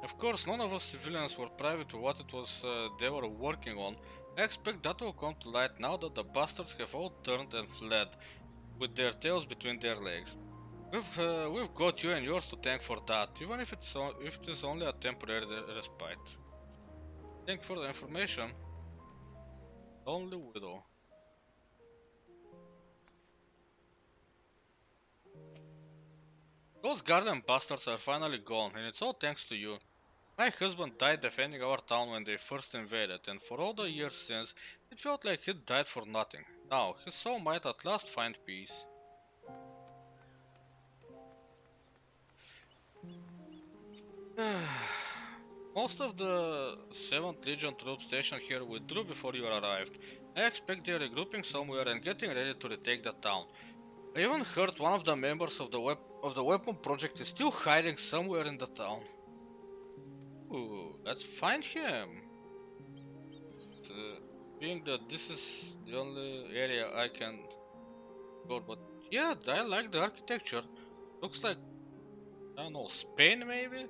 Of course, none of us civilians were privy to what it was they were working on. I expect that will come to light now that the bastards have all turned and fled, with their tails between their legs. We've got you and yours to thank for that, even if it is only a temporary respite. Thank you for the information. Only Widow. Those Guardian bastards are finally gone, and it's all thanks to you. My husband died defending our town when they first invaded, and for all the years since, it felt like he died for nothing. Now, his soul might at last find peace. Most of the 7th Legion troops stationed here withdrew before you arrived. I expect they are regrouping somewhere and getting ready to retake the town. I even heard one of the members of the weapon project is still hiding somewhere in the town. Ooh, let's find him. Being that this is the only area I can go, but yeah, I like the architecture. Looks like, I don't know, Spain maybe?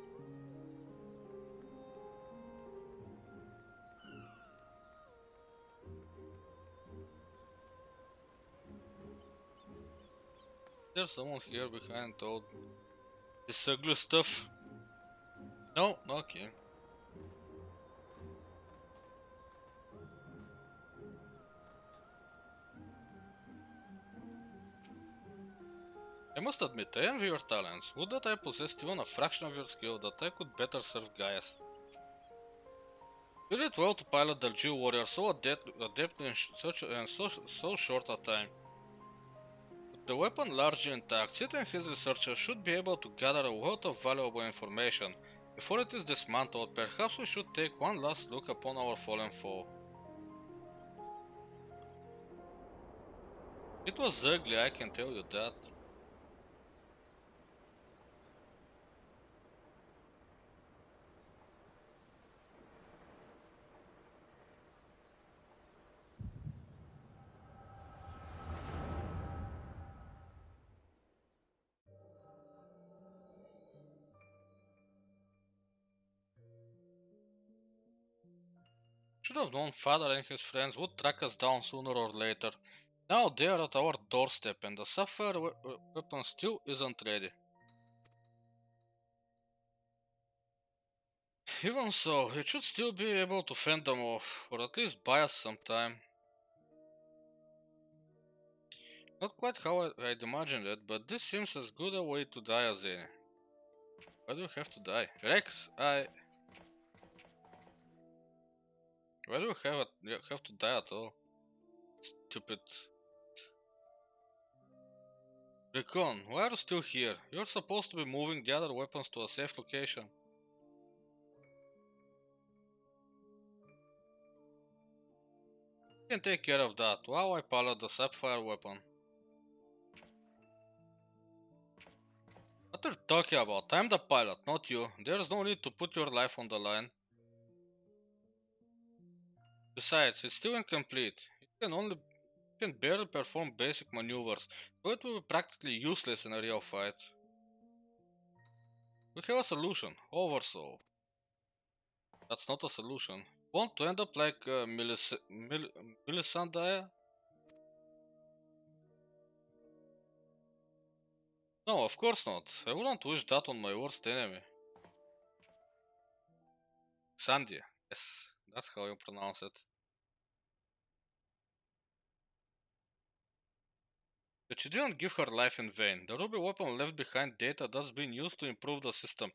There's someone here behind all this ugly stuff. No, okay. I must admit, I envy your talents. Would that I possessed even a fraction of your skill, that I could better serve Gaius. You did well to pilot the Jew warrior so adeptly in so short a time. With the weapon largely intact, Sid and his researchers should be able to gather a wealth of valuable information. Before it is dismantled, perhaps we should take one last look upon our fallen foe. It was ugly, I can tell you that. Should have known father and his friends would track us down sooner or later. Now they are at our doorstep and the sapphire weapon still isn't ready. Even so, it should still be able to fend them off, or at least buy us some time. Not quite how I'd imagined it, but this seems as good a way to die as any. Why do you have to die? Rex, Why do you have to die at all? Stupid. Recon, why are you still here? You're supposed to be moving the other weapons to a safe location. You can take care of that while I pilot the sapphire weapon. What are you talking about? I'm the pilot, not you. There's no need to put your life on the line. Besides, it's still incomplete. It can barely perform basic maneuvers, so it will be practically useless in a real fight. We have a solution, Oversoul. That's not a solution. Want to end up like Melisandre? No, of course not. I wouldn't wish that on my worst enemy. Sandia. Yes, that's how you pronounce it. But she didn't give her life in vain. The ruby weapon left behind data that's been used to improve the system,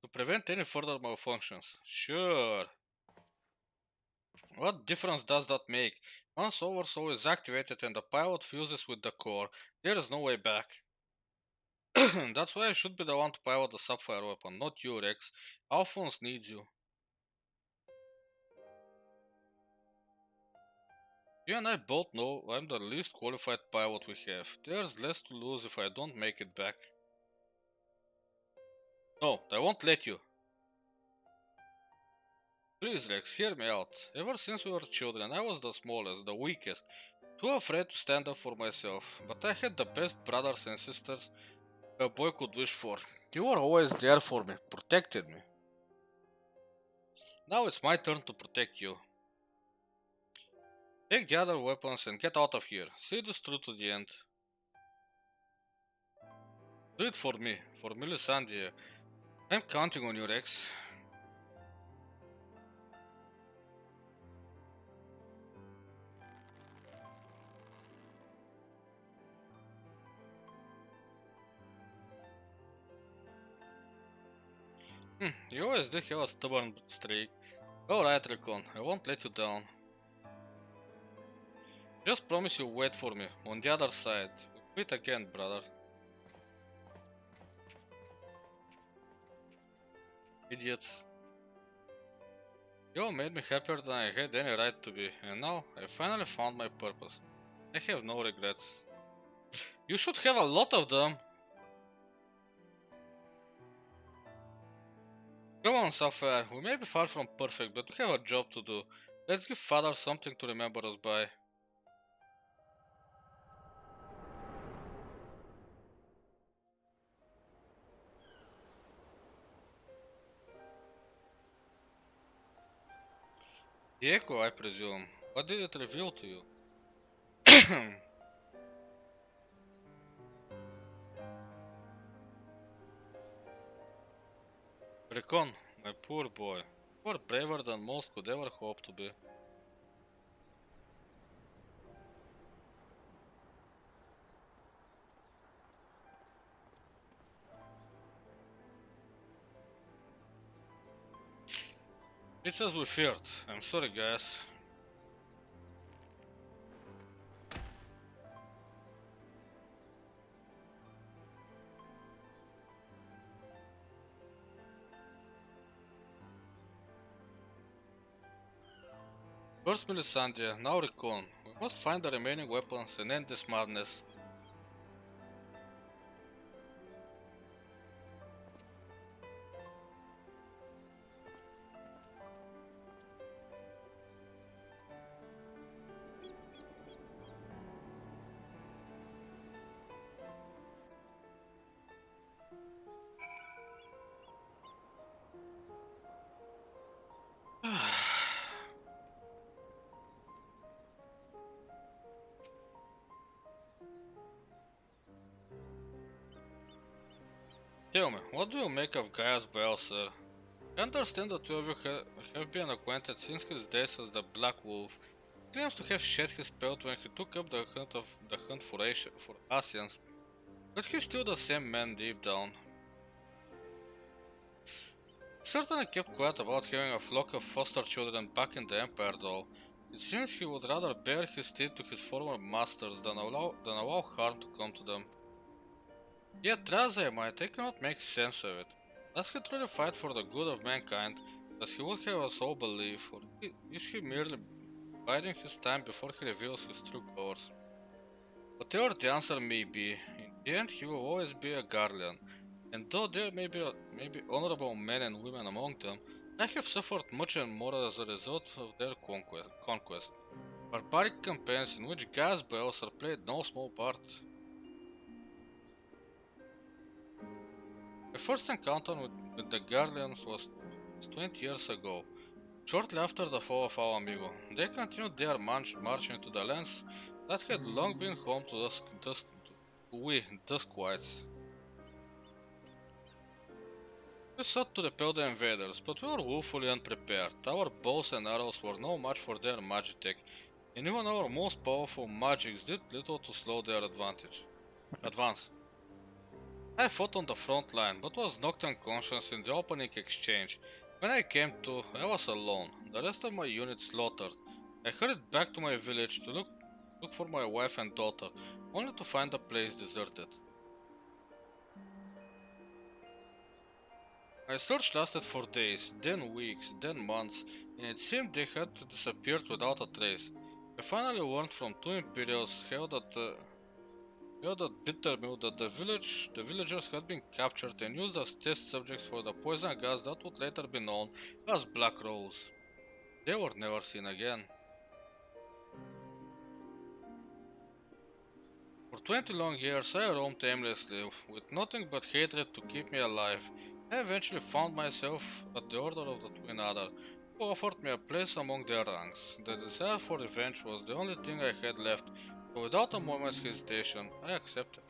to prevent any further malfunctions. Sure. What difference does that make? Once Oversoul is activated and the pilot fuses with the core, there is no way back. That's why I should be the one to pilot the Sapphire weapon, not you, Rex. Alphonse needs you. You and I both know I'm the least qualified pilot we have. There's less to lose if I don't make it back. No, I won't let you. Please, Rex, hear me out. Ever since we were children, I was the smallest, the weakest, too afraid to stand up for myself. But I had the best brothers and sisters a boy could wish for. You were always there for me, protected me. Now it's my turn to protect you. Take the other weapons and get out of here. See this through to the end. Do it for me, for Melisandre. I'm counting on you, Rex. You always did have a stubborn streak. Alright, Recon, I won't let you down. Just promise you wait for me, on the other side. We'll meet again, brother. Idiots. You made me happier than I had any right to be, and now I finally found my purpose. I have no regrets. You should have a lot of them! Come on, Sapphire, we may be far from perfect, but we have a job to do. Let's give Father something to remember us by. The echo, I presume. What did it reveal to you? Recon, my poor boy. You are braver than most could ever hope to be. It's as we feared. I'm sorry, guys. First Melisandre, now Recon. We must find the remaining weapons and end this madness. Tell me, what do you make of Gaius Balser? I understand that two of you have been acquainted since his days as the Black Wolf. He claims to have shed his pelt when he took up the hunt for Asians, but he's still the same man deep down. He certainly kept quiet about having a flock of foster children back in the Empire though. It seems he would rather bare his teeth to his former masters than allow harm to come to them. Yet, try as I might, I cannot make sense of it. Does he truly fight for the good of mankind, as he would have us all believe, or is he merely biding his time before he reveals his true colors? Whatever the answer may be, in the end he will always be a Garlean, and though there may be honorable men and women among them, I have suffered much and more as a result of their conquest. Barbaric campaigns in which Gaius Balser played no small part. My first encounter with the Guardians was 20 years ago, shortly after the fall of our amigo. They continued their march into the lands that had long been home to we Duskwights. We sought to repel the invaders, but we were woefully unprepared. Our bows and arrows were no match for their magitech, and even our most powerful magics did little to slow their advance. I fought on the front line, but was knocked unconscious in the opening exchange. When I came to, I was alone. The rest of my unit slaughtered. I hurried back to my village to look for my wife and daughter, only to find the place deserted. My search lasted for days, then weeks, then months, and it seemed they had disappeared without a trace. I finally learned from two Imperials held at Bittermill that the villagers had been captured and used as test subjects for the poison gas that would later be known as Black Rose. They were never seen again. For 20 long years I roamed aimlessly, with nothing but hatred to keep me alive. I eventually found myself at the order of the Twin Adder, who offered me a place among their ranks. The desire for revenge was the only thing I had left, so without a moment's hesitation, I accepted.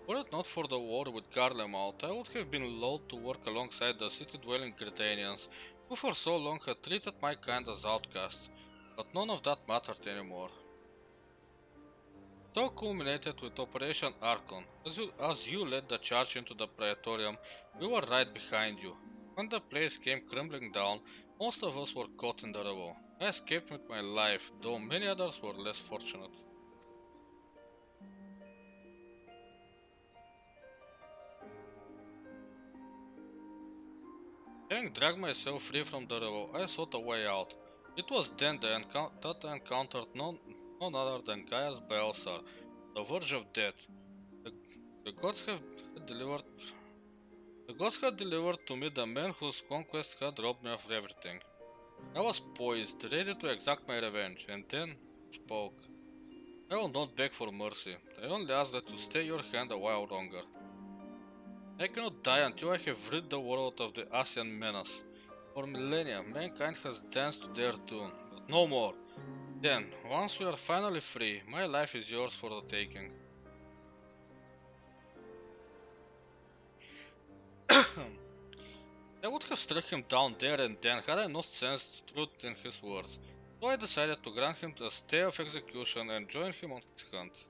Were it not for the war with Garlemald, I would have been lulled to work alongside the city-dwelling Gridanians, who for so long had treated my kind as outcasts, but none of that mattered anymore. It all culminated with Operation Archon. As you led the charge into the Praetorium, we were right behind you. When the place came crumbling down, most of us were caught in the rubble. I escaped with my life, though many others were less fortunate. Having dragged myself free from the rubble, I sought a way out. It was then that I encountered none other than Gaius Baelsar, the verge of death. The, the gods have delivered the gods had delivered to me the man whose conquest had robbed me of everything. I was poised, ready to exact my revenge, and then spoke. I will not beg for mercy. I only ask that you stay your hand a while longer. I cannot die until I have rid the world of the Asian menace. For millennia, mankind has danced to their tune, but no more. Then, once we are finally free, my life is yours for the taking. I would have struck him down there and then had I not sensed truth in his words, so I decided to grant him a stay of execution and join him on his hunt.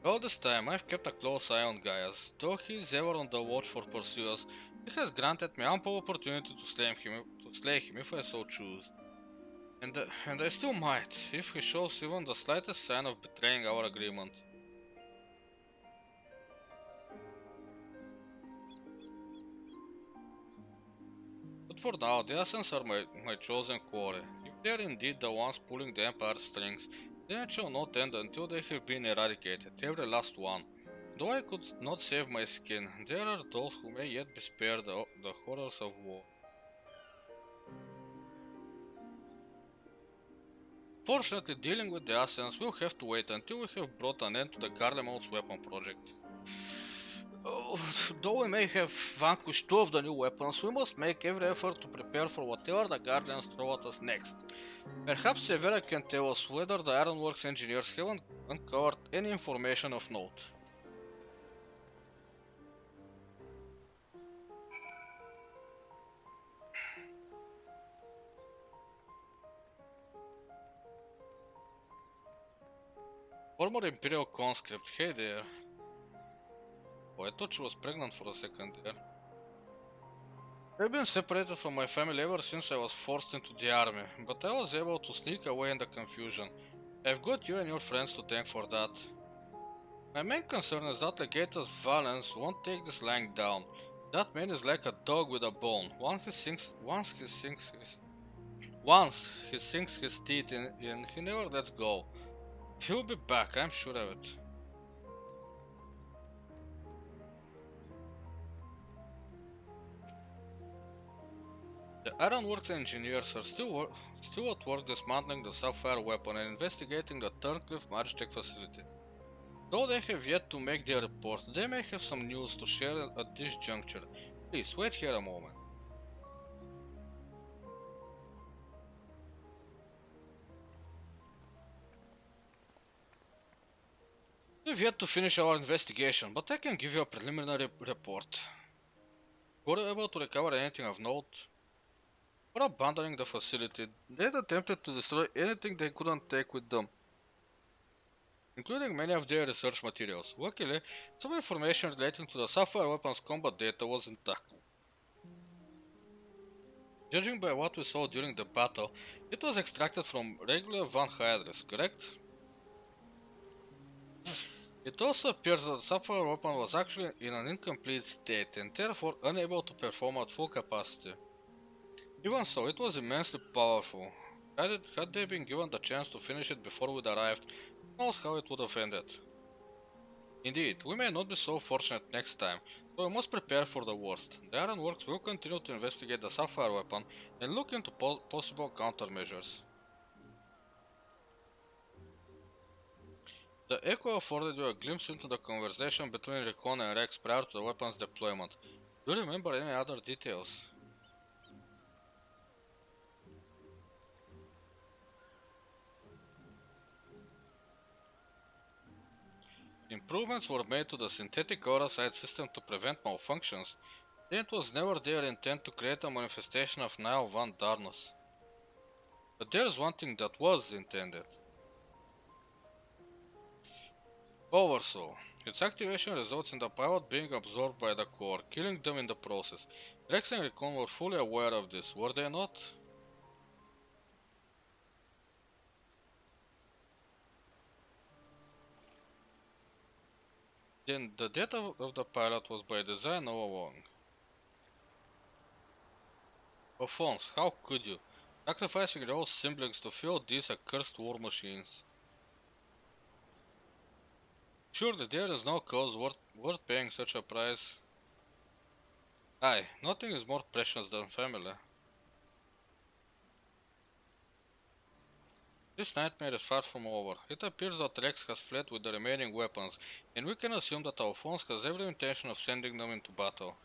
All this time I've kept a close eye on Gaius. Though he is ever on the watch for pursuers, he has granted me ample opportunity to slay him if I so choose. And I still might, if he shows even the slightest sign of betraying our agreement. But for now, the Assassins are my chosen quarry. If they are indeed the ones pulling the Empire's strings, then it shall not end until they have been eradicated, every last one. Though I could not save my skin, there are those who may yet be spared the horrors of war. Fortunately, dealing with the Assassins will have to wait until we have brought an end to the Garlemald's weapon project. Oh, though we may have vanquished two of the new weapons, we must make every effort to prepare for whatever the Guardians throw at us next. Perhaps Severa can tell us whether the Ironworks engineers have uncovered any information of note. Former Imperial conscript, hey there. Oh, I thought she was pregnant for a second there. I've been separated from my family ever since I was forced into the army, but I was able to sneak away in the confusion. I've got you and your friends to thank for that. My main concern is that Legatus Valens won't take this lying down. That man is like a dog with a bone. Once he sinks his teeth in, he never lets go. He'll be back, I'm sure of it. The Ironworks engineers are still at work dismantling the Sapphire weapon and investigating the Turncliffe Magitech facility. Though they have yet to make their report, they may have some news to share at this juncture. Please wait here a moment. We've yet to finish our investigation, but I can give you a preliminary report. Were you able to recover anything of note? For abandoning the facility, they had attempted to destroy anything they couldn't take with them, including many of their research materials. Luckily, some information relating to the Sapphire weapon's combat data was intact. Judging by what we saw during the battle, it was extracted from regular Van Hydris, correct? It also appears that the Sapphire weapon was actually in an incomplete state and therefore unable to perform at full capacity. Even so, it was immensely powerful. Had they been given the chance to finish it before we'd arrived, who knows how it would have ended. Indeed, we may not be so fortunate next time, so we must prepare for the worst. The Ironworks will continue to investigate the Sapphire weapon and look into possible countermeasures. The Echo afforded you a glimpse into the conversation between Recon and Rex prior to the weapon's deployment. Do you remember any other details? Improvements were made to the synthetic aura sight system to prevent malfunctions, then it was never their intent to create a manifestation of Nile Van Darnus. But there's one thing that was intended. Oversoul. Its activation results in the pilot being absorbed by the core, killing them in the process. Rex and Recon were fully aware of this, were they not? Then the death of the pilot was by design all along. Alphonse, how could you? Sacrificing your own siblings to fuel these accursed war machines. Surely there is no cause worth paying such a price. Aye, nothing is more precious than family. This nightmare is far from over. It appears that Rex has fled with the remaining weapons, and we can assume that Alphonse has every intention of sending them into battle.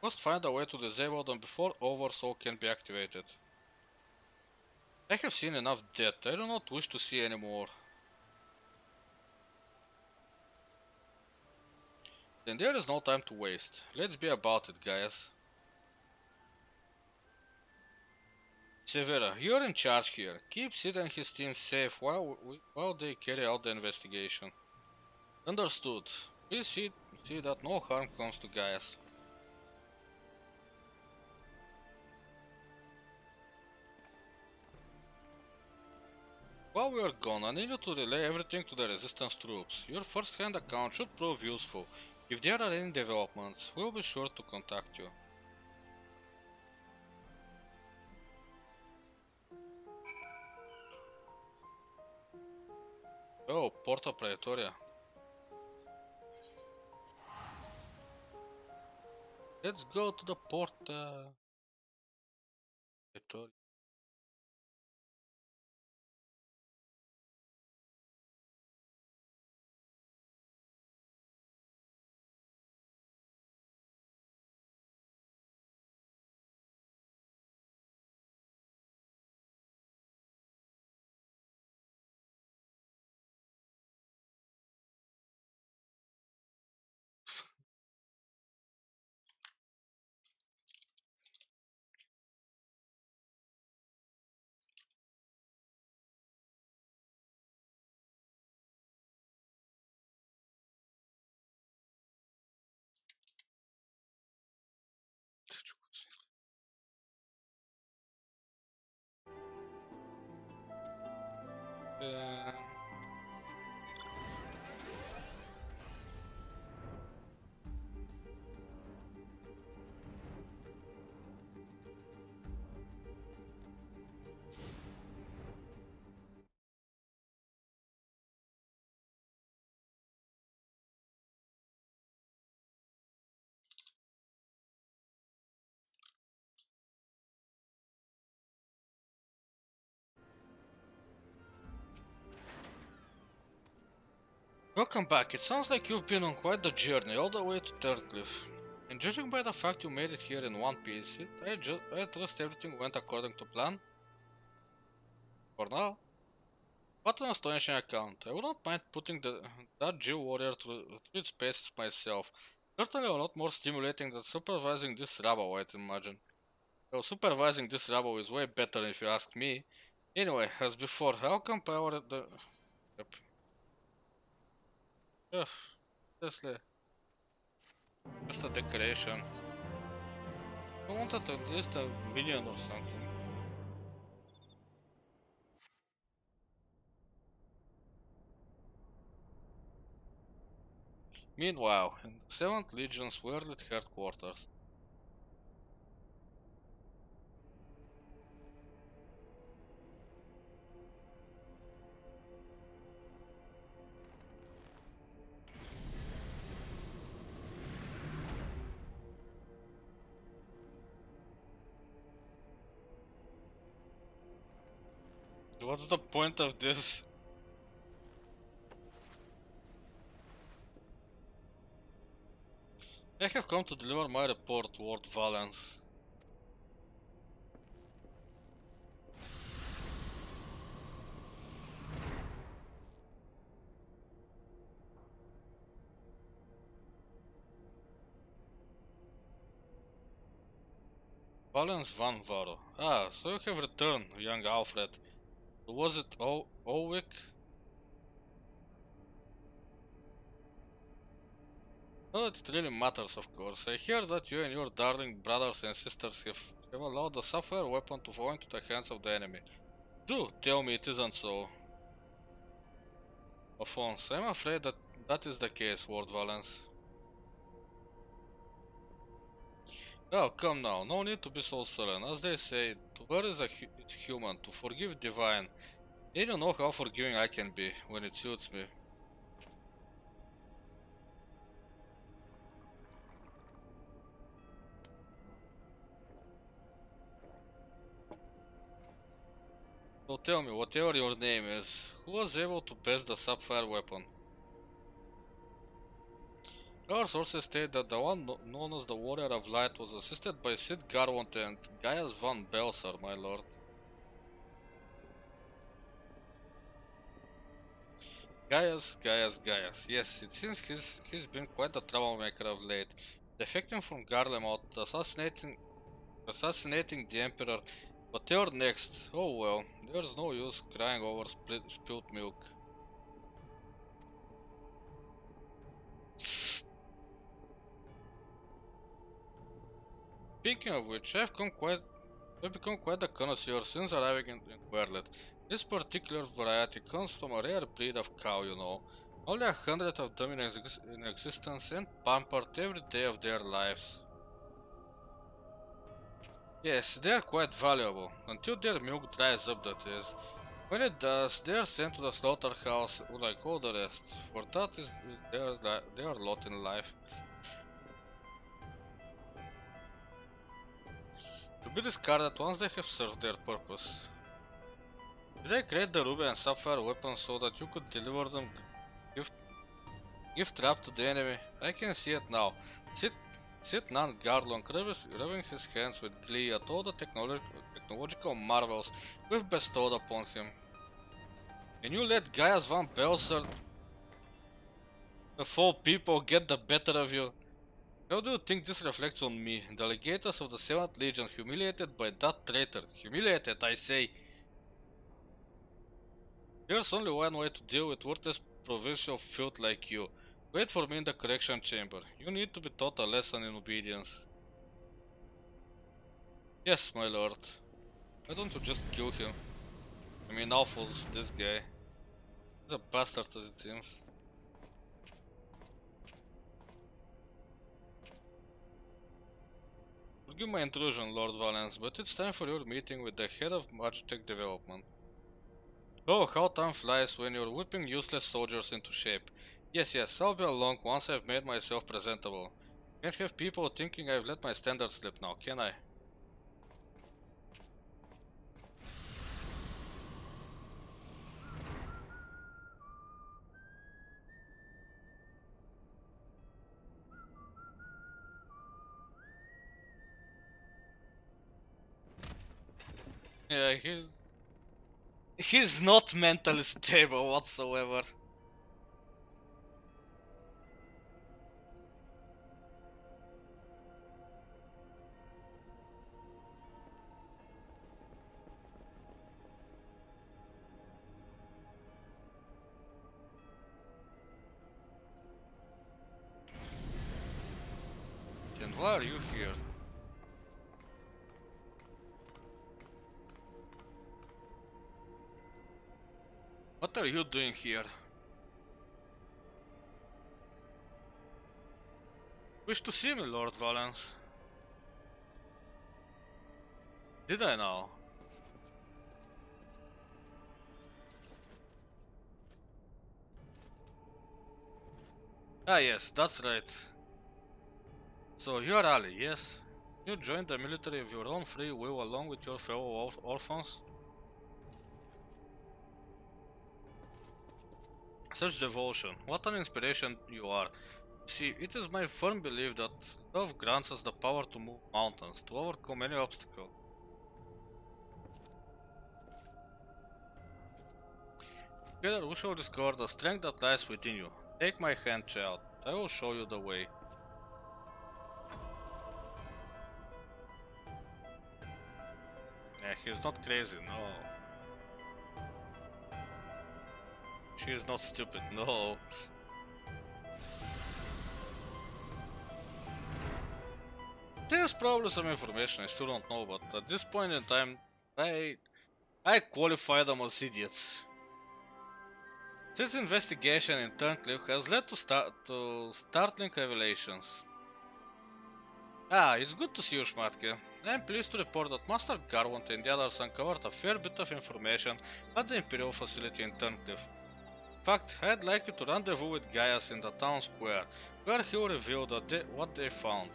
Must find a way to disable them before Oversoul can be activated. I have seen enough death. I do not wish to see any more. Then there is no time to waste. Let's be about it, guys. Severa, you're in charge here. Keep Sid and his team safe while they carry out the investigation. Understood. Please see that no harm comes to Gaius. While we are gone, I need you to relay everything to the resistance troops. Your first-hand account should prove useful. If there are any developments, we'll be sure to contact you. Oh, Porta Praetoria. Let's go to the Porta Praetoria. Uh, Welcome back. It sounds like you've been on quite the journey all the way to Turncliffe. And judging by the fact you made it here in one piece, I trust everything went according to plan. For now. What an astonishing account. I wouldn't mind putting that Jew warrior through its paces myself. Certainly a lot more stimulating than supervising this rabble, I'd imagine. Well, supervising this rabble is way better if you ask me. Anyway, as before, how come power at the... Yep. Ugh, seriously, just a decoration. I wanted at least a million or something. Meanwhile, in the 7th Legion's worldly headquarters, what's the point of this? I have come to deliver my report, Lord Valence. Valence Van Varo. Ah, so you have returned, young Alfred. Was it Ulwick? Not that it really matters, of course. I hear that you and your darling brothers and sisters have allowed the sapphire weapon to fall into the hands of the enemy. Do tell me it isn't so. Alphonse, I'm afraid that that is the case, Lord Valens. Oh, come now, no need to be so sullen. As they say, to err is it's human, to forgive divine. You don't know how forgiving I can be when it suits me. So tell me, whatever your name is, who was able to pass the sapphire weapon? Our sources state that the one known as the Warrior of Light was assisted by Sid Garwant and Gaius van Belser, my lord. Gaius. Yes, it seems he's been quite a troublemaker of late. Defecting from Garlemald, assassinating the Emperor. Whatever next? Oh well, there's no use crying over spilled milk. Speaking of which, I've become quite a connoisseur since arriving in Werlet. This particular variety comes from a rare breed of cow, you know. Only 100 of them in existence and pampered every day of their lives. Yes, they are quite valuable, until their milk dries up, that is. When it does, they are sent to the slaughterhouse like all the rest, for that is their lot in life. To be discarded once they have served their purpose. Did I create the ruby and sapphire weapons so that you could deliver them gift wrap to the enemy? I can see it now. Sit Nan Garlon rubbing his hands with glee at all the technological marvels we've bestowed upon him. And you let Gaius van Belser, of all people, get the better of you? How do you think this reflects on me, the legatus of the 7th Legion, humiliated by that traitor? Humiliated, I say! There's only one way to deal with worthless provincial filth like you. Wait for me in the correction chamber. You need to be taught a lesson in obedience. Yes, my lord. Why don't you just kill him? I mean, Alphonse, this guy. He's a bastard as it seems. Forgive my intrusion, Lord Valens, but it's time for your meeting with the head of Magitech Development. Oh, how time flies when you're whipping useless soldiers into shape. Yes, I'll be along once I've made myself presentable. Can't have people thinking I've let my standards slip now, can I? Yeah, he's not mentally stable whatsoever. And why are you here? What are you doing here? Wish to see me, Lord Valens. Did I now? Ah yes, that's right. So you're Ali, yes? You joined the military of your own free will along with your fellow orphans? Such devotion, what an inspiration you are. See, it is my firm belief that love grants us the power to move mountains, to overcome any obstacle. Together we shall discover the strength that lies within you. Take my hand, child. I will show you the way. Yeah, he's not crazy, no. She is not stupid, no. there's probably some information I still don't know, but at this point in time, I qualify them as idiots. This investigation in Turncliffe has led to startling revelations. It's good to see you, Schmatke. I'm pleased to report that Master Garwant and the others uncovered a fair bit of information at the Imperial facility in Turncliffe. In fact, I'd like you to rendezvous with Gaius in the town square, where he'll reveal what they found.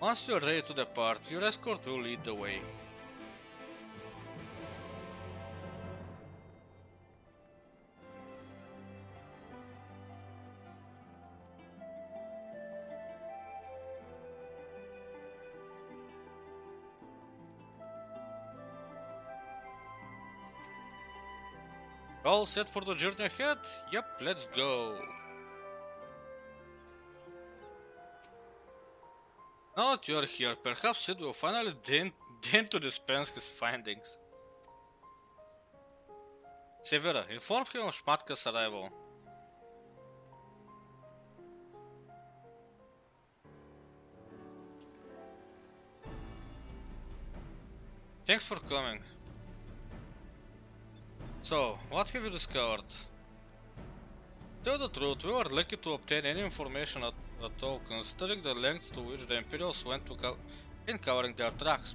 Once you're ready to depart, your escort will lead the way. All set for the journey ahead? Yep, let's go. Now that you're here, perhaps Sid will finally deign to dispense his findings. Severa, inform him of Schmatke's arrival. Thanks for coming. So, what have you discovered? Tell the truth, we were lucky to obtain any information at all, considering the lengths to which the Imperials went in covering their tracks.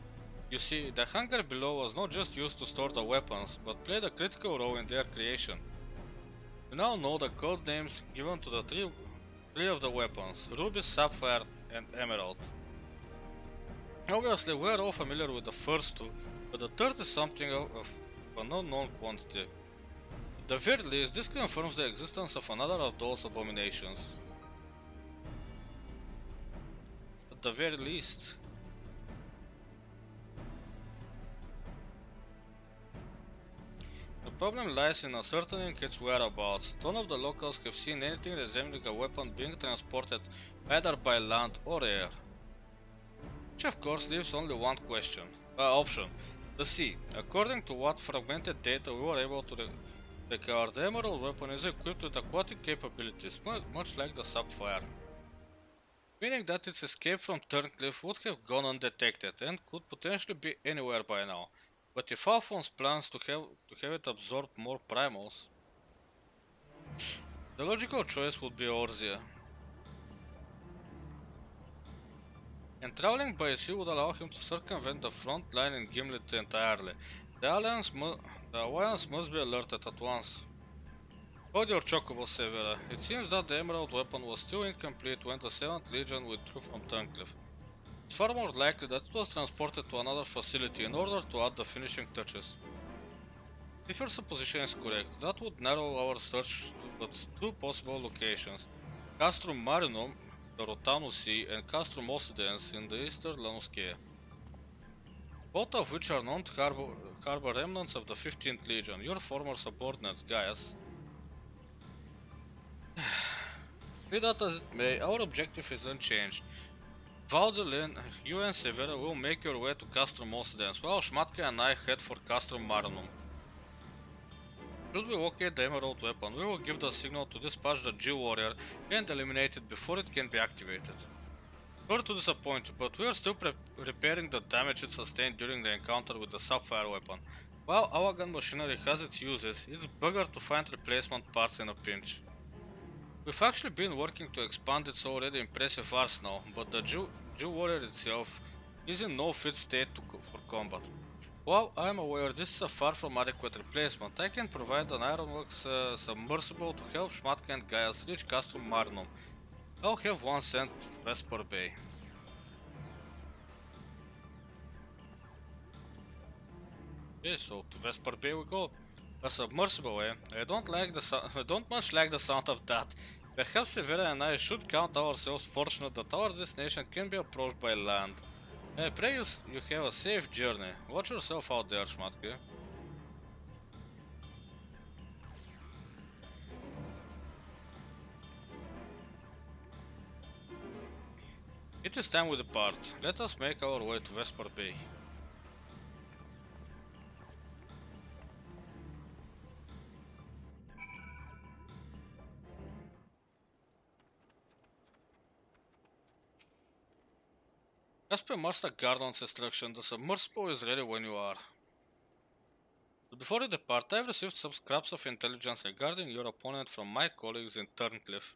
You see, the hangar below was not just used to store the weapons, but played a critical role in their creation. You now know the code names given to the three of the weapons: Ruby, Sapphire, and Emerald. Obviously, we are all familiar with the first two, but the third is something of an unknown quantity. At the very least, this confirms the existence of another of those abominations. At the very least. The problem lies in ascertaining its whereabouts. None of the locals have seen anything resembling a weapon being transported either by land or air. Which of course leaves only one option. The sea. According to what fragmented data we were able to recover, the Emerald weapon is equipped with aquatic capabilities, much like the Sapphire. Meaning that its escape from Turncliffe would have gone undetected and could potentially be anywhere by now. But if Alphonse plans to have it absorb more primals, the logical choice would be Orzia. And traveling by sea would allow him to circumvent the front line in Gimlet entirely. The Alliance must be alerted at once. Hold your chocobo, Severa. It seems that the Emerald weapon was still incomplete when the 7th Legion withdrew from Turncliffe. It's far more likely that it was transported to another facility in order to add the finishing touches. If your supposition is correct, that would narrow our search to but two possible locations: Castrum Marinum, the Rotanus Sea, and Castrum Occidens in the eastern Lanuskea. Both of which are known to harbor remnants of the 15th Legion, your former subordinates, Gaius. Be that as it may, our objective is unchanged. Vaudelin, you and Severa will make your way to Castrum Occidens, while Schmatke and I head for Castrum Marinum. Should we locate the Emerald weapon, we will give the signal to dispatch the Jill Warrior and eliminate it before it can be activated. Sorry to disappoint you, but we are still repairing the damage it sustained during the encounter with the Sapphire weapon. While our gun machinery has its uses, it's bugger to find replacement parts in a pinch. We've actually been working to expand its already impressive arsenal, but the Jill Warrior itself is in no fit state for combat. While I'm aware this is a far from adequate replacement, I can provide an Ironworks submersible to help Schmatke and Gaius reach Castrum Marinum. I'll have one sent to Vesper Bay. Okay, so to Vesper Bay we go. A submersible, eh? I don't much like the sound of that. Perhaps Severa and I should count ourselves fortunate that our destination can be approached by land. I pray you have a safe journey. Watch yourself out there, Schmatke. It is time we depart. Let us make our way to Vesper Bay. As per Master Gardon's instruction, the submersible is ready when you are. But before you depart, I've received some scraps of intelligence regarding your opponent from my colleagues in Turncliffe.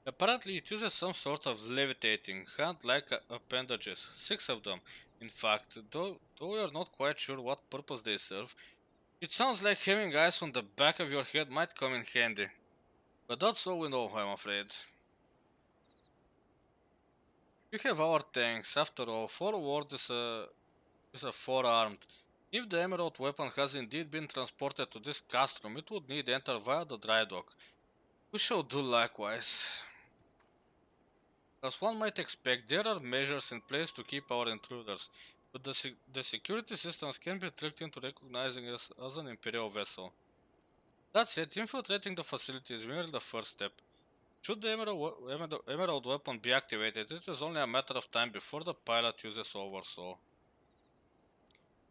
Apparently, it uses some sort of levitating, hand-like appendages, 6 of them, in fact, though we are not quite sure what purpose they serve. It sounds like having eyes on the back of your head might come in handy. But that's all we know, I'm afraid. We have our tanks, after all. Forward is a four-armed. If the emerald weapon has indeed been transported to this castrum, it would need enter via the dry dock. We shall do likewise. As one might expect, there are measures in place to keep our intruders, but the security systems can be tricked into recognizing us as an Imperial vessel. That said, infiltrating the facility is merely the first step. Should the emerald weapon be activated, it is only a matter of time before the pilot uses Oversoul.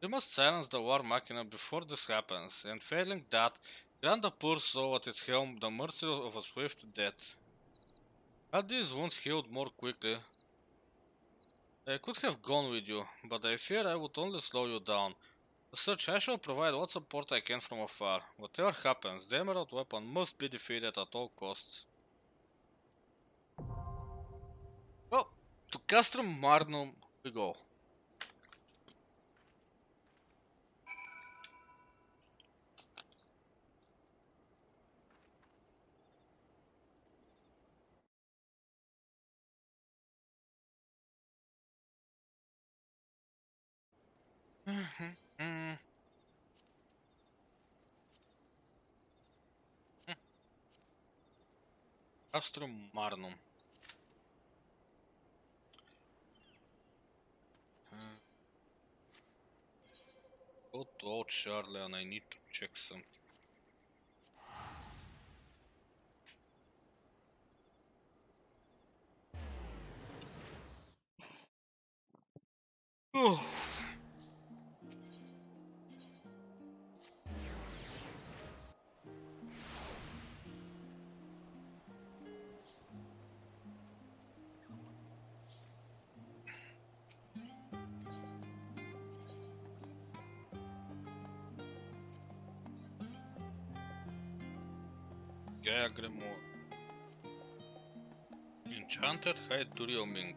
We must silence the war machina before this happens, and failing that, grant the poor soul at its helm the mercy of a swift death. Had these wounds healed more quickly, I could have gone with you, but I fear I would only slow you down. As such, I shall provide what support I can from afar. Whatever happens, the emerald weapon must be defeated at all costs. Well, to Castrum Marnum we go. Castrum Marnum. Go to Old Charlie and I need to check something. Oh. Gaia Grimoire. Enchanted Hide Mink.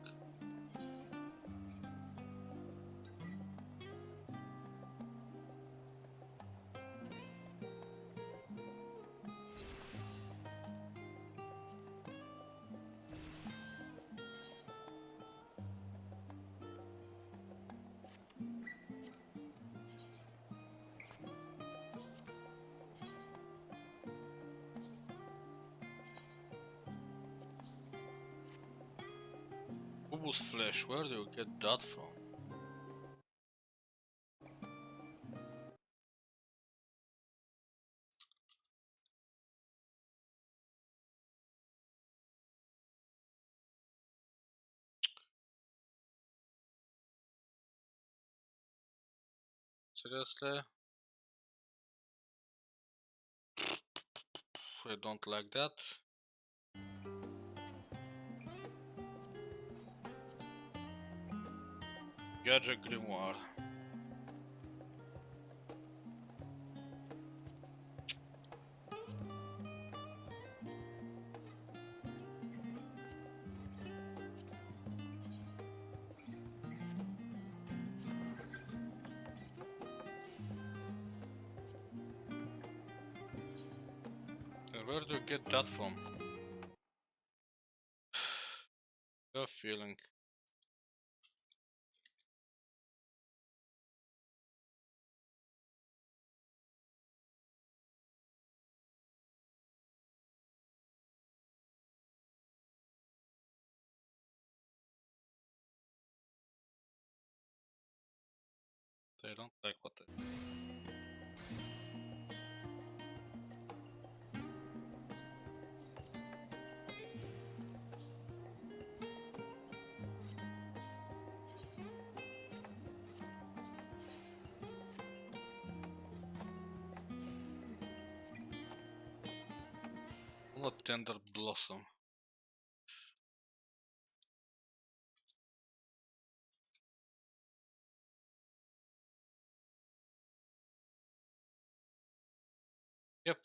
Ubus Flesh, where do you get that from? Seriously? I don't like that. Gadget Grimoire. Where do you get that from? A feeling. I don't like what I... What Tender Blossom. Yep.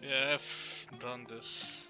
Yeah, I've done this.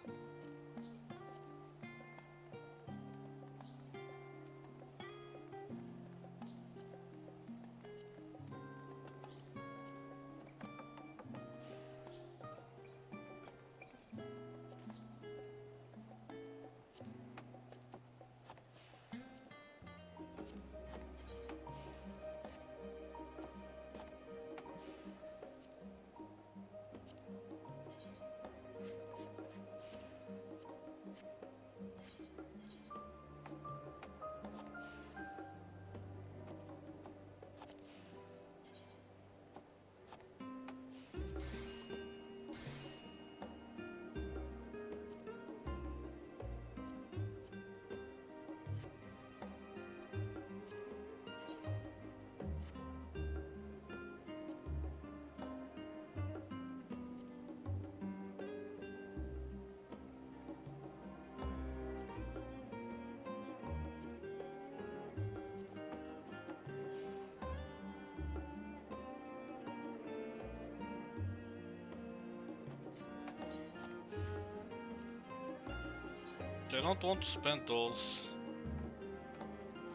I don't want to spend those,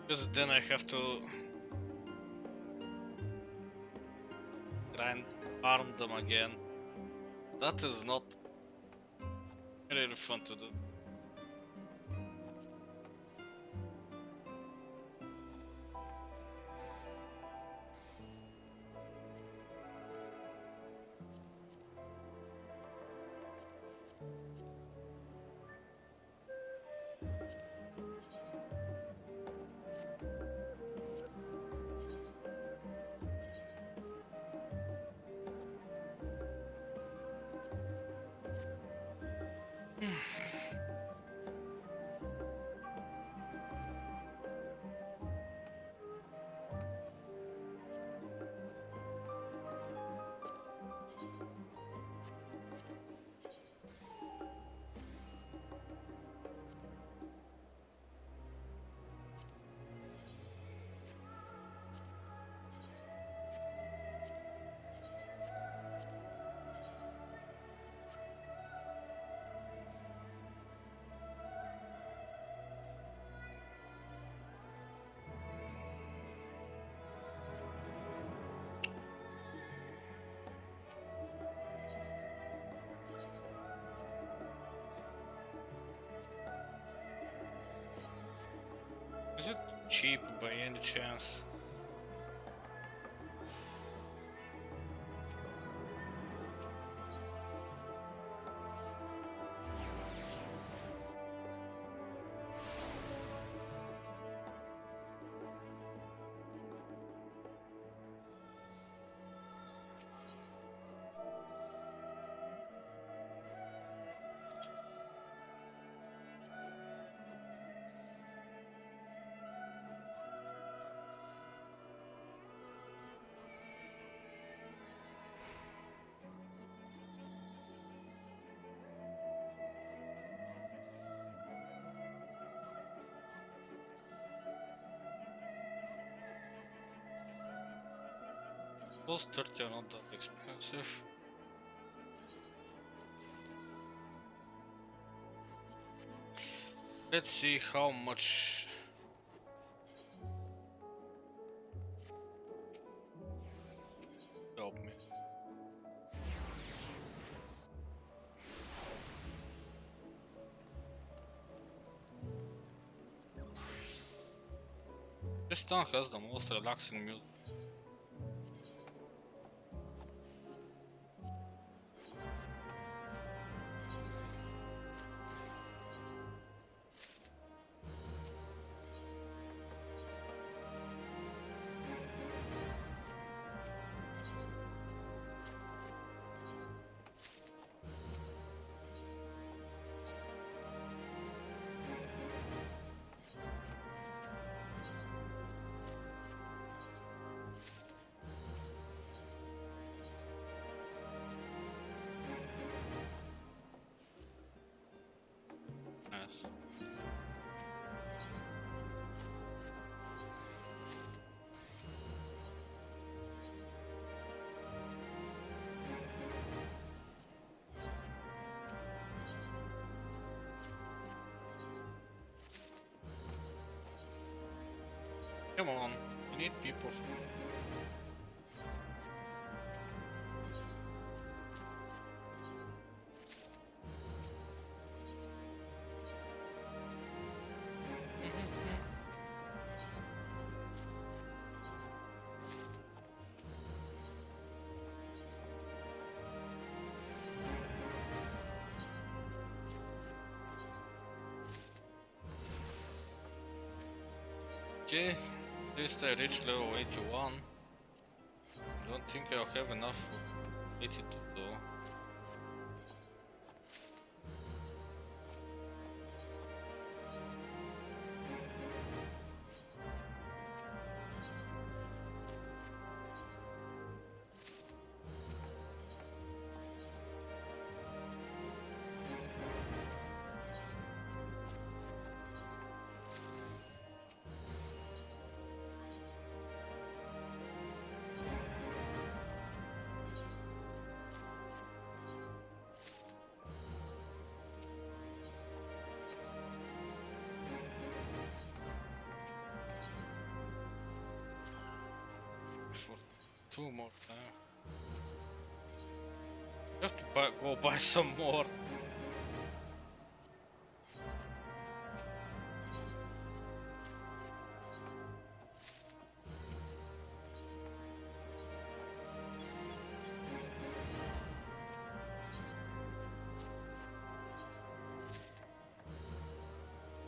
because then I have to grind arm them again. That is not really fun to do. Is it cheap by any chance? Those 30 are not that expensive. Let's see how much. Help me. This town has the most relaxing music. Come on, we need people. Okay, at least I reached level 81. Don't think I'll have enough for 82 though. For 2 more time. I have to go buy some more.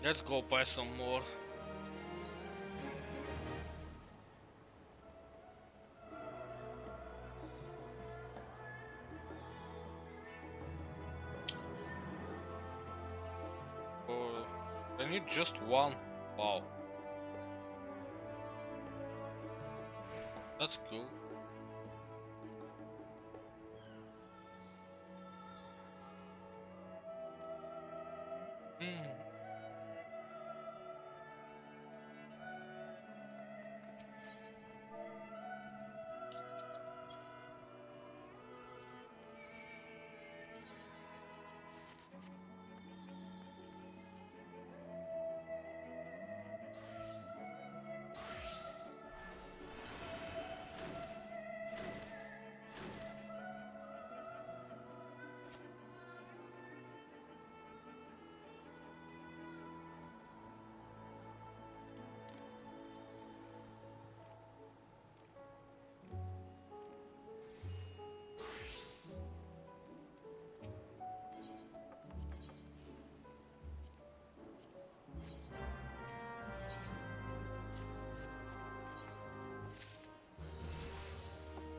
Let's go buy some more. Oh, I need just one. Wow. That's cool.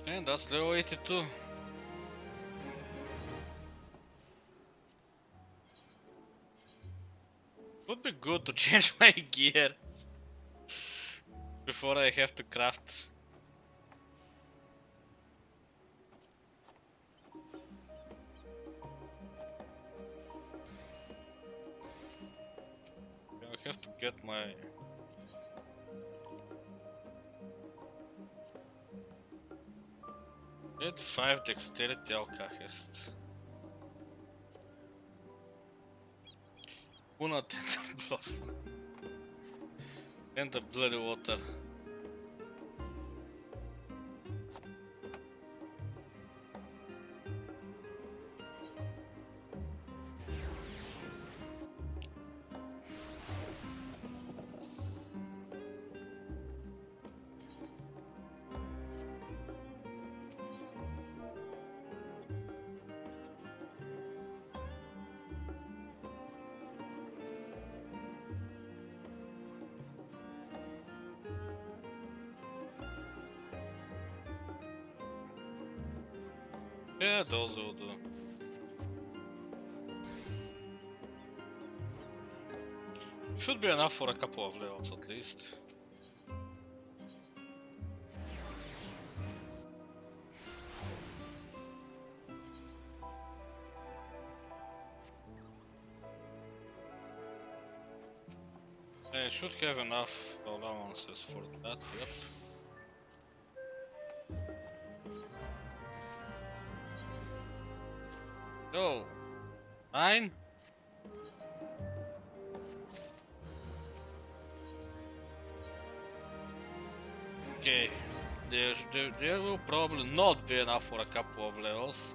And that's level 82. Would be good to change my gear before I have to craft. I have to get my Get 5 dexterity alchemist. Una tender blossom. And the bloody water. Yeah, those will do. Should be enough for a couple of levels at least. I should have enough allowances for that, yep. Oh, 9? Okay, there will probably not be enough for a couple of levels.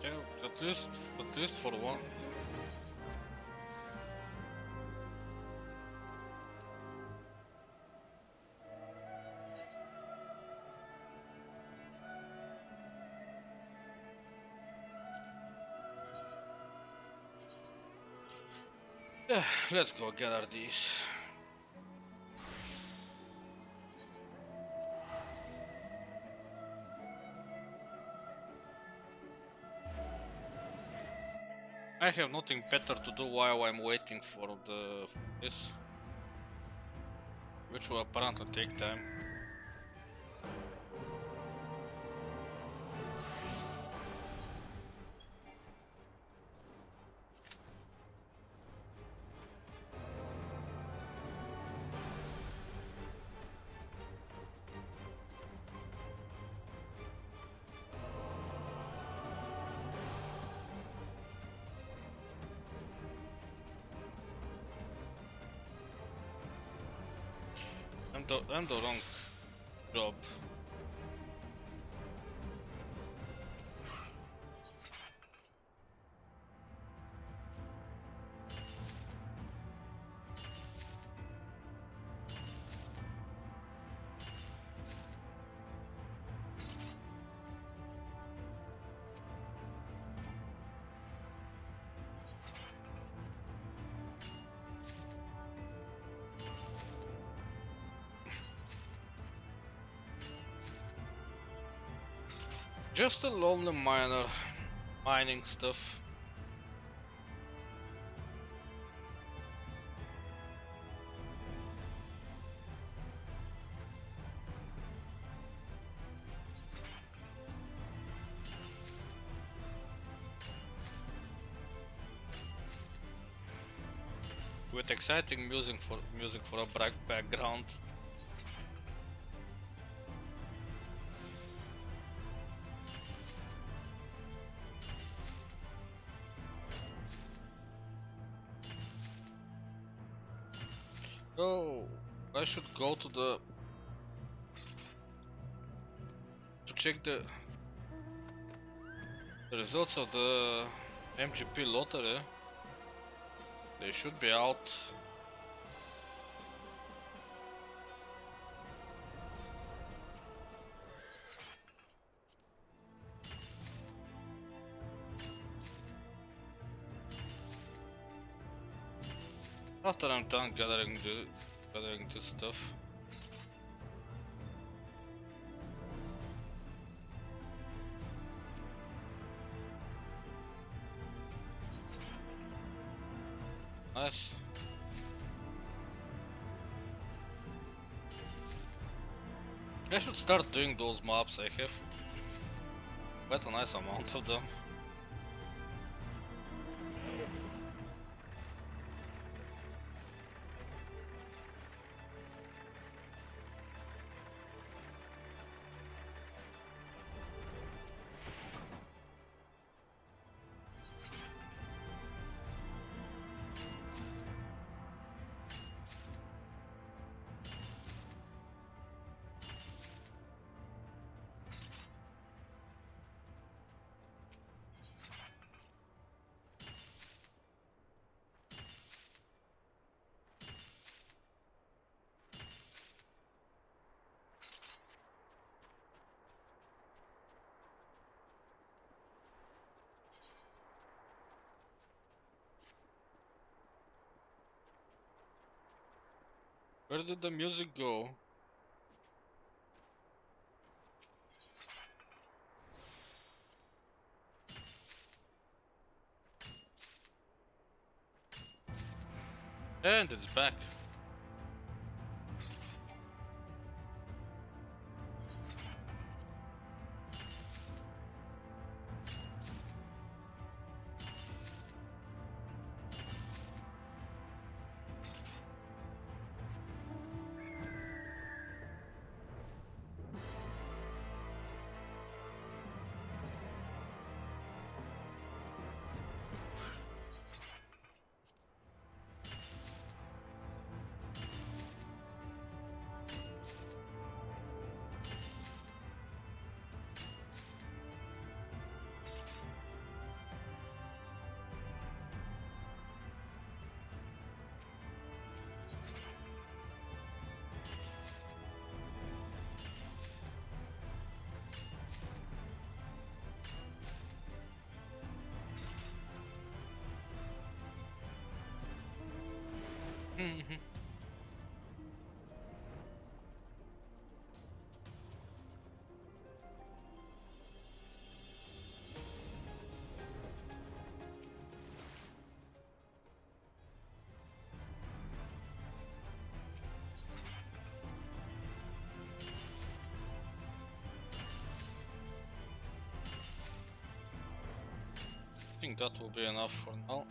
Yeah, at least for one. Yeah, let's go gather these. I have nothing better to do while I'm waiting for this, which will apparently take time. I'm the wrong job. Just a lonely miner mining stuff. With exciting music for a background. Oh, I should go to check the results of the MGP lottery. They should be out. After I'm done gathering this stuff. Nice. I should start doing those mobs. I have quite a nice amount of them. Where did the music go? And it's back. I think that will be enough for now.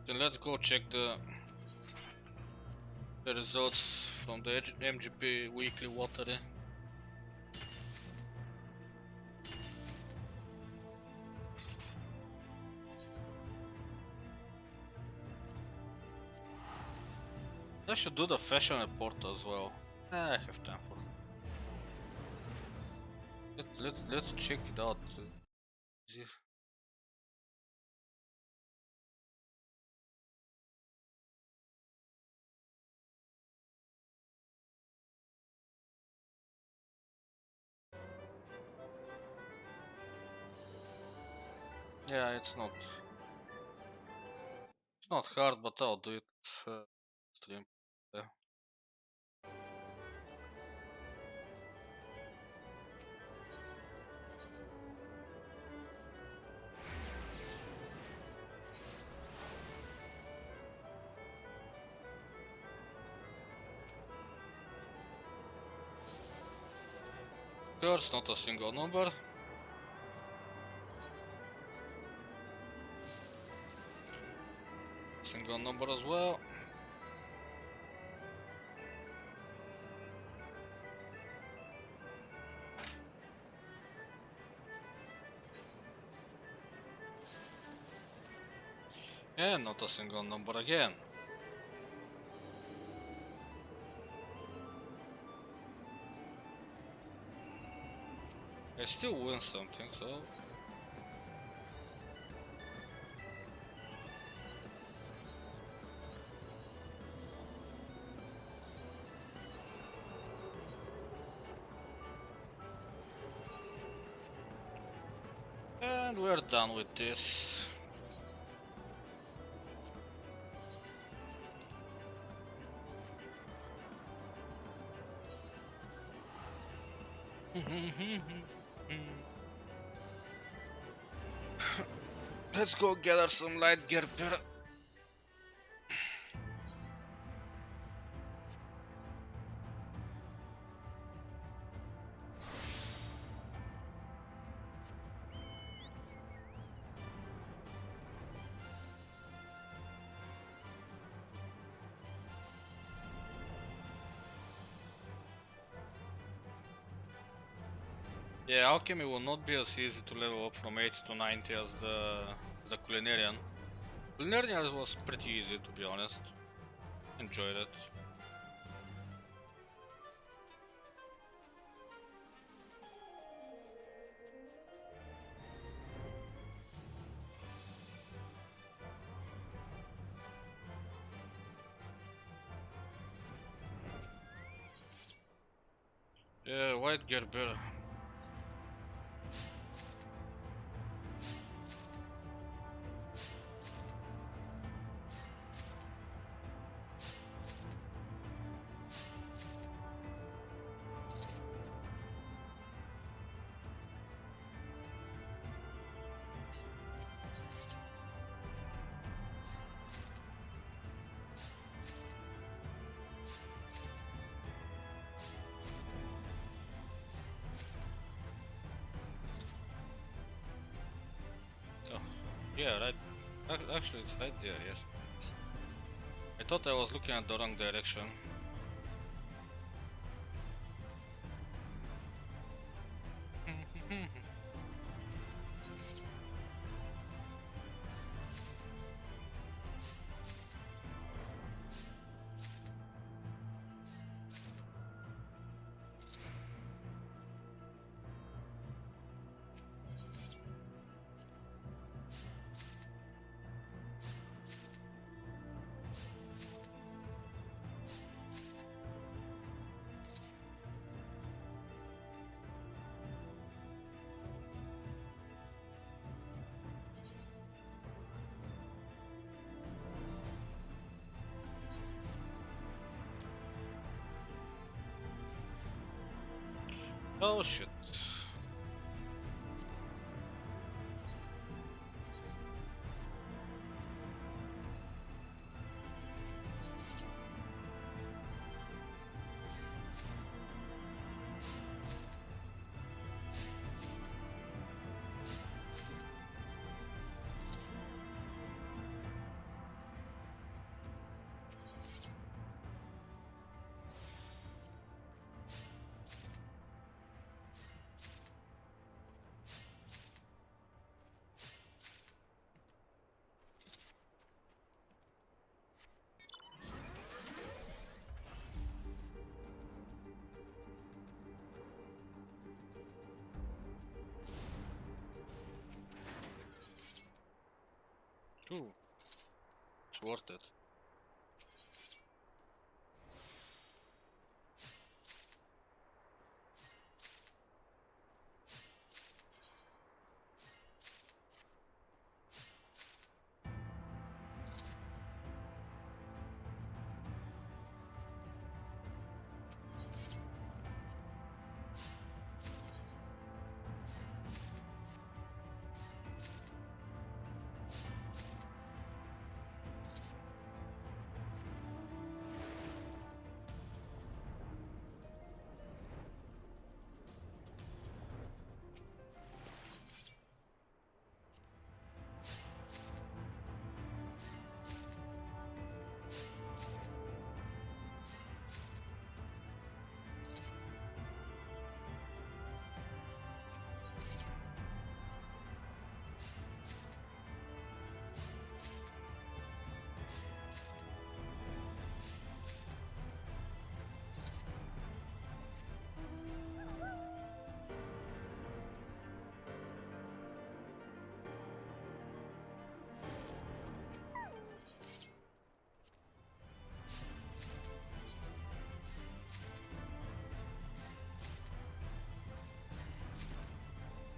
Then let's go check the results from the MGP weekly watery. I should do the fashion report as well. I have time for it. Let's check it out. Yeah, it's not hard, but I'll do it stream. Yeah. Curse, not a single number. Single number as well. And not a single number again. I still win something, so... And we're done with this. Let's go gather some light gear. Yeah, alchemy will not be as easy to level up from 80 to 90 as the culinarian. Culinarian was pretty easy, to be honest. Enjoyed it. Yeah, white Gerber. Yeah, right. Actually, it's right there, yes. I thought I was looking at the wrong direction. Oh shit. Ooh, it's worth it.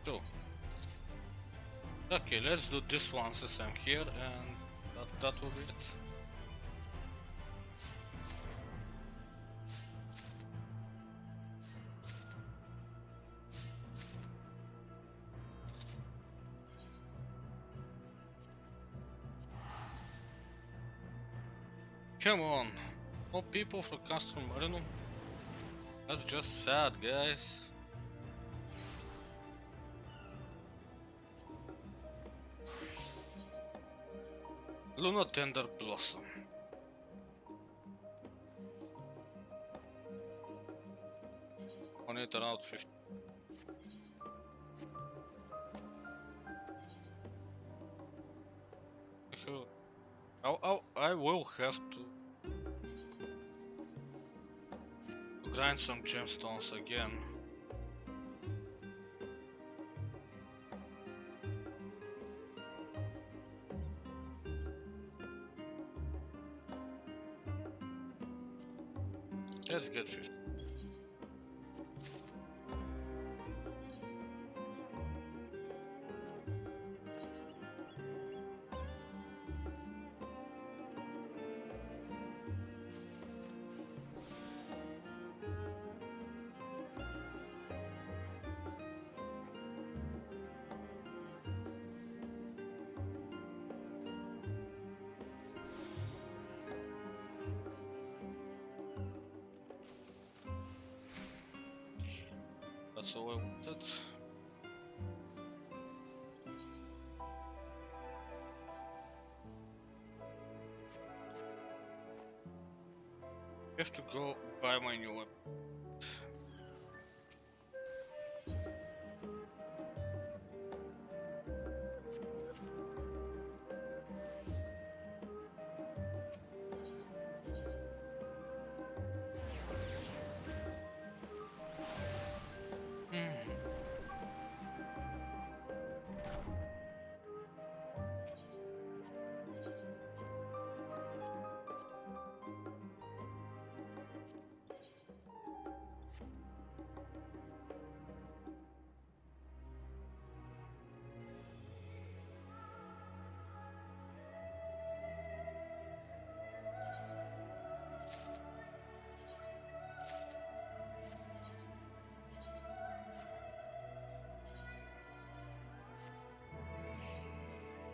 So, okay, let's do this one since I'm here, and that will be it. Come on, more people for Castro Marino. That's just sad, guys. Luna Tender Blossom. On it around 50. I will have to grind some gemstones again. Let's get 50. That's all I wanted. have to go buy my new weapon.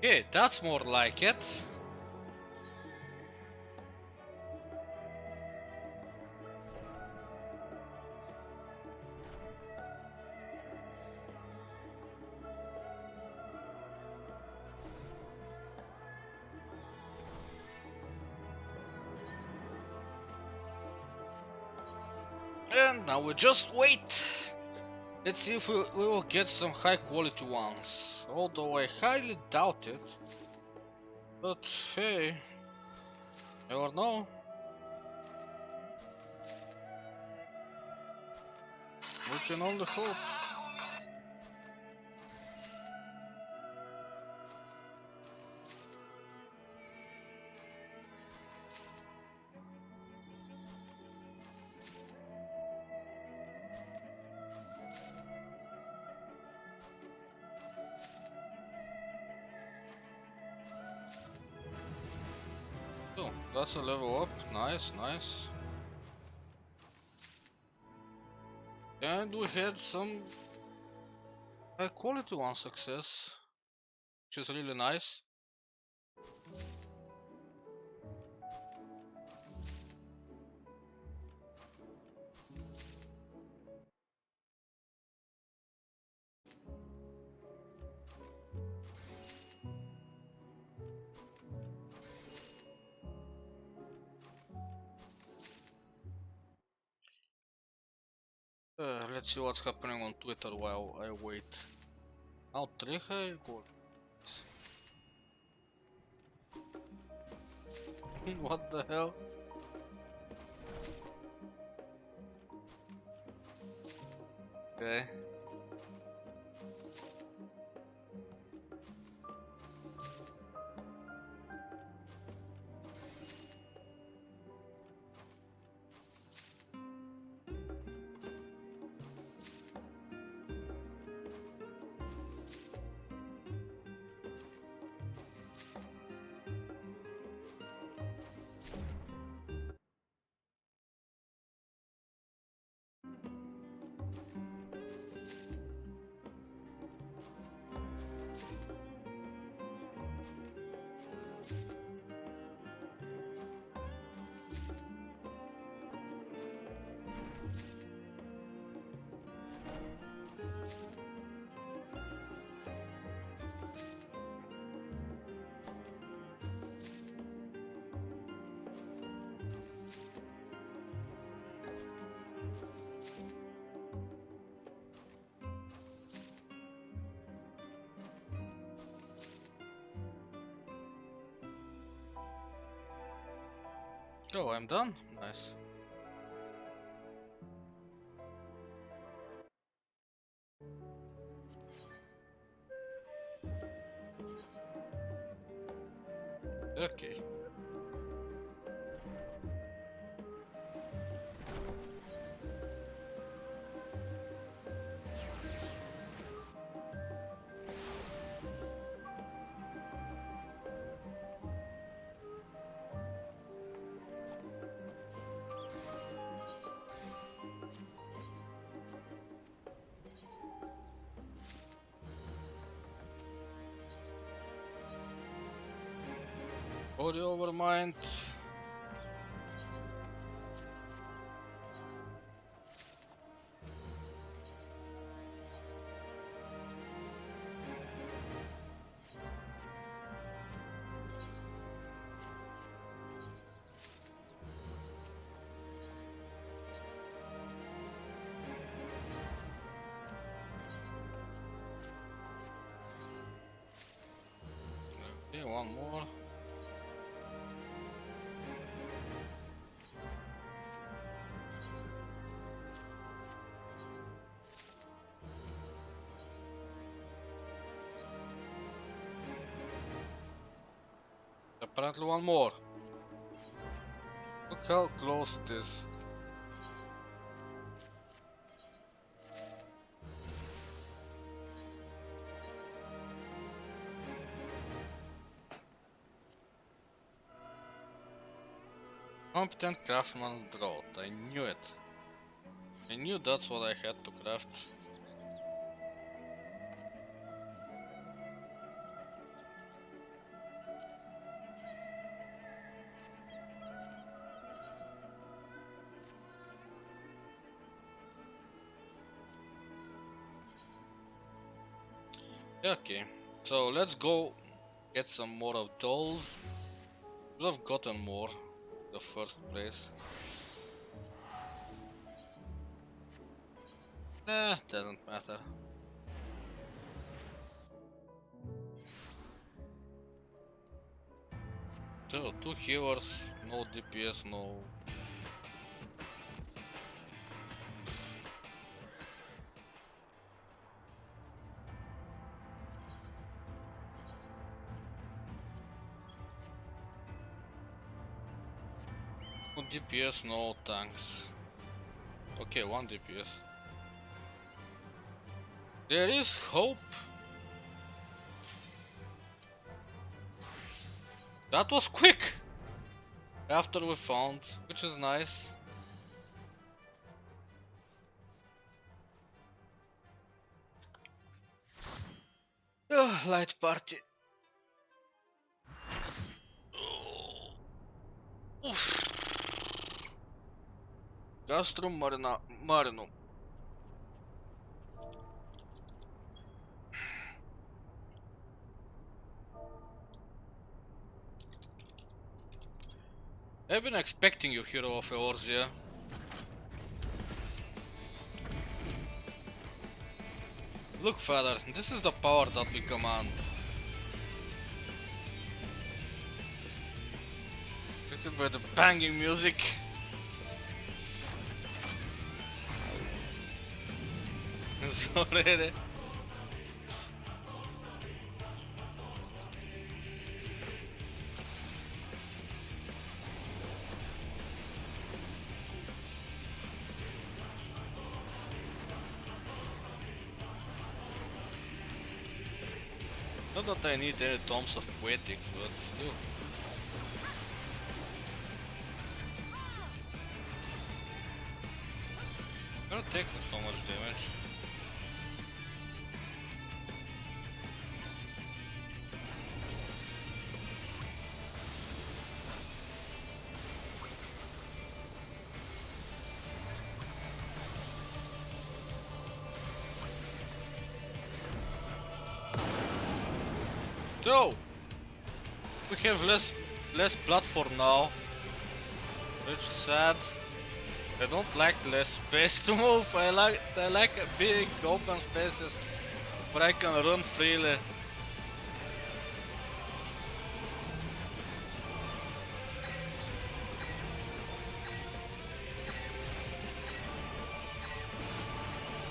Yeah, that's more like it. And now we just wait. Let's see if we will get some high quality ones. Although I highly doubt it. But hey, never know. We can only hope. Oh, that's a level up. Nice, nice. And we had some high quality one success, which is really nice. Let's see what's happening on Twitter while I wait. Now 3 high gold. What the hell? Okay. Oh, I'm done? Nice. Okay. Body over mind. Okay, one more. Apparently one more. Look how close it is. Competent craftsman's drought. I knew it. I knew that's what I had to craft. Okay, so let's go get some more of those. Should have gotten more in the first place. Doesn't matter. Two healers, no DPS, no. No DPS, no tanks. Okay, one DPS. There is hope. That was quick! After we found, which is nice. Light party. Castrum Marinum. I've been expecting you, hero of Eorzea. Look, father, this is the power that we command. Written by the banging music. Sorry. Not that I need any tomes of poetics, but still. Gonna take so much damage. So we have less platform now, which is sad. I don't like less space to move. I like big open spaces where I can run freely.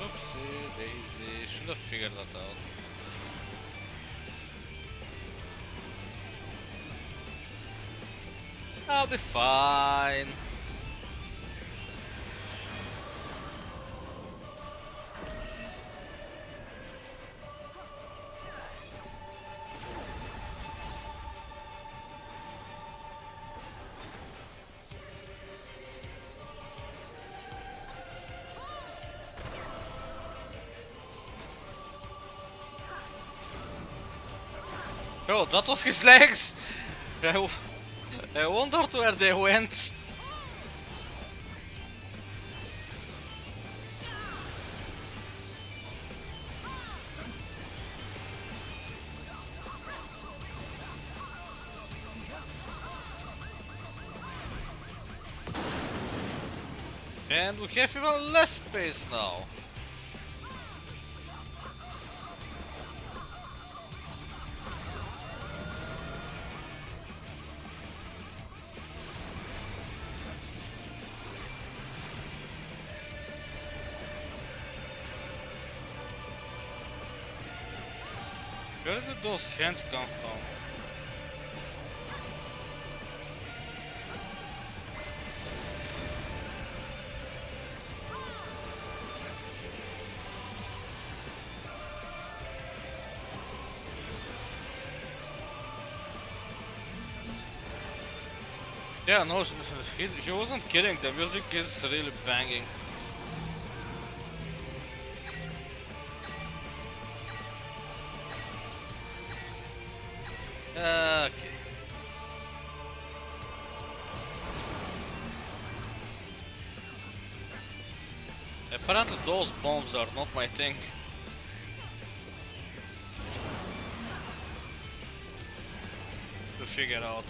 Oopsie daisy, should have figured that out. I'll be fine. Oh, that was his legs! I wondered where they went. And we have even less space now. Where did those hands come from? Yeah, no, he wasn't kidding. The music is really banging. Okay. Apparently those bombs are not my thing. To figure out.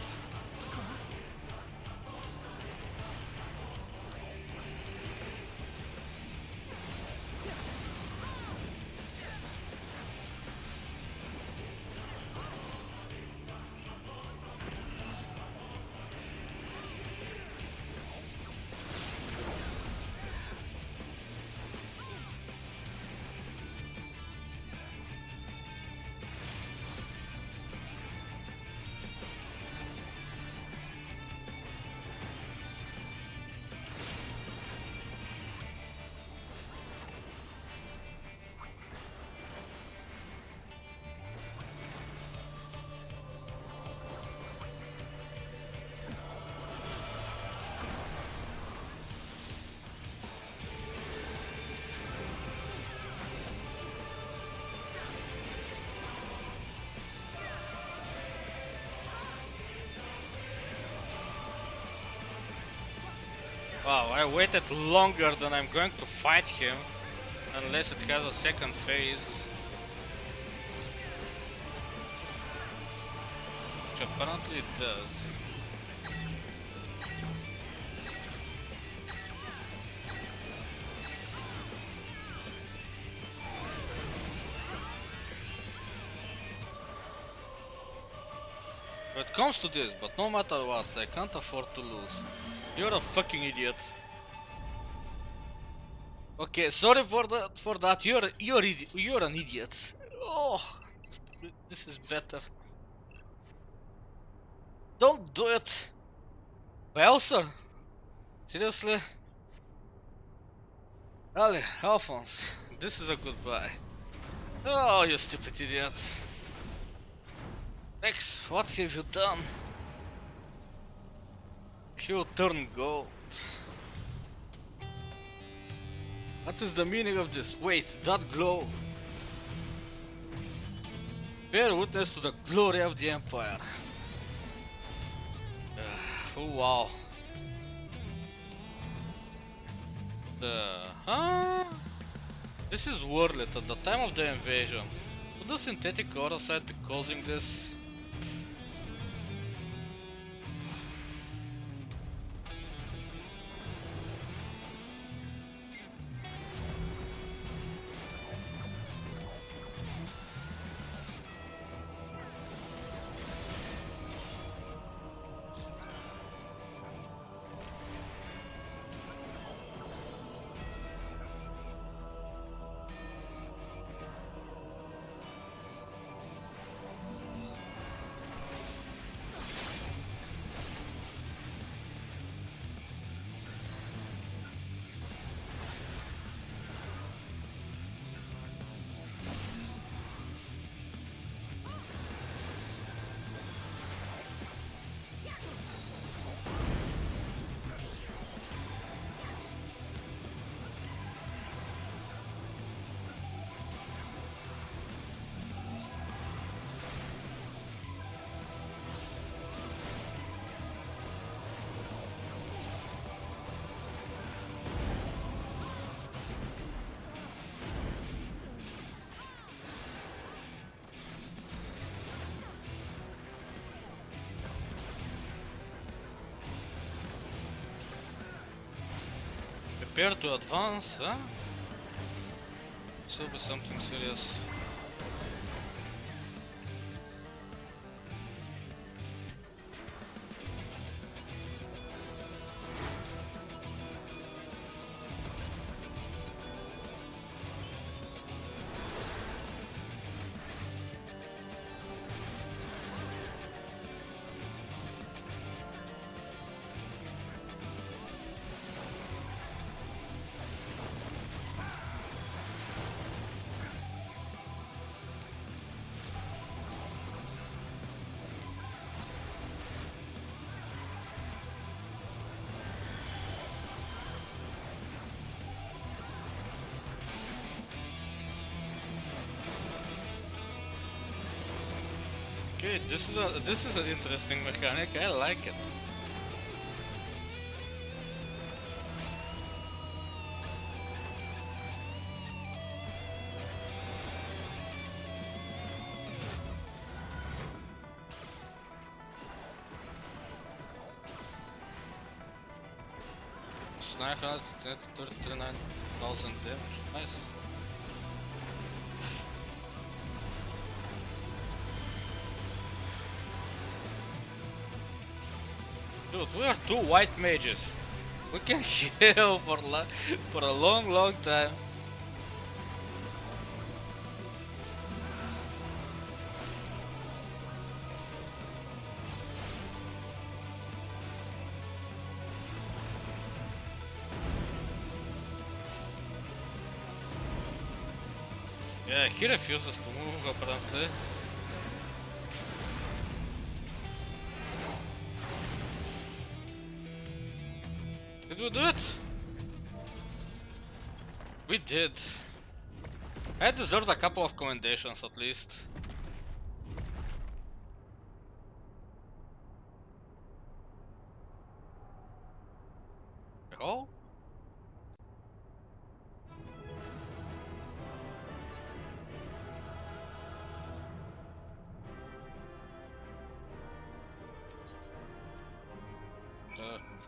Wow, I waited longer than I'm going to fight him, unless it has a second phase. Which apparently it does. It comes to this, but no matter what, I can't afford to lose. You're a fucking idiot. Okay, sorry for that. You're an idiot. Oh, this is better. Don't do it. Bowser? Seriously? Ali, Alphonse, this is a goodbye. Oh, you stupid idiot. X, what have you done? You turn gold. What is the meaning of this? Wait, that glow. Bear witness to the glory of the Empire. Oh wow. This is Warlet at the time of the invasion. Would the synthetic aura site be causing this? Prepare to advance, huh? This will be something serious. Okay, this is an interesting mechanic. I like it. It's 939,000 damage. Nice. Dude, we are two white mages. We can heal for a long time. Yeah, he refuses to move apparently. Did we do it? We did. I deserved a couple of commendations at least. Oh?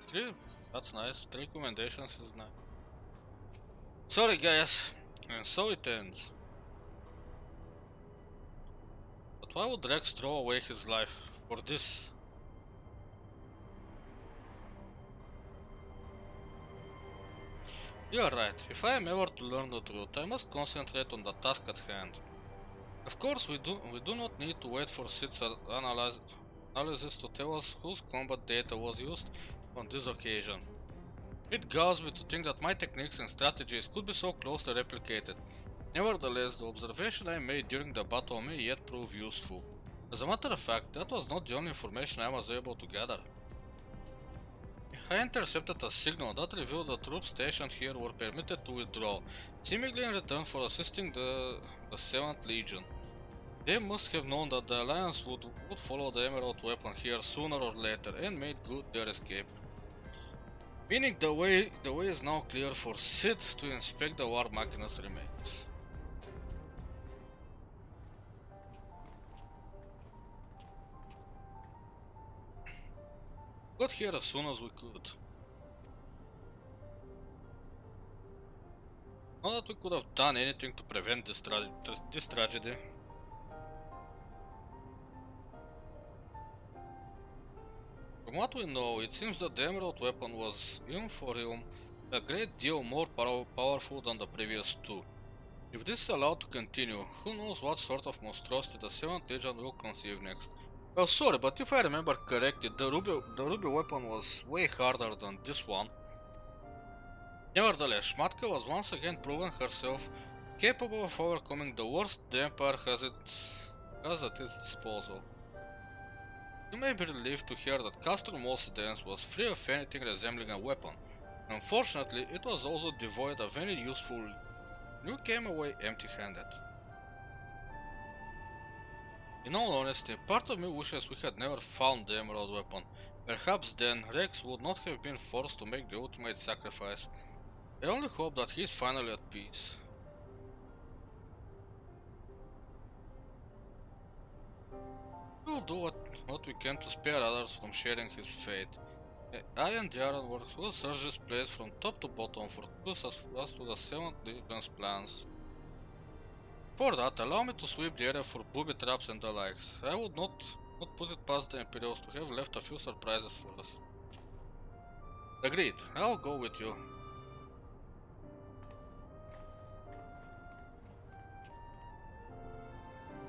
Three. That's nice. 3 commendations is nice. Sorry guys. And so it ends. But why would Rex throw away his life for this? You're right. If I am ever to learn the truth, I must concentrate on the task at hand. Of course, we do not need to wait for Sid's analysis to tell us whose combat data was used on this occasion. It galls me to think that my techniques and strategies could be so closely replicated. Nevertheless, the observation I made during the battle may yet prove useful. As a matter of fact, that was not the only information I was able to gather. I intercepted a signal that revealed the troops stationed here were permitted to withdraw, seemingly in return for assisting the 7th Legion. They must have known that the Alliance would follow the Emerald weapon here sooner or later and made good their escape. Meaning the way is now clear for Sid to inspect the War Machina's remains. Got here as soon as we could. Not that we could have done anything to prevent this tragedy. From what we know, it seems that the Emerald weapon was, even for him, a great deal more powerful than the previous two. If this is allowed to continue, who knows what sort of monstrosity the 7th Legion will conceive next. Well, sorry, but if I remember correctly, the ruby weapon was way harder than this one. Nevertheless, Schmatke was once again proven herself capable of overcoming the worst the Empire has at its disposal. You may be relieved to hear that Castrum Mulcidens was free of anything resembling a weapon. Unfortunately, it was also devoid of any useful. You came away empty-handed. In all honesty, part of me wishes we had never found the Emerald weapon. Perhaps then Rex would not have been forced to make the ultimate sacrifice. I only hope that he is finally at peace. We will do what we can to spare others from sharing his fate. I and the Ironworks will search this place from top to bottom for clues as to the 7th Legion's plans. For that, allow me to sweep the area for booby traps and the likes. I would not put it past the Imperials to have left a few surprises for us. Agreed, I'll go with you.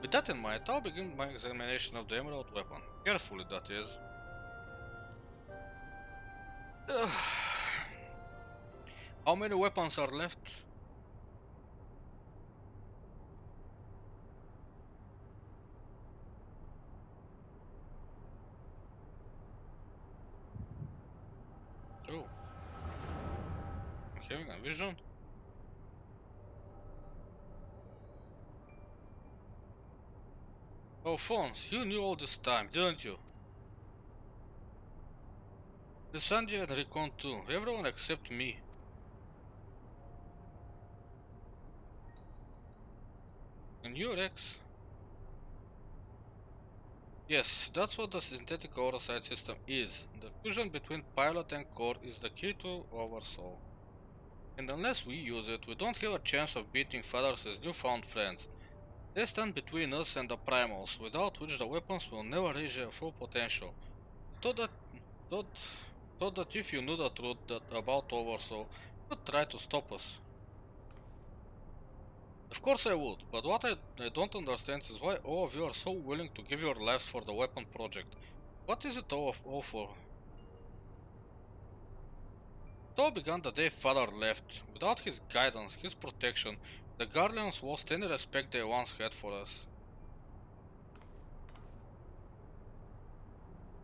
With that in mind, I'll begin my examination of the Emerald weapon. Carefully, that is. How many weapons are left? Oh. I'm having a vision. Alphonse, you knew all this time, didn't you? Lysandria and Recon too, everyone except me. And you, Rex? Yes, that's what the synthetic oversight system is. The fusion between pilot and core is the key to Oversoul. And unless we use it, we don't have a chance of beating Feathers as newfound friends. They stand between us and the primals, without which the weapons will never reach their full potential. Thought that, thought, thought that if you knew the truth about Oversoul, you'd try to stop us. Of course I would, but what I don't understand is why all of you are so willing to give your lives for the weapon project. What is it all for? It all began the day Father left. Without his guidance, his protection, the Guardians lost any respect they once had for us.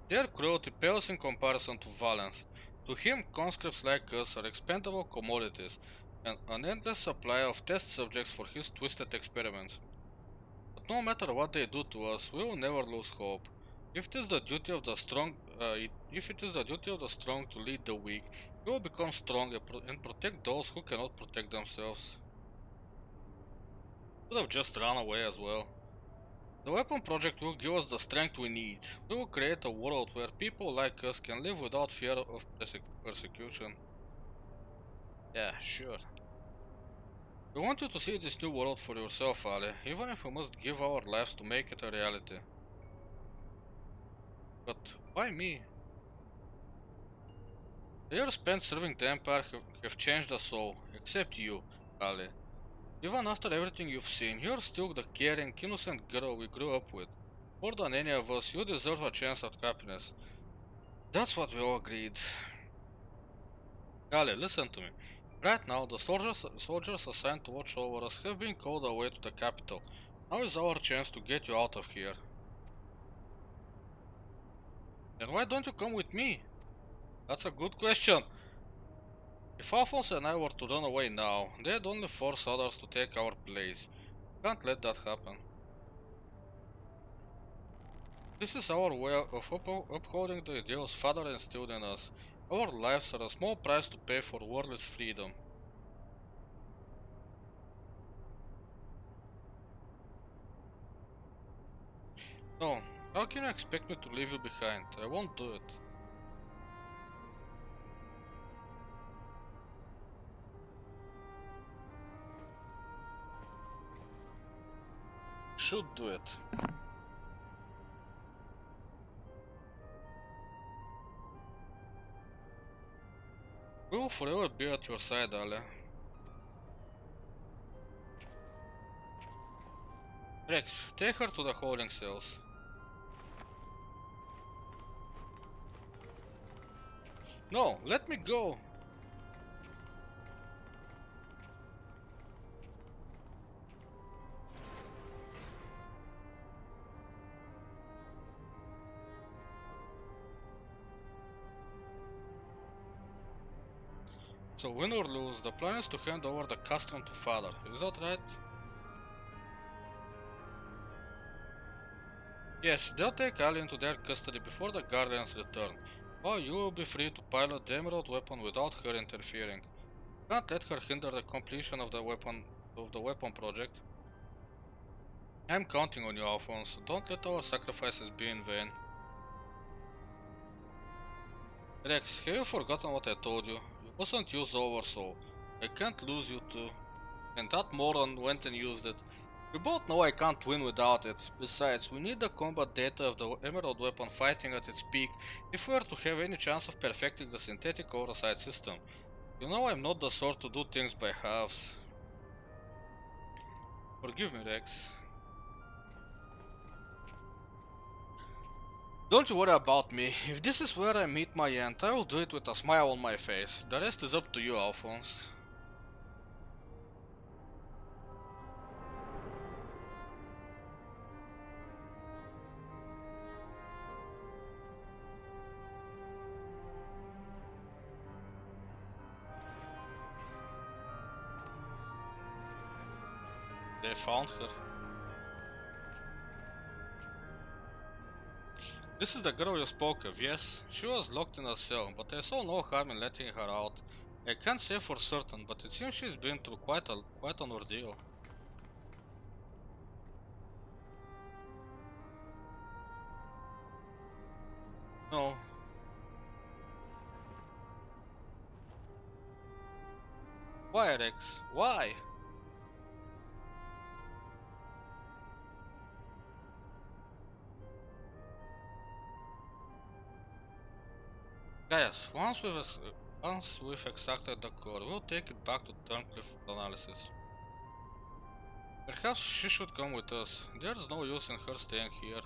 Their cruelty pales in comparison to Valence. To him, conscripts like us are expendable commodities, and an endless supply of test subjects for his twisted experiments. But no matter what they do to us, we will never lose hope. If it is the duty of the strong, to lead the weak, we will become strong and protect those who cannot protect themselves. We could have just run away as well. The weapon project will give us the strength we need. We will create a world where people like us can live without fear of persecution. Yeah, sure. We want you to see this new world for yourself, Ali, even if we must give our lives to make it a reality. But why me? The years spent serving the Empire have changed us all, except you, Ali. Even after everything you've seen, you're still the caring, innocent girl we grew up with. More than any of us, you deserve a chance at happiness. That's what we all agreed. Ali, listen to me. Right now, the soldiers assigned to watch over us have been called away to the capital. Now is our chance to get you out of here. And why don't you come with me? That's a good question. If Alphonse and I were to run away now, they'd only force others to take our place. Can't let that happen. This is our way of upholding the ideals Father instilled in us. Our lives are a small price to pay for worldless freedom. No, how can you expect me to leave you behind? I won't do it. Should do it. We will forever be at your side, Ali. Rex, take her to the holding cells. No, let me go! So win or lose, the plan is to hand over the castrum to Father, is that right? Yes, they'll take Ali into their custody before the Guardians return, while you will be free to pilot the Emerald weapon without her interfering. Can't let her hinder the completion of the weapon project. I'm counting on you, Alphonse. Don't let our sacrifices be in vain. Rex, have you forgotten what I told you? You mustn't use Oversoul. I can't lose you too. And that moron went and used it. We both know I can't win without it. Besides, we need the combat data of the Emerald weapon fighting at its peak if we are to have any chance of perfecting the synthetic oversight system. You know I'm not the sort to do things by halves. Forgive me, Rex. Don't you worry about me. If this is where I meet my end, I will do it with a smile on my face. The rest is up to you, Alphonse. They found her. This is the girl you spoke of, yes? She was locked in a cell, but I saw no harm in letting her out. I can't say for certain, but it seems she's been through quite an ordeal. No. Why, Rex? Why? Guys, once we've extracted the core, we'll take it back to Turncliffe analysis. Perhaps she should come with us. There's no use in her staying here.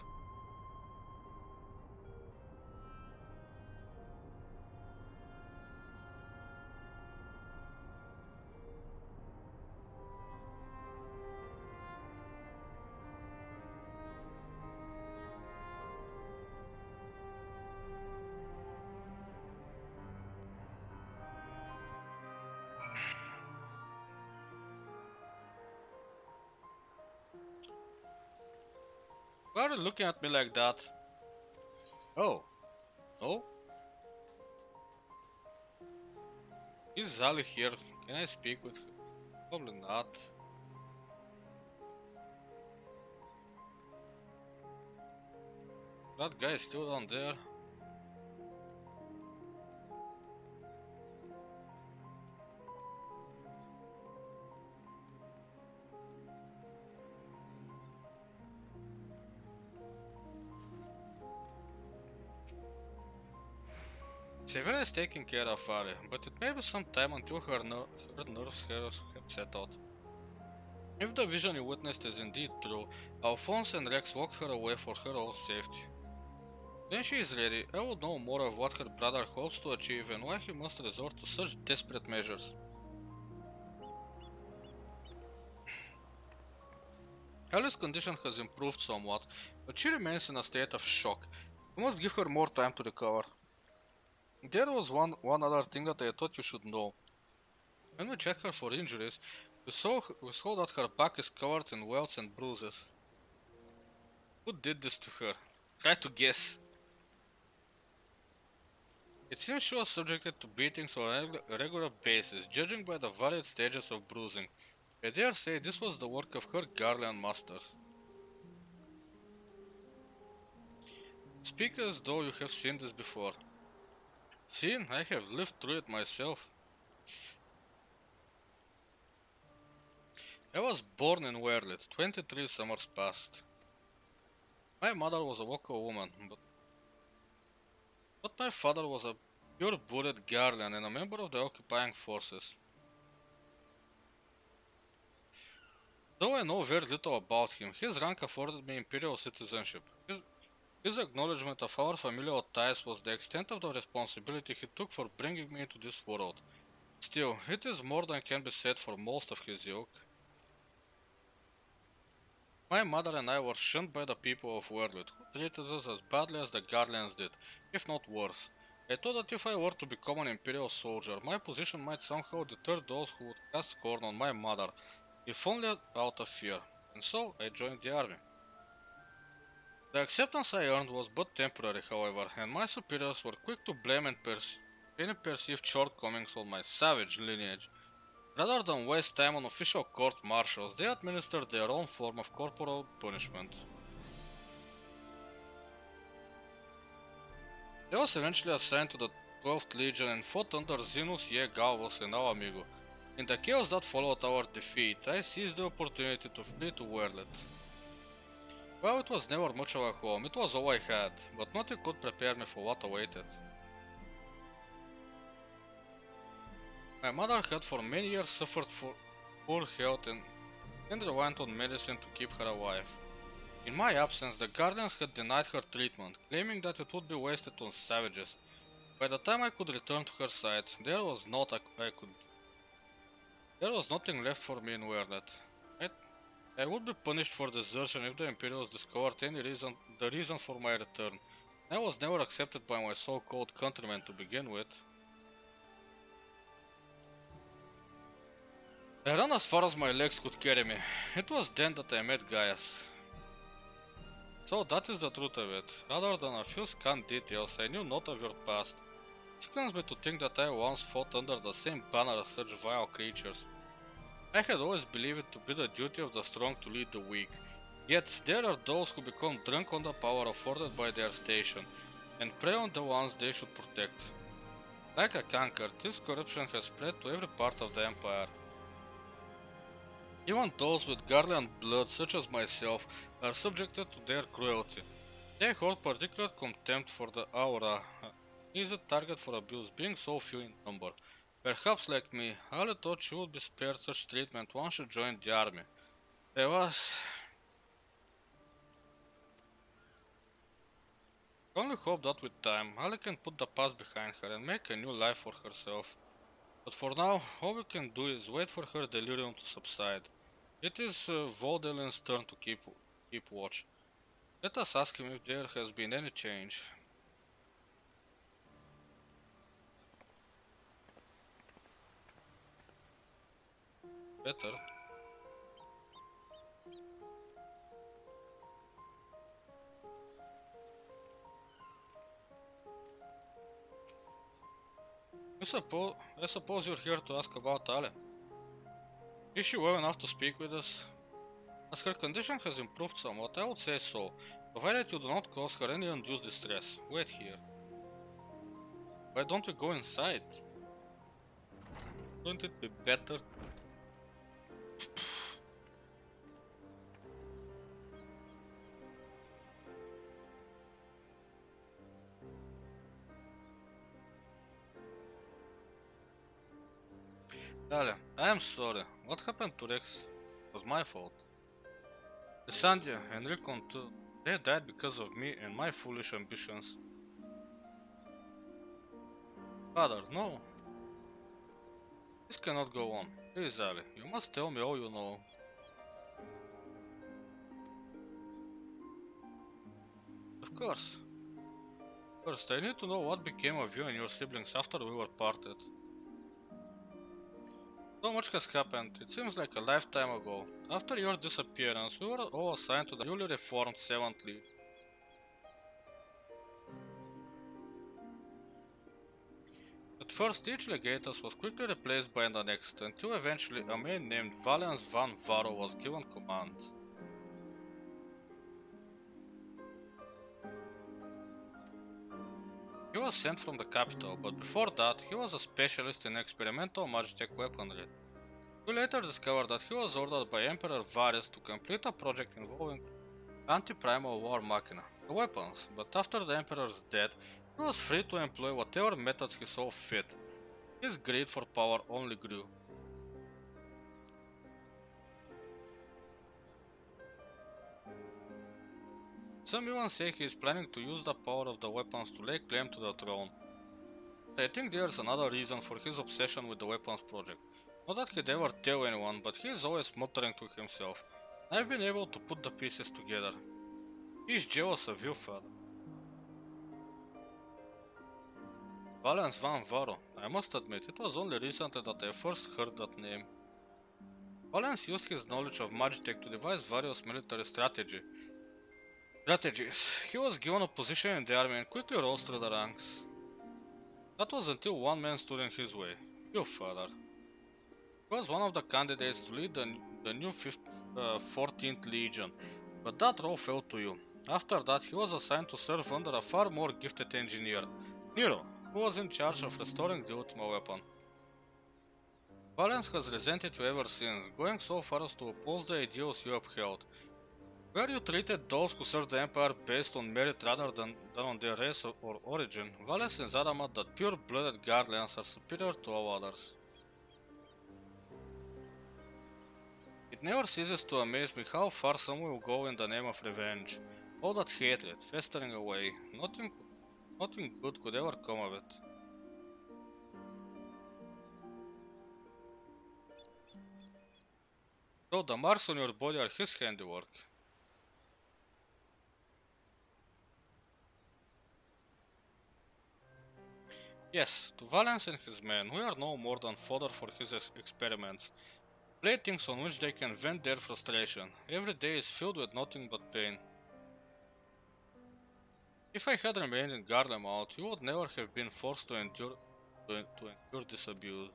Why are you looking at me like that? Oh. No? Is Zali here? Can I speak with her? Probably not. That guy is still down there. Severa is taking care of Ari, but it may be some time until her nerves have settled. If the vision you witnessed is indeed true, Alphonse and Rex walked her away for her own safety. When she is ready, I will know more of what her brother hopes to achieve and why he must resort to such desperate measures. Ellie's condition has improved somewhat, but she remains in a state of shock. We must give her more time to recover. There was one other thing that I thought you should know. When we checked her for injuries, we saw that her back is covered in welts and bruises. Who did this to her? Try to guess. It seems she was subjected to beatings on a regular basis, judging by the varied stages of bruising. I dare say this was the work of her Garlean masters. Speak as though you have seen this before. Seen? I have lived through it myself. I was born in Werlit, 23 summers past. My mother was a Woko woman, but my father was a pure-blooded Garlean and a member of the occupying forces. Though I know very little about him, his rank afforded me imperial citizenship. His acknowledgement of our familial ties was the extent of the responsibility he took for bringing me into this world. Still, it is more than can be said for most of his ilk. My mother and I were shunned by the people of Werlit, who treated us as badly as the Garleans did, if not worse. I thought that if I were to become an Imperial soldier, my position might somehow deter those who would cast scorn on my mother, if only out of fear, and so I joined the army. The acceptance I earned was but temporary, however, and my superiors were quick to blame any perceived shortcomings on my savage lineage. Rather than waste time on official court-martials, they administered their own form of corporal punishment. I was eventually assigned to the 12th Legion and fought under Zinus Ye Galvos and our amigo. In the chaos that followed our defeat, I seized the opportunity to flee to Werlet. Well, it was never much of a home, it was all I had, but nothing could prepare me for what awaited. My mother had for many years suffered for poor health and relied on medicine to keep her alive. In my absence, the Guardians had denied her treatment, claiming that it would be wasted on savages. By the time I could return to her side, there was nothing left for me in Werlet. I would be punished for desertion if the Imperials discovered the reason for my return. I was never accepted by my so-called countrymen to begin with. I ran as far as my legs could carry me. It was then that I met Gaius. So that is the truth of it. Other than a few scant details, I knew not of your past. It sickens me to think that I once fought under the same banner as such vile creatures. I had always believed it to be the duty of the strong to lead the weak. Yet there are those who become drunk on the power afforded by their station, and prey on the ones they should protect. Like a canker, this corruption has spread to every part of the Empire. Even those with Garlean blood such as myself are subjected to their cruelty. They hold particular contempt for the Aura, easy target for abuse, being so few in number. Perhaps like me, Ali thought she would be spared such treatment once she joined the army. I was... only hope that with time, Ali can put the past behind her and make a new life for herself. But for now, all we can do is wait for her delirium to subside. It is Vaudelin's turn to keep watch. Let us ask him if there has been any change. Better. I suppose you're here to ask about Ale. Is she well enough to speak with us? As her condition has improved somewhat, I would say so, provided you do not cause her any undue distress. Wait here. Why don't we go inside? Wouldn't it be better? Ale, I am sorry. What happened to Rex? It was my fault. Lysandria and Rickon too. They died because of me and my foolish ambitions. Father, no. This cannot go on. Please, Ali, you must tell me all you know. Of course. First, I need to know what became of you and your siblings after we were parted. So much has happened, it seems like a lifetime ago. After your disappearance, we were all assigned to the newly reformed 7th League. At first, each legatus was quickly replaced by the next, until eventually a man named Valens van Varo was given command. He was sent from the capital, but before that, he was a specialist in experimental magitech weaponry. We later discovered that he was ordered by Emperor Varys to complete a project involving anti-primal war machina, the weapons, but after the Emperor's death, he was free to employ whatever methods he saw fit. His greed for power only grew. Some even say he is planning to use the power of the weapons to lay claim to the throne. I think there's another reason for his obsession with the weapons project. Not that he'd ever tell anyone, but he is always muttering to himself. I've been able to put the pieces together. He's jealous of you, father. Valens van Varo. I must admit, it was only recently that I first heard that name. Valens used his knowledge of magitech to devise various military strategies. He was given a position in the army and quickly rose through the ranks. That was until one man stood in his way. You, father. He was one of the candidates to lead the new 14th Legion, but that role fell to you. After that, he was assigned to serve under a far more gifted engineer, Nero, who was in charge of restoring the Ultima weapon. Valens has resented you ever since, going so far as to oppose the ideals you upheld. Where you treated those who serve the Empire based on merit rather than on their race or origin, Valens is adamant that pure-blooded Garleans are superior to all others. It never ceases to amaze me how far someone will go in the name of revenge. All that hatred, festering away, nothing good could ever come of it. So the marks on your body are his handiwork. Yes, to Valens and his men, we are no more than fodder for his experiments. Playthings on which they can vent their frustration. Every day is filled with nothing but pain. If I had remained in Garlemald, you would never have been forced to endure this abuse.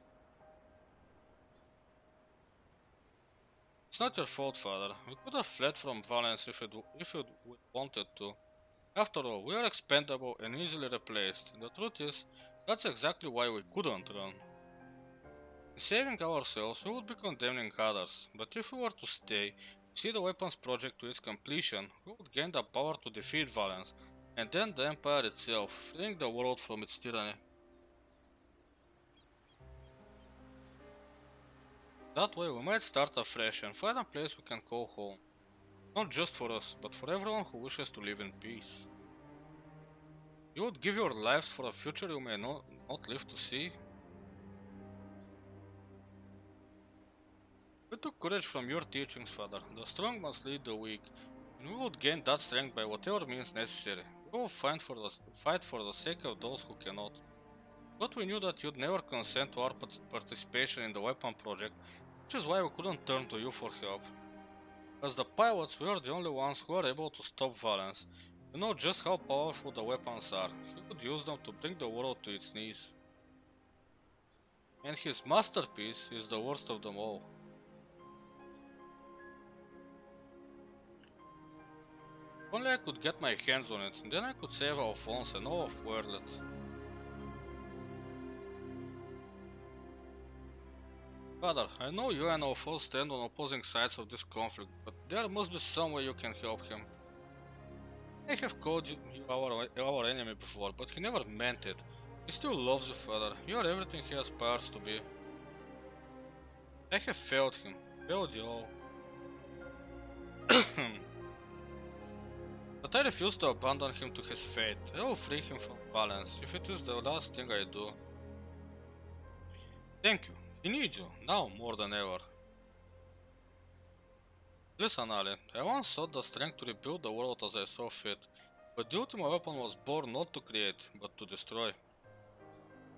It's not your fault, father. We could have fled from Valence if we'd wanted to. After all, we are expendable and easily replaced. The truth is, that's exactly why we couldn't run. In saving ourselves, we would be condemning others, but if we were to stay, see the weapons project to its completion, we would gain the power to defeat Valence, and then the Empire itself, freeing the world from its tyranny. That way we might start afresh and find a place we can call home. Not just for us, but for everyone who wishes to live in peace. You would give your lives for a future you may not live to see? We took courage from your teachings, father. The strong must lead the weak, and we would gain that strength by whatever means necessary. We will fight for the sake of those who cannot. But we knew that you'd never consent to our participation in the weapon project, which is why we couldn't turn to you for help. As the pilots, we are the only ones who are able to stop Valence. You know just how powerful the weapons are. He could use them to bring the world to its knees. And his masterpiece is the worst of them all. If only I could get my hands on it, then I could save Alphonse and all of Werlet. Father, I know you and Alphonse stand on opposing sides of this conflict, but there must be some way you can help him. I have called you our enemy before, but he never meant it. He still loves you, father. You are everything he aspires to be. I have failed him. Failed you all. But I refuse to abandon him to his fate. I will free him from Valence, if it is the last thing I do. Thank you. He needs you, now more than ever. Listen, Ali, I once sought the strength to rebuild the world as I saw fit, but the ultimate weapon was born not to create, but to destroy.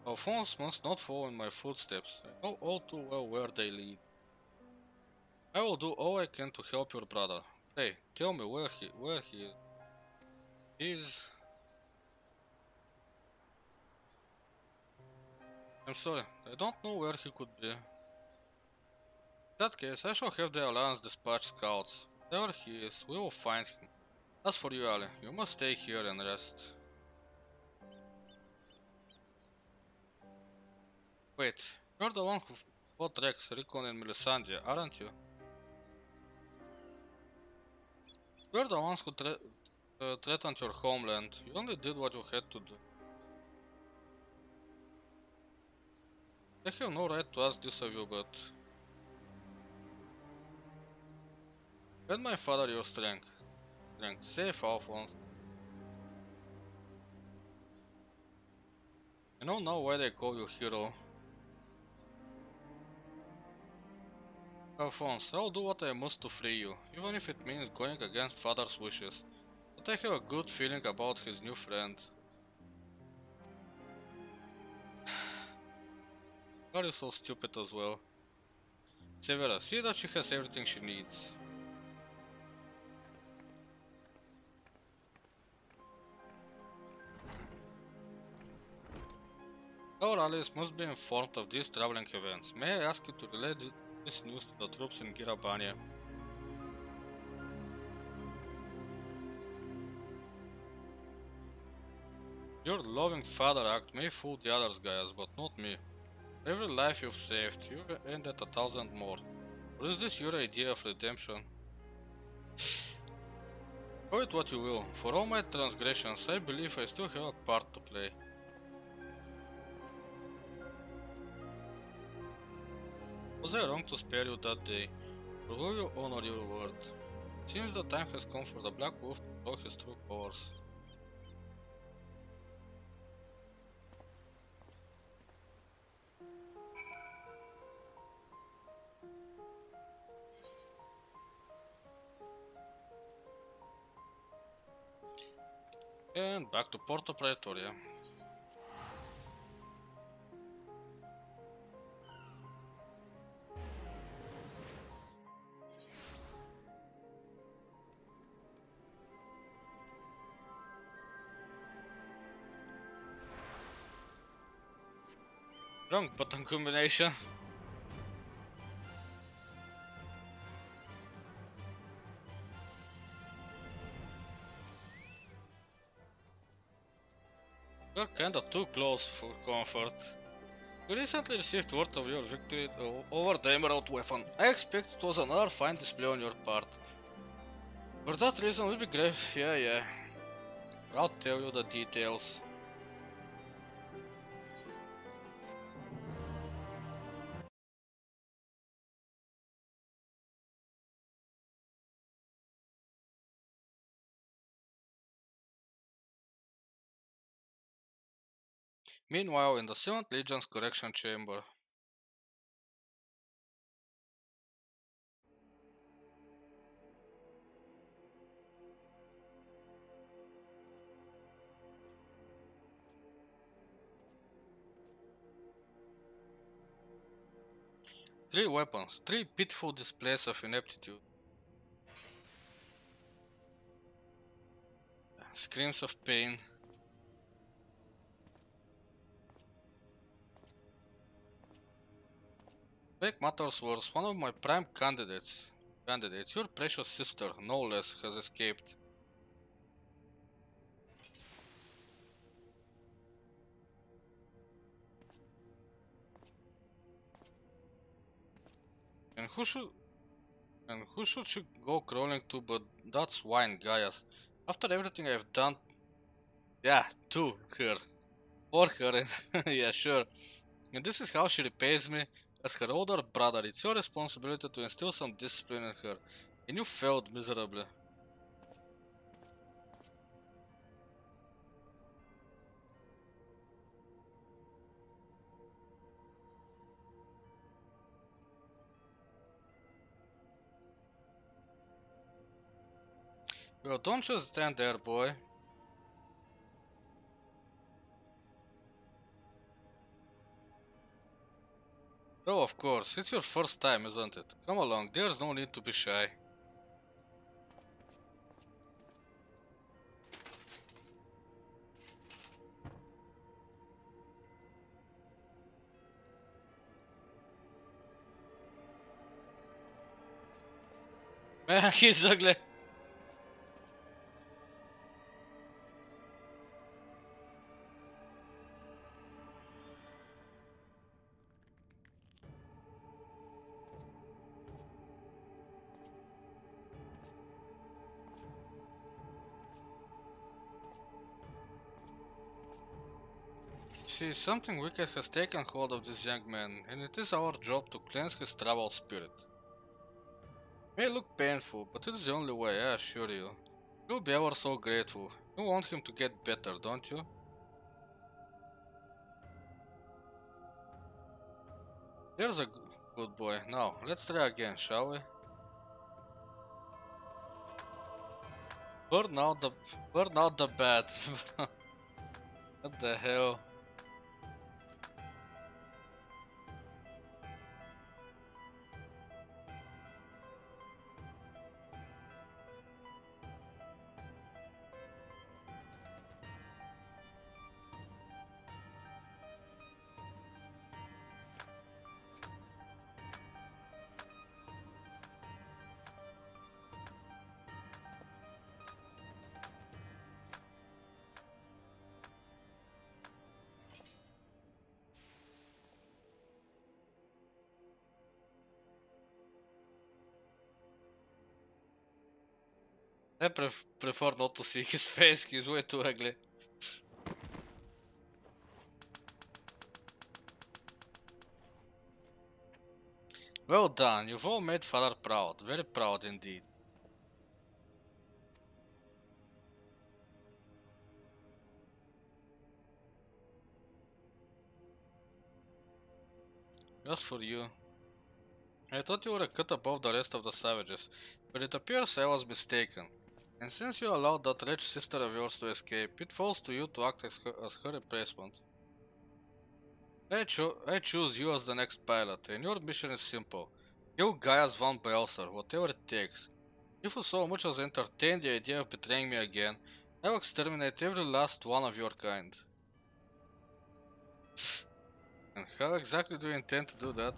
Alphonse must not follow in my footsteps. I know all too well where they lead. I will do all I can to help your brother. Hey, tell me where he is. I'm sorry, I don't know where he could be. In that case, I shall have the Alliance dispatch scouts. Wherever he is, we will find him. As for you, Ali, you must stay here and rest. Wait, you're the one who fought Rex, Rickon and Melisandre, aren't you? You're the ones who threatened your homeland. You only did what you had to do. I have no right to ask this of you, but... Lend my father your strength. Save Alphonse. I know now why they call you hero. Alphonse, I'll do what I must to free you, even if it means going against father's wishes. But I have a good feeling about his new friend. Are you so stupid as well? Severa, see that she has everything she needs. Our allies must be informed of these traveling events. May I ask you to relay this news to the troops in Girabania? Your loving father act may fool the others, guys, but not me. For every life you've saved, you've ended 1,000 more. Or is this your idea of redemption? Call it what you will. For all my transgressions, I believe I still have a part to play. Was I wrong to spare you that day? Or will you honor your word? It seems the time has come for the Black Wolf to show his true powers. And back to Porto Praetoria. Wrong button combination. You're kinda too close for comfort. You recently received word of your victory over the Emerald Weapon. I expect it was another fine display on your part. For that reason, we'll be great. Yeah. I'll tell you the details. Meanwhile, in the 7th Legion's correction chamber. Three weapons, three pitiful displays of ineptitude. Screams of pain. Make matters worse, one of my prime candidates, your precious sister, no less, has escaped. And who should she go crawling to but that swine Gaius? After everything I've done, yeah, to her, for her, yeah, sure. And this is how she repays me. As her older brother, it's your responsibility to instill some discipline in her. And you failed miserably. Well, don't just stand there, boy. Oh, of course, it's your first time, isn't it? Come along, there's no need to be shy. Man, he's ugly. See, something wicked has taken hold of this young man, and it is our job to cleanse his troubled spirit. May look painful, but it's the only way, I assure you. You'll be ever so grateful. You want him to get better, don't you? There's a good boy. Now, let's try again, shall we? Burn out the bat. What the hell? I prefer not to see his face, he's way too ugly. Well done, you've all made father proud, very proud indeed. Just for you. I thought you were a cut above the rest of the savages, but it appears I was mistaken. And since you allowed that wretched sister of yours to escape, it falls to you to act as her replacement. I choose you as the next pilot, and your mission is simple. Kill Gaius van Belsar, whatever it takes. If you so much as entertain the idea of betraying me again, I will exterminate every last one of your kind. And how exactly do you intend to do that?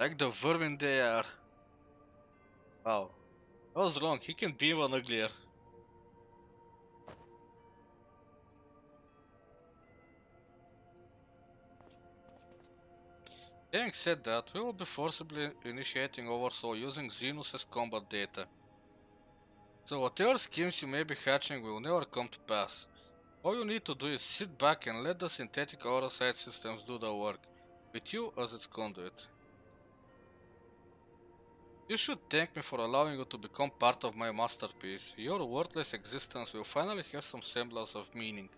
Like the vermin they are. Wow. I was wrong, he can be even uglier. Having said that, we will be forcibly initiating Oversoul using Xenus' combat data. So whatever schemes you may be hatching will never come to pass. All you need to do is sit back and let the synthetic aura side systems do the work, with you as its conduit. You should thank me for allowing you to become part of my masterpiece. Your worthless existence will finally have some semblance of meaning.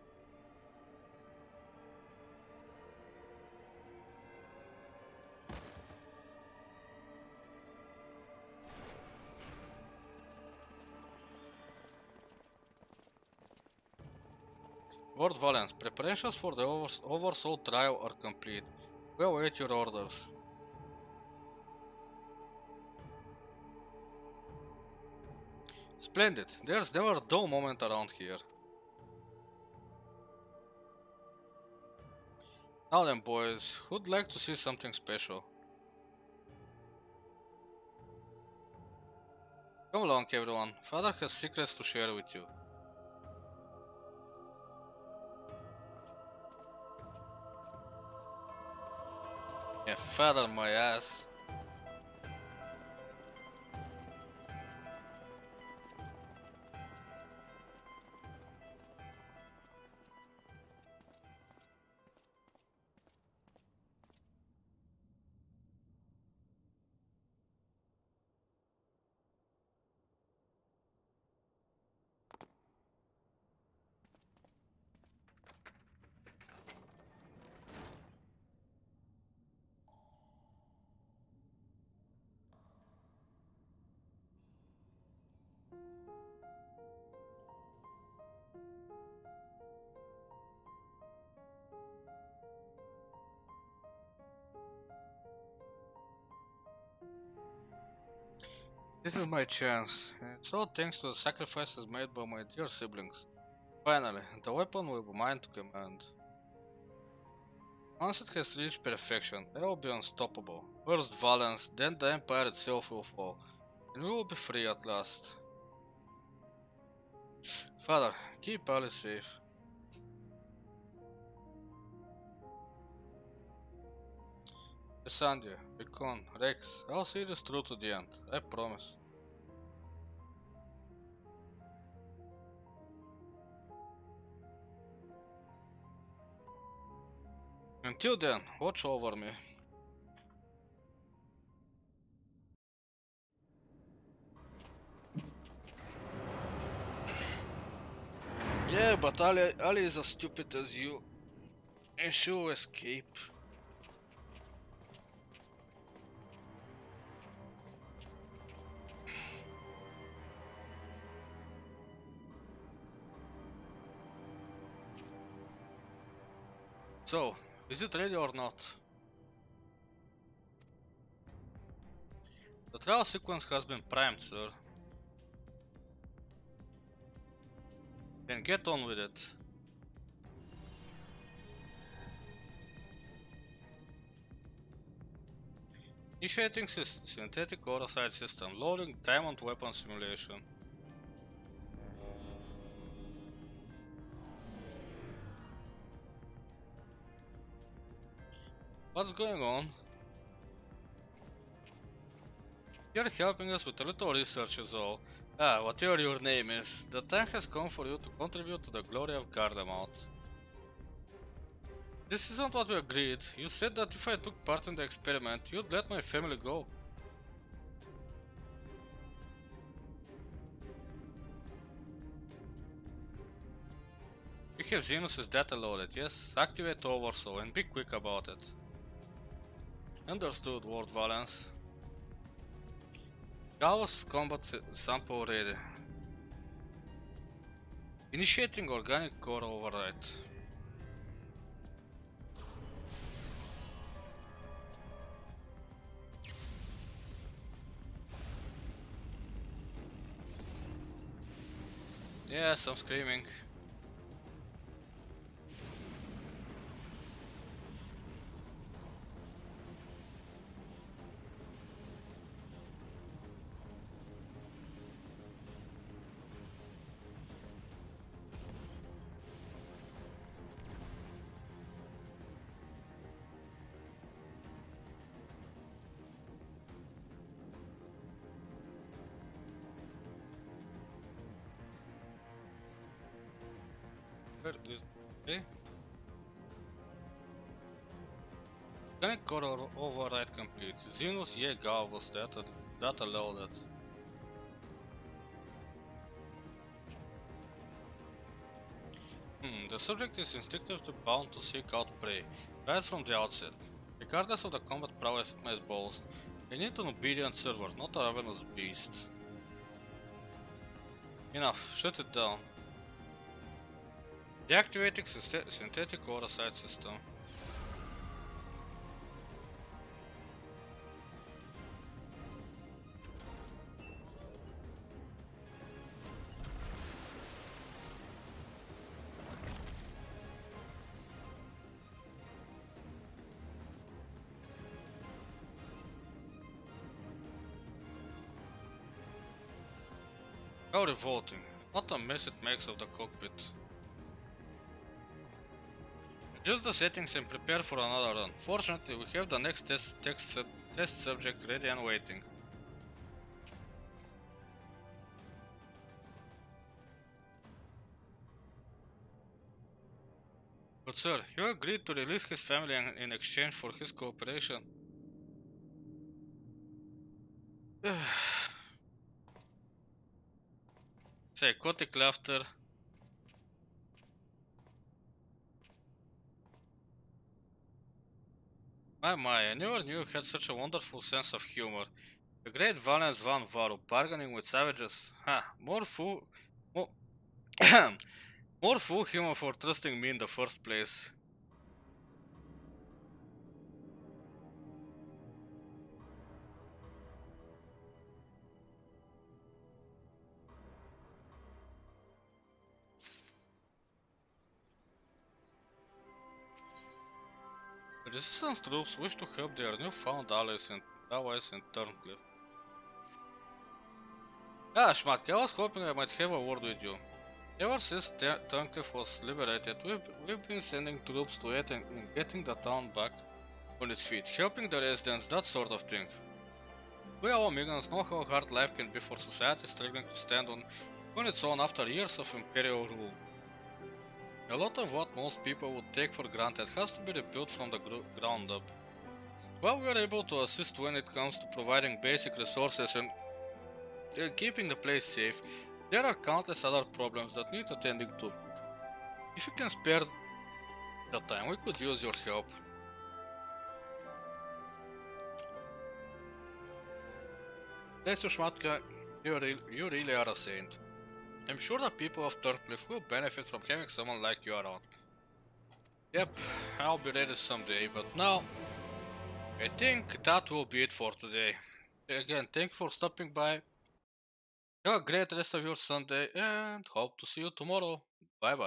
Lord Valence, preparations for the Oversoul trial are complete. We await your orders. Splendid. There's never a dull moment around here. Now then, boys, who'd like to see something special? Come along, everyone. Father has secrets to share with you. Yeah, Father, my ass. This is my chance, and it's all thanks to the sacrifices made by my dear siblings. Finally, the weapon will be mine to command. Once it has reached perfection, I will be unstoppable. First Valence, then the Empire itself will fall, and we will be free at last. Father, keep Alice safe. Essandia, Beacon, Rex, I'll see this through to the end, I promise. Until then, watch over me. Yeah, but Ali is as stupid as you, and she'll escape. So, is it ready or not? The trial sequence has been primed, sir. Then get on with it. Initiating synthetic aura side system, loading diamond weapon simulation. What's going on? You're helping us with a little research is all. Ah, whatever your name is, the time has come for you to contribute to the glory of Garlemald. This isn't what we agreed. You said that if I took part in the experiment, you'd let my family go. We have Xenus' data loaded, yes? Activate Oversoul and be quick about it. Understood, Lord Valence. Gallows combat sample ready. Initiating organic core override. Yes, I'm screaming. Where is okay? Mechanic core override complete. Xenos Yeagal was data loaded. The subject is instinctively bound to seek out prey, right from the outset. Regardless of the combat prowess it may boast, they need an obedient server, not a ravenous beast. Enough, shut it down. Deactivating synthetic oversight system. How revolting. What a mess it makes of the cockpit. Adjust the settings and prepare for another run. Fortunately, we have the next test subject ready and waiting. But sir, you agreed to release his family in exchange for his cooperation. Psychotic laughter. My, I never knew you had such a wonderful sense of humor. The great Valens Van Varu, bargaining with savages. Ha, more fool human for trusting me in the first place. The resistance troops wish to help their newfound allies in Turncliffe. Ah, Schmack, I was hoping I might have a word with you. Ever since Turncliffe was liberated, we've been sending troops to it and getting the town back on its feet, helping the residents, that sort of thing. We all Migrants know how hard life can be for society struggling to stand on its own after years of imperial rule. A lot of what most people would take for granted has to be rebuilt from the ground up. While we are able to assist when it comes to providing basic resources and keeping the place safe, there are countless other problems that need attending to. If you can spare the time, we could use your help. Thanks to Schmatka, you really are a saint. I'm sure the people of Turncliffe will benefit from having someone like you around. Yep, I'll be ready someday, but now I think that will be it for today. Again, thank you for stopping by. Have a great rest of your Sunday and hope to see you tomorrow. Bye bye.